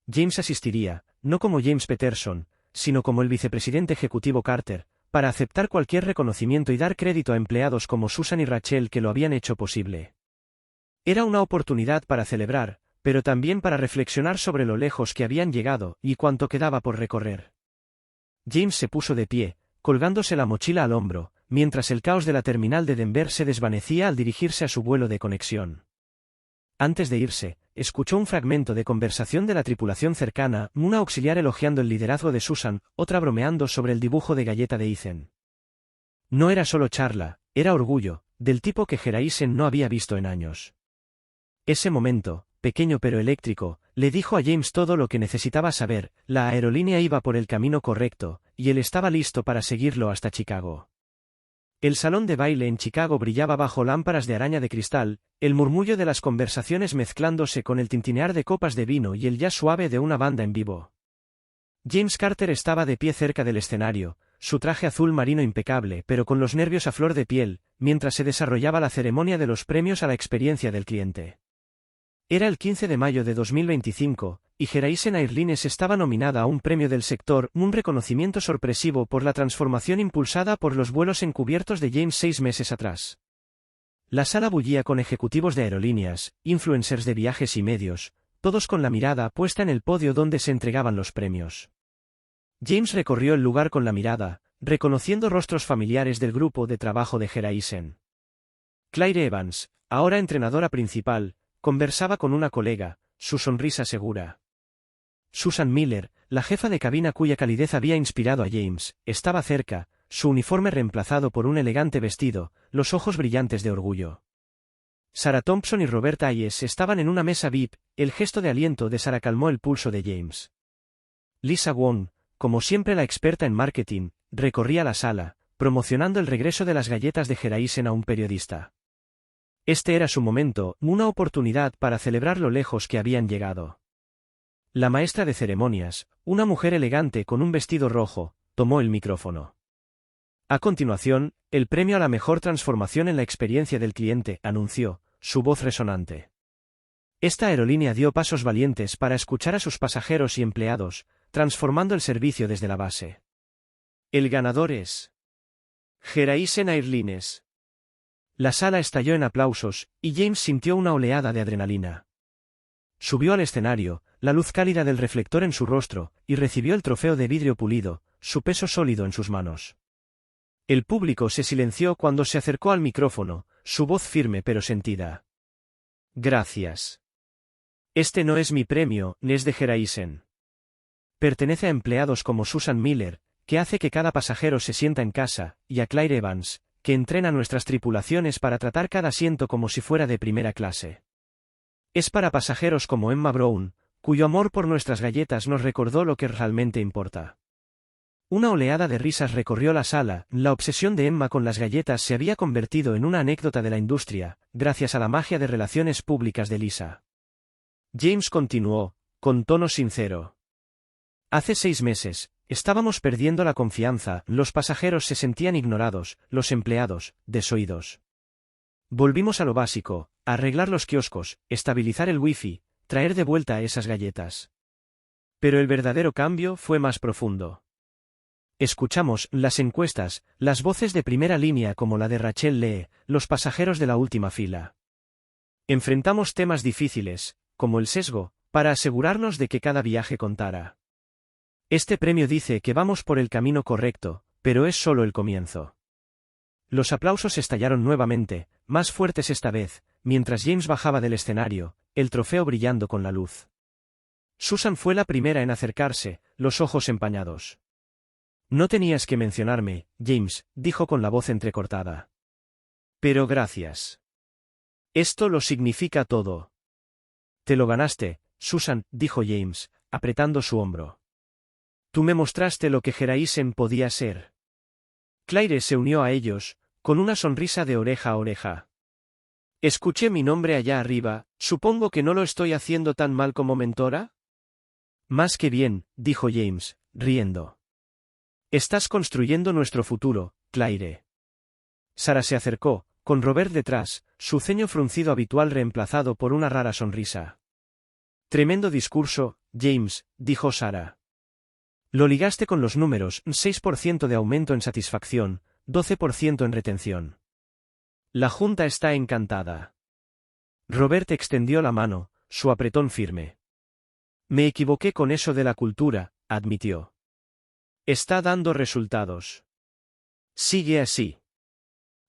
Speaker 1: James asistiría, no como James Peterson, sino como el vicepresidente ejecutivo Carter, para aceptar cualquier reconocimiento y dar crédito a empleados como Susan y Rachel que lo habían hecho posible. Era una oportunidad para celebrar, pero también para reflexionar sobre lo lejos que habían llegado y cuánto quedaba por recorrer. James se puso de pie, colgándose la mochila al hombro, mientras el caos de la terminal de Denver se desvanecía al dirigirse a su vuelo de conexión. Antes de irse, escuchó un fragmento de conversación de la tripulación cercana, una auxiliar elogiando el liderazgo de Susan, otra bromeando sobre el dibujo de galleta de Ethan. No era solo charla, era orgullo, del tipo que Geraisen no había visto en años. Ese momento, pequeño pero eléctrico, le dijo a James todo lo que necesitaba saber: la aerolínea iba por el camino correcto, y él estaba listo para seguirlo hasta Chicago. El salón de baile en Chicago brillaba bajo lámparas de araña de cristal, el murmullo de las conversaciones mezclándose con el tintinear de copas de vino y el jazz suave de una banda en vivo. James Carter estaba de pie cerca del escenario, su traje azul marino impecable pero con los nervios a flor de piel, mientras se desarrollaba la ceremonia de los premios a la experiencia del cliente. Era el 15 de mayo de 2025, y Geraisen Airlines estaba nominada a un premio del sector, un reconocimiento sorpresivo por la transformación impulsada por los vuelos encubiertos de James 6 meses atrás. La sala bullía con ejecutivos de aerolíneas, influencers de viajes y medios, todos con la mirada puesta en el podio donde se entregaban los premios. James recorrió el lugar con la mirada, reconociendo rostros familiares del grupo de trabajo de Geraisen. Claire Evans, ahora entrenadora principal, conversaba con una colega, su sonrisa segura. Susan Miller, la jefa de cabina cuya calidez había inspirado a James, estaba cerca, su uniforme reemplazado por un elegante vestido, los ojos brillantes de orgullo. Sarah Thompson y Robert Hayes estaban en una mesa VIP, el gesto de aliento de Sarah calmó el pulso de James. Lisa Wong, como siempre la experta en marketing, recorría la sala, promocionando el regreso de las galletas de Geraisen a un periodista. Este era su momento, una oportunidad para celebrar lo lejos que habían llegado. La maestra de ceremonias, una mujer elegante con un vestido rojo, tomó el micrófono. A continuación, el premio a la mejor transformación en la experiencia del cliente, anunció, su voz resonante. Esta aerolínea dio pasos valientes para escuchar a sus pasajeros y empleados, transformando el servicio desde la base. El ganador es Geraisen Airlines. La sala estalló en aplausos, y James sintió una oleada de adrenalina. Subió al escenario, la luz cálida del reflector en su rostro, y recibió el trofeo de vidrio pulido, su peso sólido en sus manos. El público se silenció cuando se acercó al micrófono, su voz firme pero sentida. Gracias. Este no es mi premio, es de Geraisen. Pertenece a empleados como Susan Miller, que hace que cada pasajero se sienta en casa, y a Claire Evans, que entrena nuestras tripulaciones para tratar cada asiento como si fuera de primera clase. Es para pasajeros como Emma Brown, cuyo amor por nuestras galletas nos recordó lo que realmente importa. Una oleada de risas recorrió la sala, la obsesión de Emma con las galletas se había convertido en una anécdota de la industria, gracias a la magia de relaciones públicas de Lisa. James continuó, con tono sincero. Hace 6 meses, estábamos perdiendo la confianza, los pasajeros se sentían ignorados, los empleados, desoídos. Volvimos a lo básico, arreglar los kioscos, estabilizar el wifi, traer de vuelta esas galletas. Pero el verdadero cambio fue más profundo. Escuchamos las encuestas, las voces de primera línea como la de Rachel Lee, los pasajeros de la última fila. Enfrentamos temas difíciles, como el sesgo, para asegurarnos de que cada viaje contara. Este premio dice que vamos por el camino correcto, pero es solo el comienzo. Los aplausos estallaron nuevamente, más fuertes esta vez, mientras James bajaba del escenario, el trofeo brillando con la luz. Susan fue la primera en acercarse, los ojos empañados. No tenías que mencionarme, James, dijo con la voz entrecortada. Pero gracias. Esto lo significa todo. Te lo ganaste, Susan, dijo James, apretando su hombro. Tú me mostraste lo que Geraisen podía ser. Claire se unió a ellos, con una sonrisa de oreja a oreja. Escuché mi nombre allá arriba, supongo que no lo estoy haciendo tan mal como mentora. Más que bien, dijo James, riendo. Estás construyendo nuestro futuro, Claire. Sarah se acercó, con Robert detrás, su ceño fruncido habitual reemplazado por una rara sonrisa. Tremendo discurso, James, dijo Sarah. Lo ligaste con los números, 6% de aumento en satisfacción, 12% en retención. La junta está encantada. Robert extendió la mano, su apretón firme. Me equivoqué con eso de la cultura, admitió. Está dando resultados. Sigue así.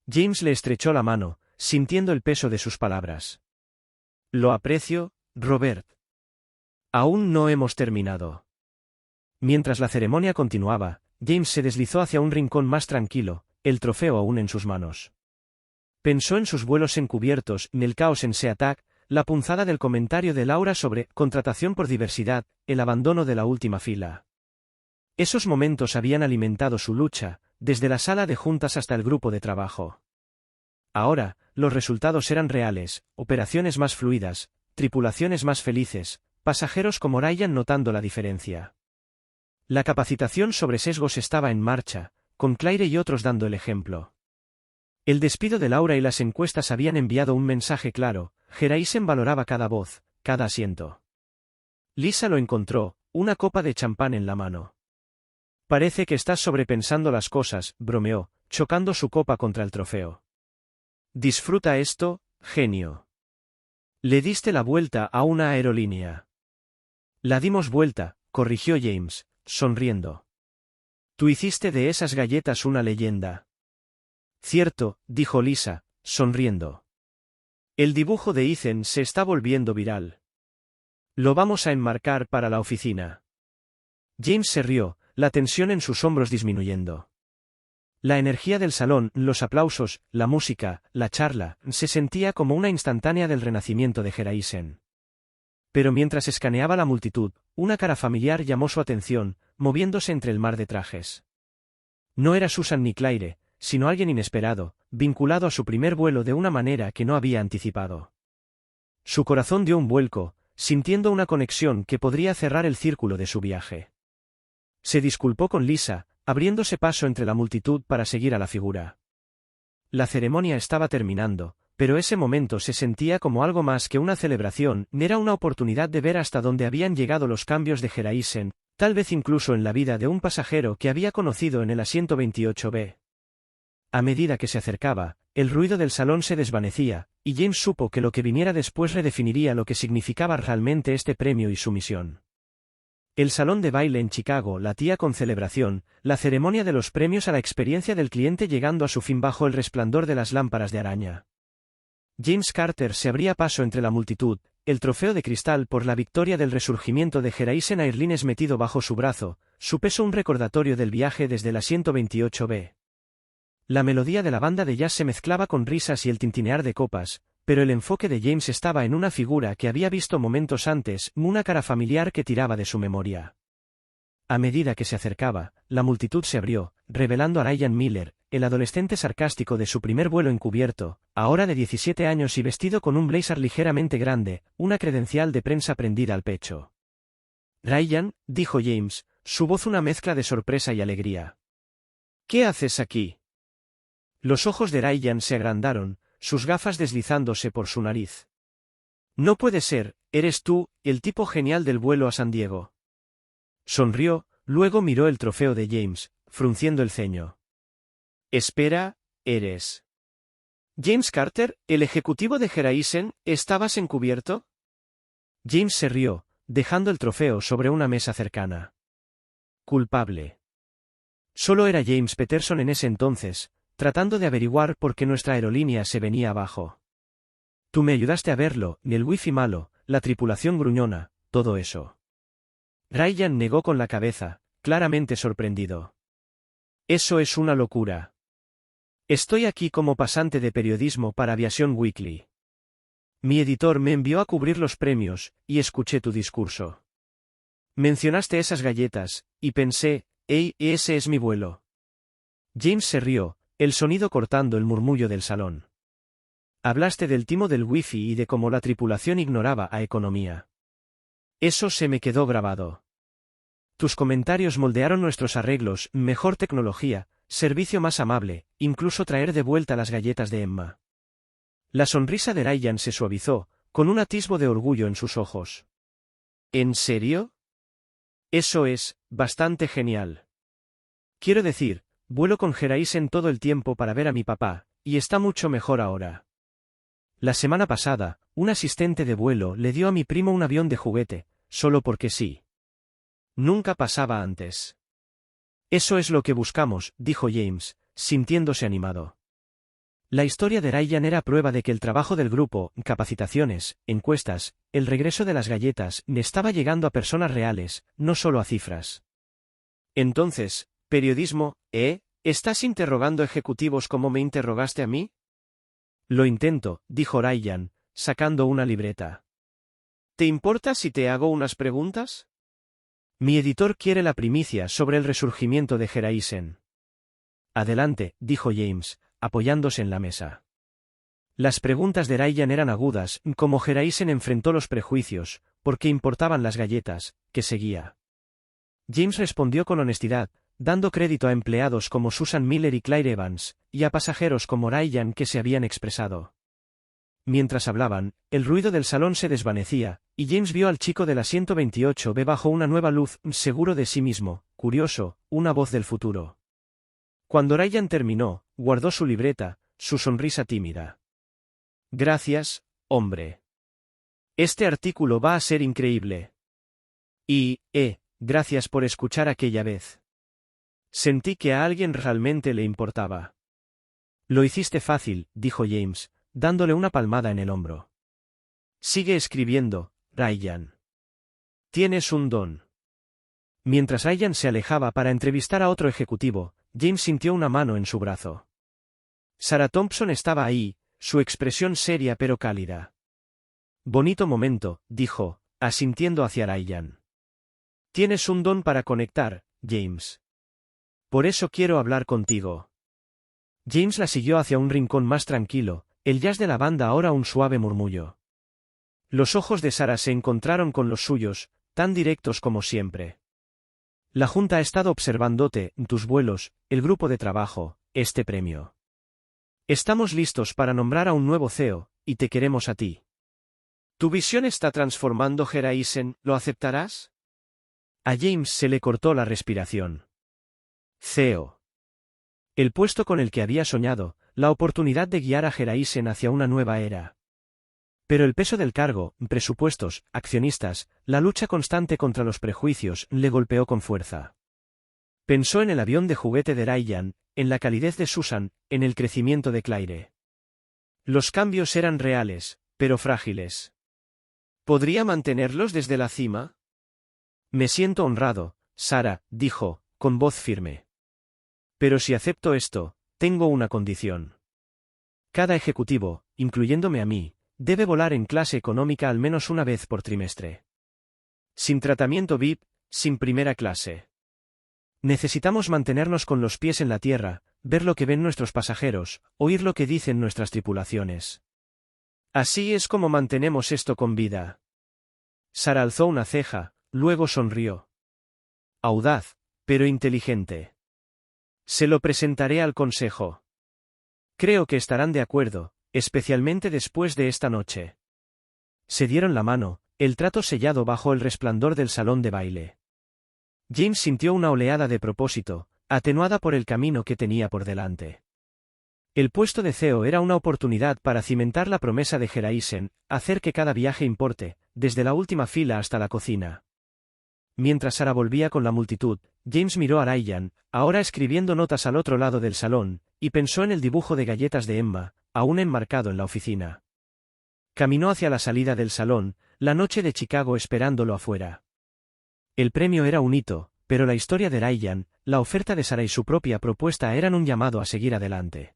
Speaker 1: James le estrechó la mano, sintiendo el peso de sus palabras. Lo aprecio, Robert. Aún no hemos terminado. Mientras la ceremonia continuaba, James se deslizó hacia un rincón más tranquilo, el trofeo aún en sus manos. Pensó en sus vuelos encubiertos, en el caos en SeaTac, la punzada del comentario de Laura sobre contratación por diversidad, el abandono de la última fila. Esos momentos habían alimentado su lucha, desde la sala de juntas hasta el grupo de trabajo. Ahora, los resultados eran reales, operaciones más fluidas, tripulaciones más felices, pasajeros como Ryan notando la diferencia. La capacitación sobre sesgos estaba en marcha, con Claire y otros dando el ejemplo. El despido de Laura y las encuestas habían enviado un mensaje claro, Geraisen valoraba cada voz, cada asiento. Lisa lo encontró, una copa de champán en la mano. Parece que estás sobrepensando las cosas, bromeó, chocando su copa contra el trofeo. Disfruta esto, genio. Le diste la vuelta a una aerolínea. La dimos vuelta, corrigió James, sonriendo. Tú hiciste de esas galletas una leyenda. Cierto, dijo Lisa, sonriendo. El dibujo de Ethan se está volviendo viral. Lo vamos a enmarcar para la oficina. James se rió, la tensión en sus hombros disminuyendo. La energía del salón, los aplausos, la música, la charla, se sentía como una instantánea del renacimiento de Geraisen. Pero mientras escaneaba la multitud, una cara familiar llamó su atención, moviéndose entre el mar de trajes. No era Susan ni Claire, sino alguien inesperado, vinculado a su primer vuelo de una manera que no había anticipado. Su corazón dio un vuelco, sintiendo una conexión que podría cerrar el círculo de su viaje. Se disculpó con Lisa, abriéndose paso entre la multitud para seguir a la figura. La ceremonia estaba terminando, pero ese momento se sentía como algo más que una celebración, era una oportunidad de ver hasta dónde habían llegado los cambios de Geraisen, tal vez incluso en la vida de un pasajero que había conocido en el asiento 28B. A medida que se acercaba, el ruido del salón se desvanecía, y James supo que lo que viniera después redefiniría lo que significaba realmente este premio y su misión. El salón de baile en Chicago latía con celebración, la ceremonia de los premios a la experiencia del cliente llegando a su fin bajo el resplandor de las lámparas de araña. James Carter se abría paso entre la multitud, el trofeo de cristal por la victoria del resurgimiento de Geraisen Airlines metido bajo su brazo, su peso un recordatorio del viaje desde el asiento 28B. La melodía de la banda de jazz se mezclaba con risas y el tintinear de copas, pero el enfoque de James estaba en una figura que había visto momentos antes, una cara familiar que tiraba de su memoria. A medida que se acercaba, la multitud se abrió, revelando a Ryan Miller, el adolescente sarcástico de su primer vuelo encubierto, ahora de 17 años y vestido con un blazer ligeramente grande, una credencial de prensa prendida al pecho. «Ryan», dijo James, su voz una mezcla de sorpresa y alegría. «¿Qué haces aquí?» Los ojos de Ryan se agrandaron, sus gafas deslizándose por su nariz. «No puede ser, eres tú, el tipo genial del vuelo a San Diego». Sonrió, luego miró el trofeo de James, frunciendo el ceño. «Espera, ¿eres James Carter, el ejecutivo de Geraisen? ¿Estabas encubierto?» James se rió, dejando el trofeo sobre una mesa cercana. «Culpable». Solo era James Peterson en ese entonces, tratando de averiguar por qué nuestra aerolínea se venía abajo. «Tú me ayudaste a verlo, ni el wifi malo, la tripulación gruñona, todo eso». Ryan negó con la cabeza, claramente sorprendido. «Eso es una locura. Estoy aquí como pasante de periodismo para Aviation Weekly. Mi editor me envió a cubrir los premios, y escuché tu discurso. Mencionaste esas galletas, y pensé, hey, ese es mi vuelo». James se rió, el sonido cortando el murmullo del salón. «Hablaste del timo del wifi y de cómo la tripulación ignoraba a economía. Eso se me quedó grabado. Tus comentarios moldearon nuestros arreglos, mejor tecnología, servicio más amable, incluso traer de vuelta las galletas de Emma». La sonrisa de Ryan se suavizó, con un atisbo de orgullo en sus ojos. «¿En serio? Eso es bastante genial. Quiero decir, vuelo con Geraisen todo el tiempo para ver a mi papá, y está mucho mejor ahora. La semana pasada, un asistente de vuelo le dio a mi primo un avión de juguete, solo porque sí. Nunca pasaba antes». «Eso es lo que buscamos», dijo James, sintiéndose animado. La historia de Ryan era prueba de que el trabajo del grupo, capacitaciones, encuestas, el regreso de las galletas, estaba llegando a personas reales, no solo a cifras. «Entonces, periodismo, ¿estás interrogando ejecutivos como me interrogaste a mí?» «Lo intento», dijo Ryan, sacando una libreta. «¿Te importa si te hago unas preguntas?» «Mi editor quiere la primicia sobre el resurgimiento de Geraisen». «Adelante», dijo James, apoyándose en la mesa. Las preguntas de Ryan eran agudas, como Geraisen enfrentó los prejuicios, ¿por qué importaban las galletas?, que seguía. James respondió con honestidad, dando crédito a empleados como Susan Miller y Claire Evans, y a pasajeros como Ryan que se habían expresado. Mientras hablaban, el ruido del salón se desvanecía, y James vio al chico del asiento 28B bajo una nueva luz, seguro de sí mismo, curioso, una voz del futuro. Cuando Ryan terminó, guardó su libreta, su sonrisa tímida. «Gracias, hombre. Este artículo va a ser increíble. Y, gracias por escuchar aquella vez. Sentí que a alguien realmente le importaba». «Lo hiciste fácil», dijo James, dándole una palmada en el hombro. «Sigue escribiendo, Ryan. Tienes un don. Mientras Ryan se alejaba para entrevistar a otro ejecutivo, James sintió una mano en su brazo. Sarah Thompson estaba ahí, su expresión seria pero cálida. Bonito momento, dijo, asintiendo hacia Ryan. Tienes un don para conectar, James. Por eso quiero hablar contigo. James la siguió hacia un rincón más tranquilo, el jazz de la banda ahora un suave murmullo. Los ojos de Sarah se encontraron con los suyos, tan directos como siempre. La Junta ha estado observándote, tus vuelos, el grupo de trabajo, este premio. Estamos listos para nombrar a un nuevo CEO, y te queremos a ti. Tu visión está transformando Geraisen, ¿lo aceptarás? A James se le cortó la respiración. CEO. El puesto con el que había soñado, la oportunidad de guiar a Geraisen hacia una nueva era. Pero el peso del cargo, presupuestos, accionistas, la lucha constante contra los prejuicios, le golpeó con fuerza. Pensó en el avión de juguete de Ryan, en la calidez de Susan, en el crecimiento de Claire. Los cambios eran reales, pero frágiles. ¿Podría mantenerlos desde la cima? Me siento honrado, Sarah, dijo, con voz firme. Pero si acepto esto, tengo una condición. Cada ejecutivo, incluyéndome a mí, debe volar en clase económica al menos una vez por trimestre. Sin tratamiento VIP, sin primera clase. Necesitamos mantenernos con los pies en la tierra, ver lo que ven nuestros pasajeros, oír lo que dicen nuestras tripulaciones. Así es como mantenemos esto con vida. Sarah alzó una ceja, luego sonrió. Audaz, pero inteligente. Se lo presentaré al consejo. Creo que estarán de acuerdo, especialmente después de esta noche. Se dieron la mano, el trato sellado bajo el resplandor del salón de baile. James sintió una oleada de propósito, atenuada por el camino que tenía por delante. El puesto de CEO era una oportunidad para cimentar la promesa de Geraisen, hacer que cada viaje importe, desde la última fila hasta la cocina. Mientras Sarah volvía con la multitud, James miró a Ryan, ahora escribiendo notas al otro lado del salón, y pensó en el dibujo de galletas de Emma, aún enmarcado en la oficina. Caminó hacia la salida del salón, la noche de Chicago esperándolo afuera. El premio era un hito, pero la historia de Ryan, la oferta de Sarah y su propia propuesta eran un llamado a seguir adelante.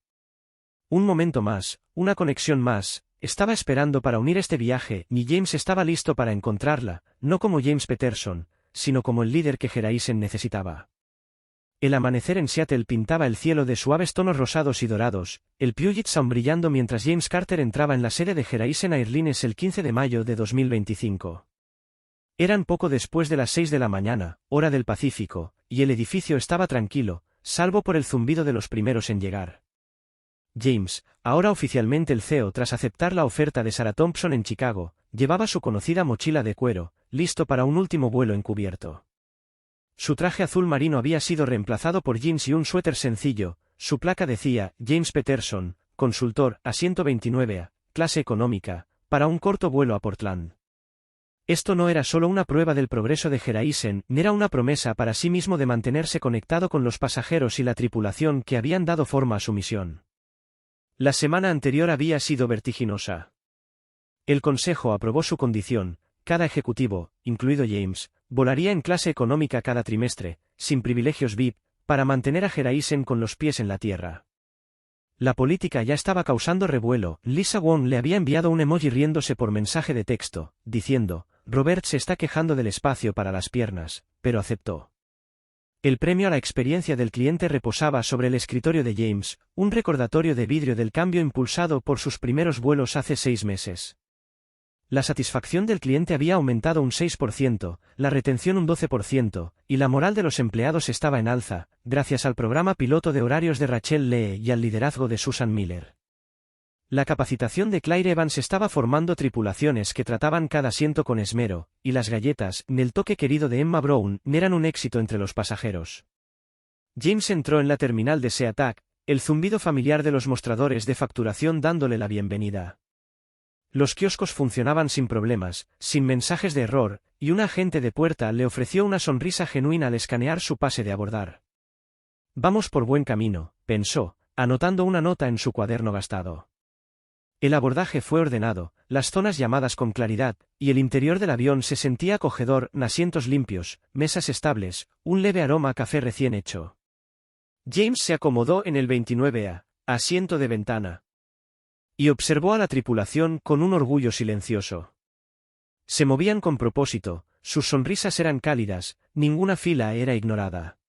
Speaker 1: Un momento más, una conexión más, estaba esperando para unir este viaje, y James estaba listo para encontrarla, no como James Peterson, sino como el líder que Geraisen necesitaba. El amanecer en Seattle pintaba el cielo de suaves tonos rosados y dorados, el Puget Sound brillando mientras James Carter entraba en la sede de Geraisen Airlines el 15 de mayo de 2025. Eran poco después de las 6 de la mañana, hora del Pacífico, y el edificio estaba tranquilo, salvo por el zumbido de los primeros en llegar. James, ahora oficialmente el CEO tras aceptar la oferta de Sarah Thompson en Chicago, llevaba su conocida mochila de cuero, listo para un último vuelo encubierto. Su traje azul marino había sido reemplazado por jeans y un suéter sencillo, su placa decía, James Peterson, consultor, asiento 29A, clase económica, para un corto vuelo a Portland. Esto no era solo una prueba del progreso de Geraisen, era una promesa para sí mismo de mantenerse conectado con los pasajeros y la tripulación que habían dado forma a su misión. La semana anterior había sido vertiginosa. El Consejo aprobó su condición, cada ejecutivo, incluido James, volaría en clase económica cada trimestre, sin privilegios VIP, para mantener a Geraisen con los pies en la tierra. La política ya estaba causando revuelo, Lisa Wong le había enviado un emoji riéndose por mensaje de texto, diciendo, Robert se está quejando del espacio para las piernas, pero aceptó. El premio a la experiencia del cliente reposaba sobre el escritorio de James, un recordatorio de vidrio del cambio impulsado por sus primeros vuelos hace 6 meses. La satisfacción del cliente había aumentado un 6%, la retención un 12%, y la moral de los empleados estaba en alza, gracias al programa piloto de horarios de Rachel Lee y al liderazgo de Susan Miller. La capacitación de Claire Evans estaba formando tripulaciones que trataban cada asiento con esmero, y las galletas, del toque querido de Emma Brown, eran un éxito entre los pasajeros. James entró en la terminal de SeaTac, el zumbido familiar de los mostradores de facturación dándole la bienvenida. Los kioscos funcionaban sin problemas, sin mensajes de error, y un agente de puerta le ofreció una sonrisa genuina al escanear su pase de abordar. Vamos por buen camino, pensó, anotando una nota en su cuaderno gastado. El abordaje fue ordenado, las zonas llamadas con claridad, y el interior del avión se sentía acogedor, asientos limpios, mesas estables, un leve aroma a café recién hecho. James se acomodó en el 29A, asiento de ventana, y observó a la tripulación con un orgullo silencioso. Se movían con propósito, sus sonrisas eran cálidas, ninguna fila era ignorada.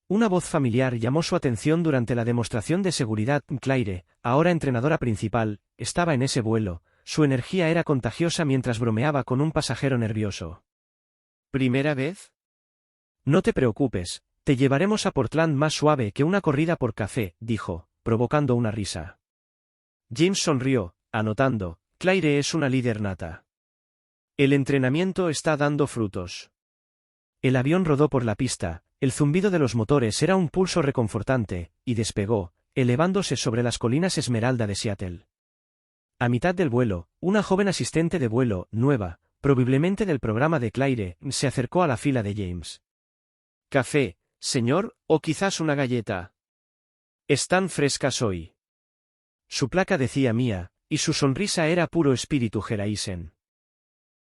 Speaker 1: Una voz familiar llamó su atención durante la demostración de seguridad. Claire, ahora entrenadora principal, estaba en ese vuelo, su energía era contagiosa mientras bromeaba con un pasajero nervioso. ¿Primera vez? No te preocupes, te llevaremos a Portland más suave que una corrida por café, dijo, provocando una risa. James sonrió, anotando, Claire es una líder nata. El entrenamiento está dando frutos. El avión rodó por la pista, el zumbido de los motores era un pulso reconfortante, y despegó, elevándose sobre las colinas Esmeralda de Seattle. A mitad del vuelo, una joven asistente de vuelo, nueva, probablemente del programa de Claire, se acercó a la fila de James. ¿Café, señor, o quizás una galleta? Están frescas hoy. Su placa decía Mía, y su sonrisa era puro espíritu Geraisen.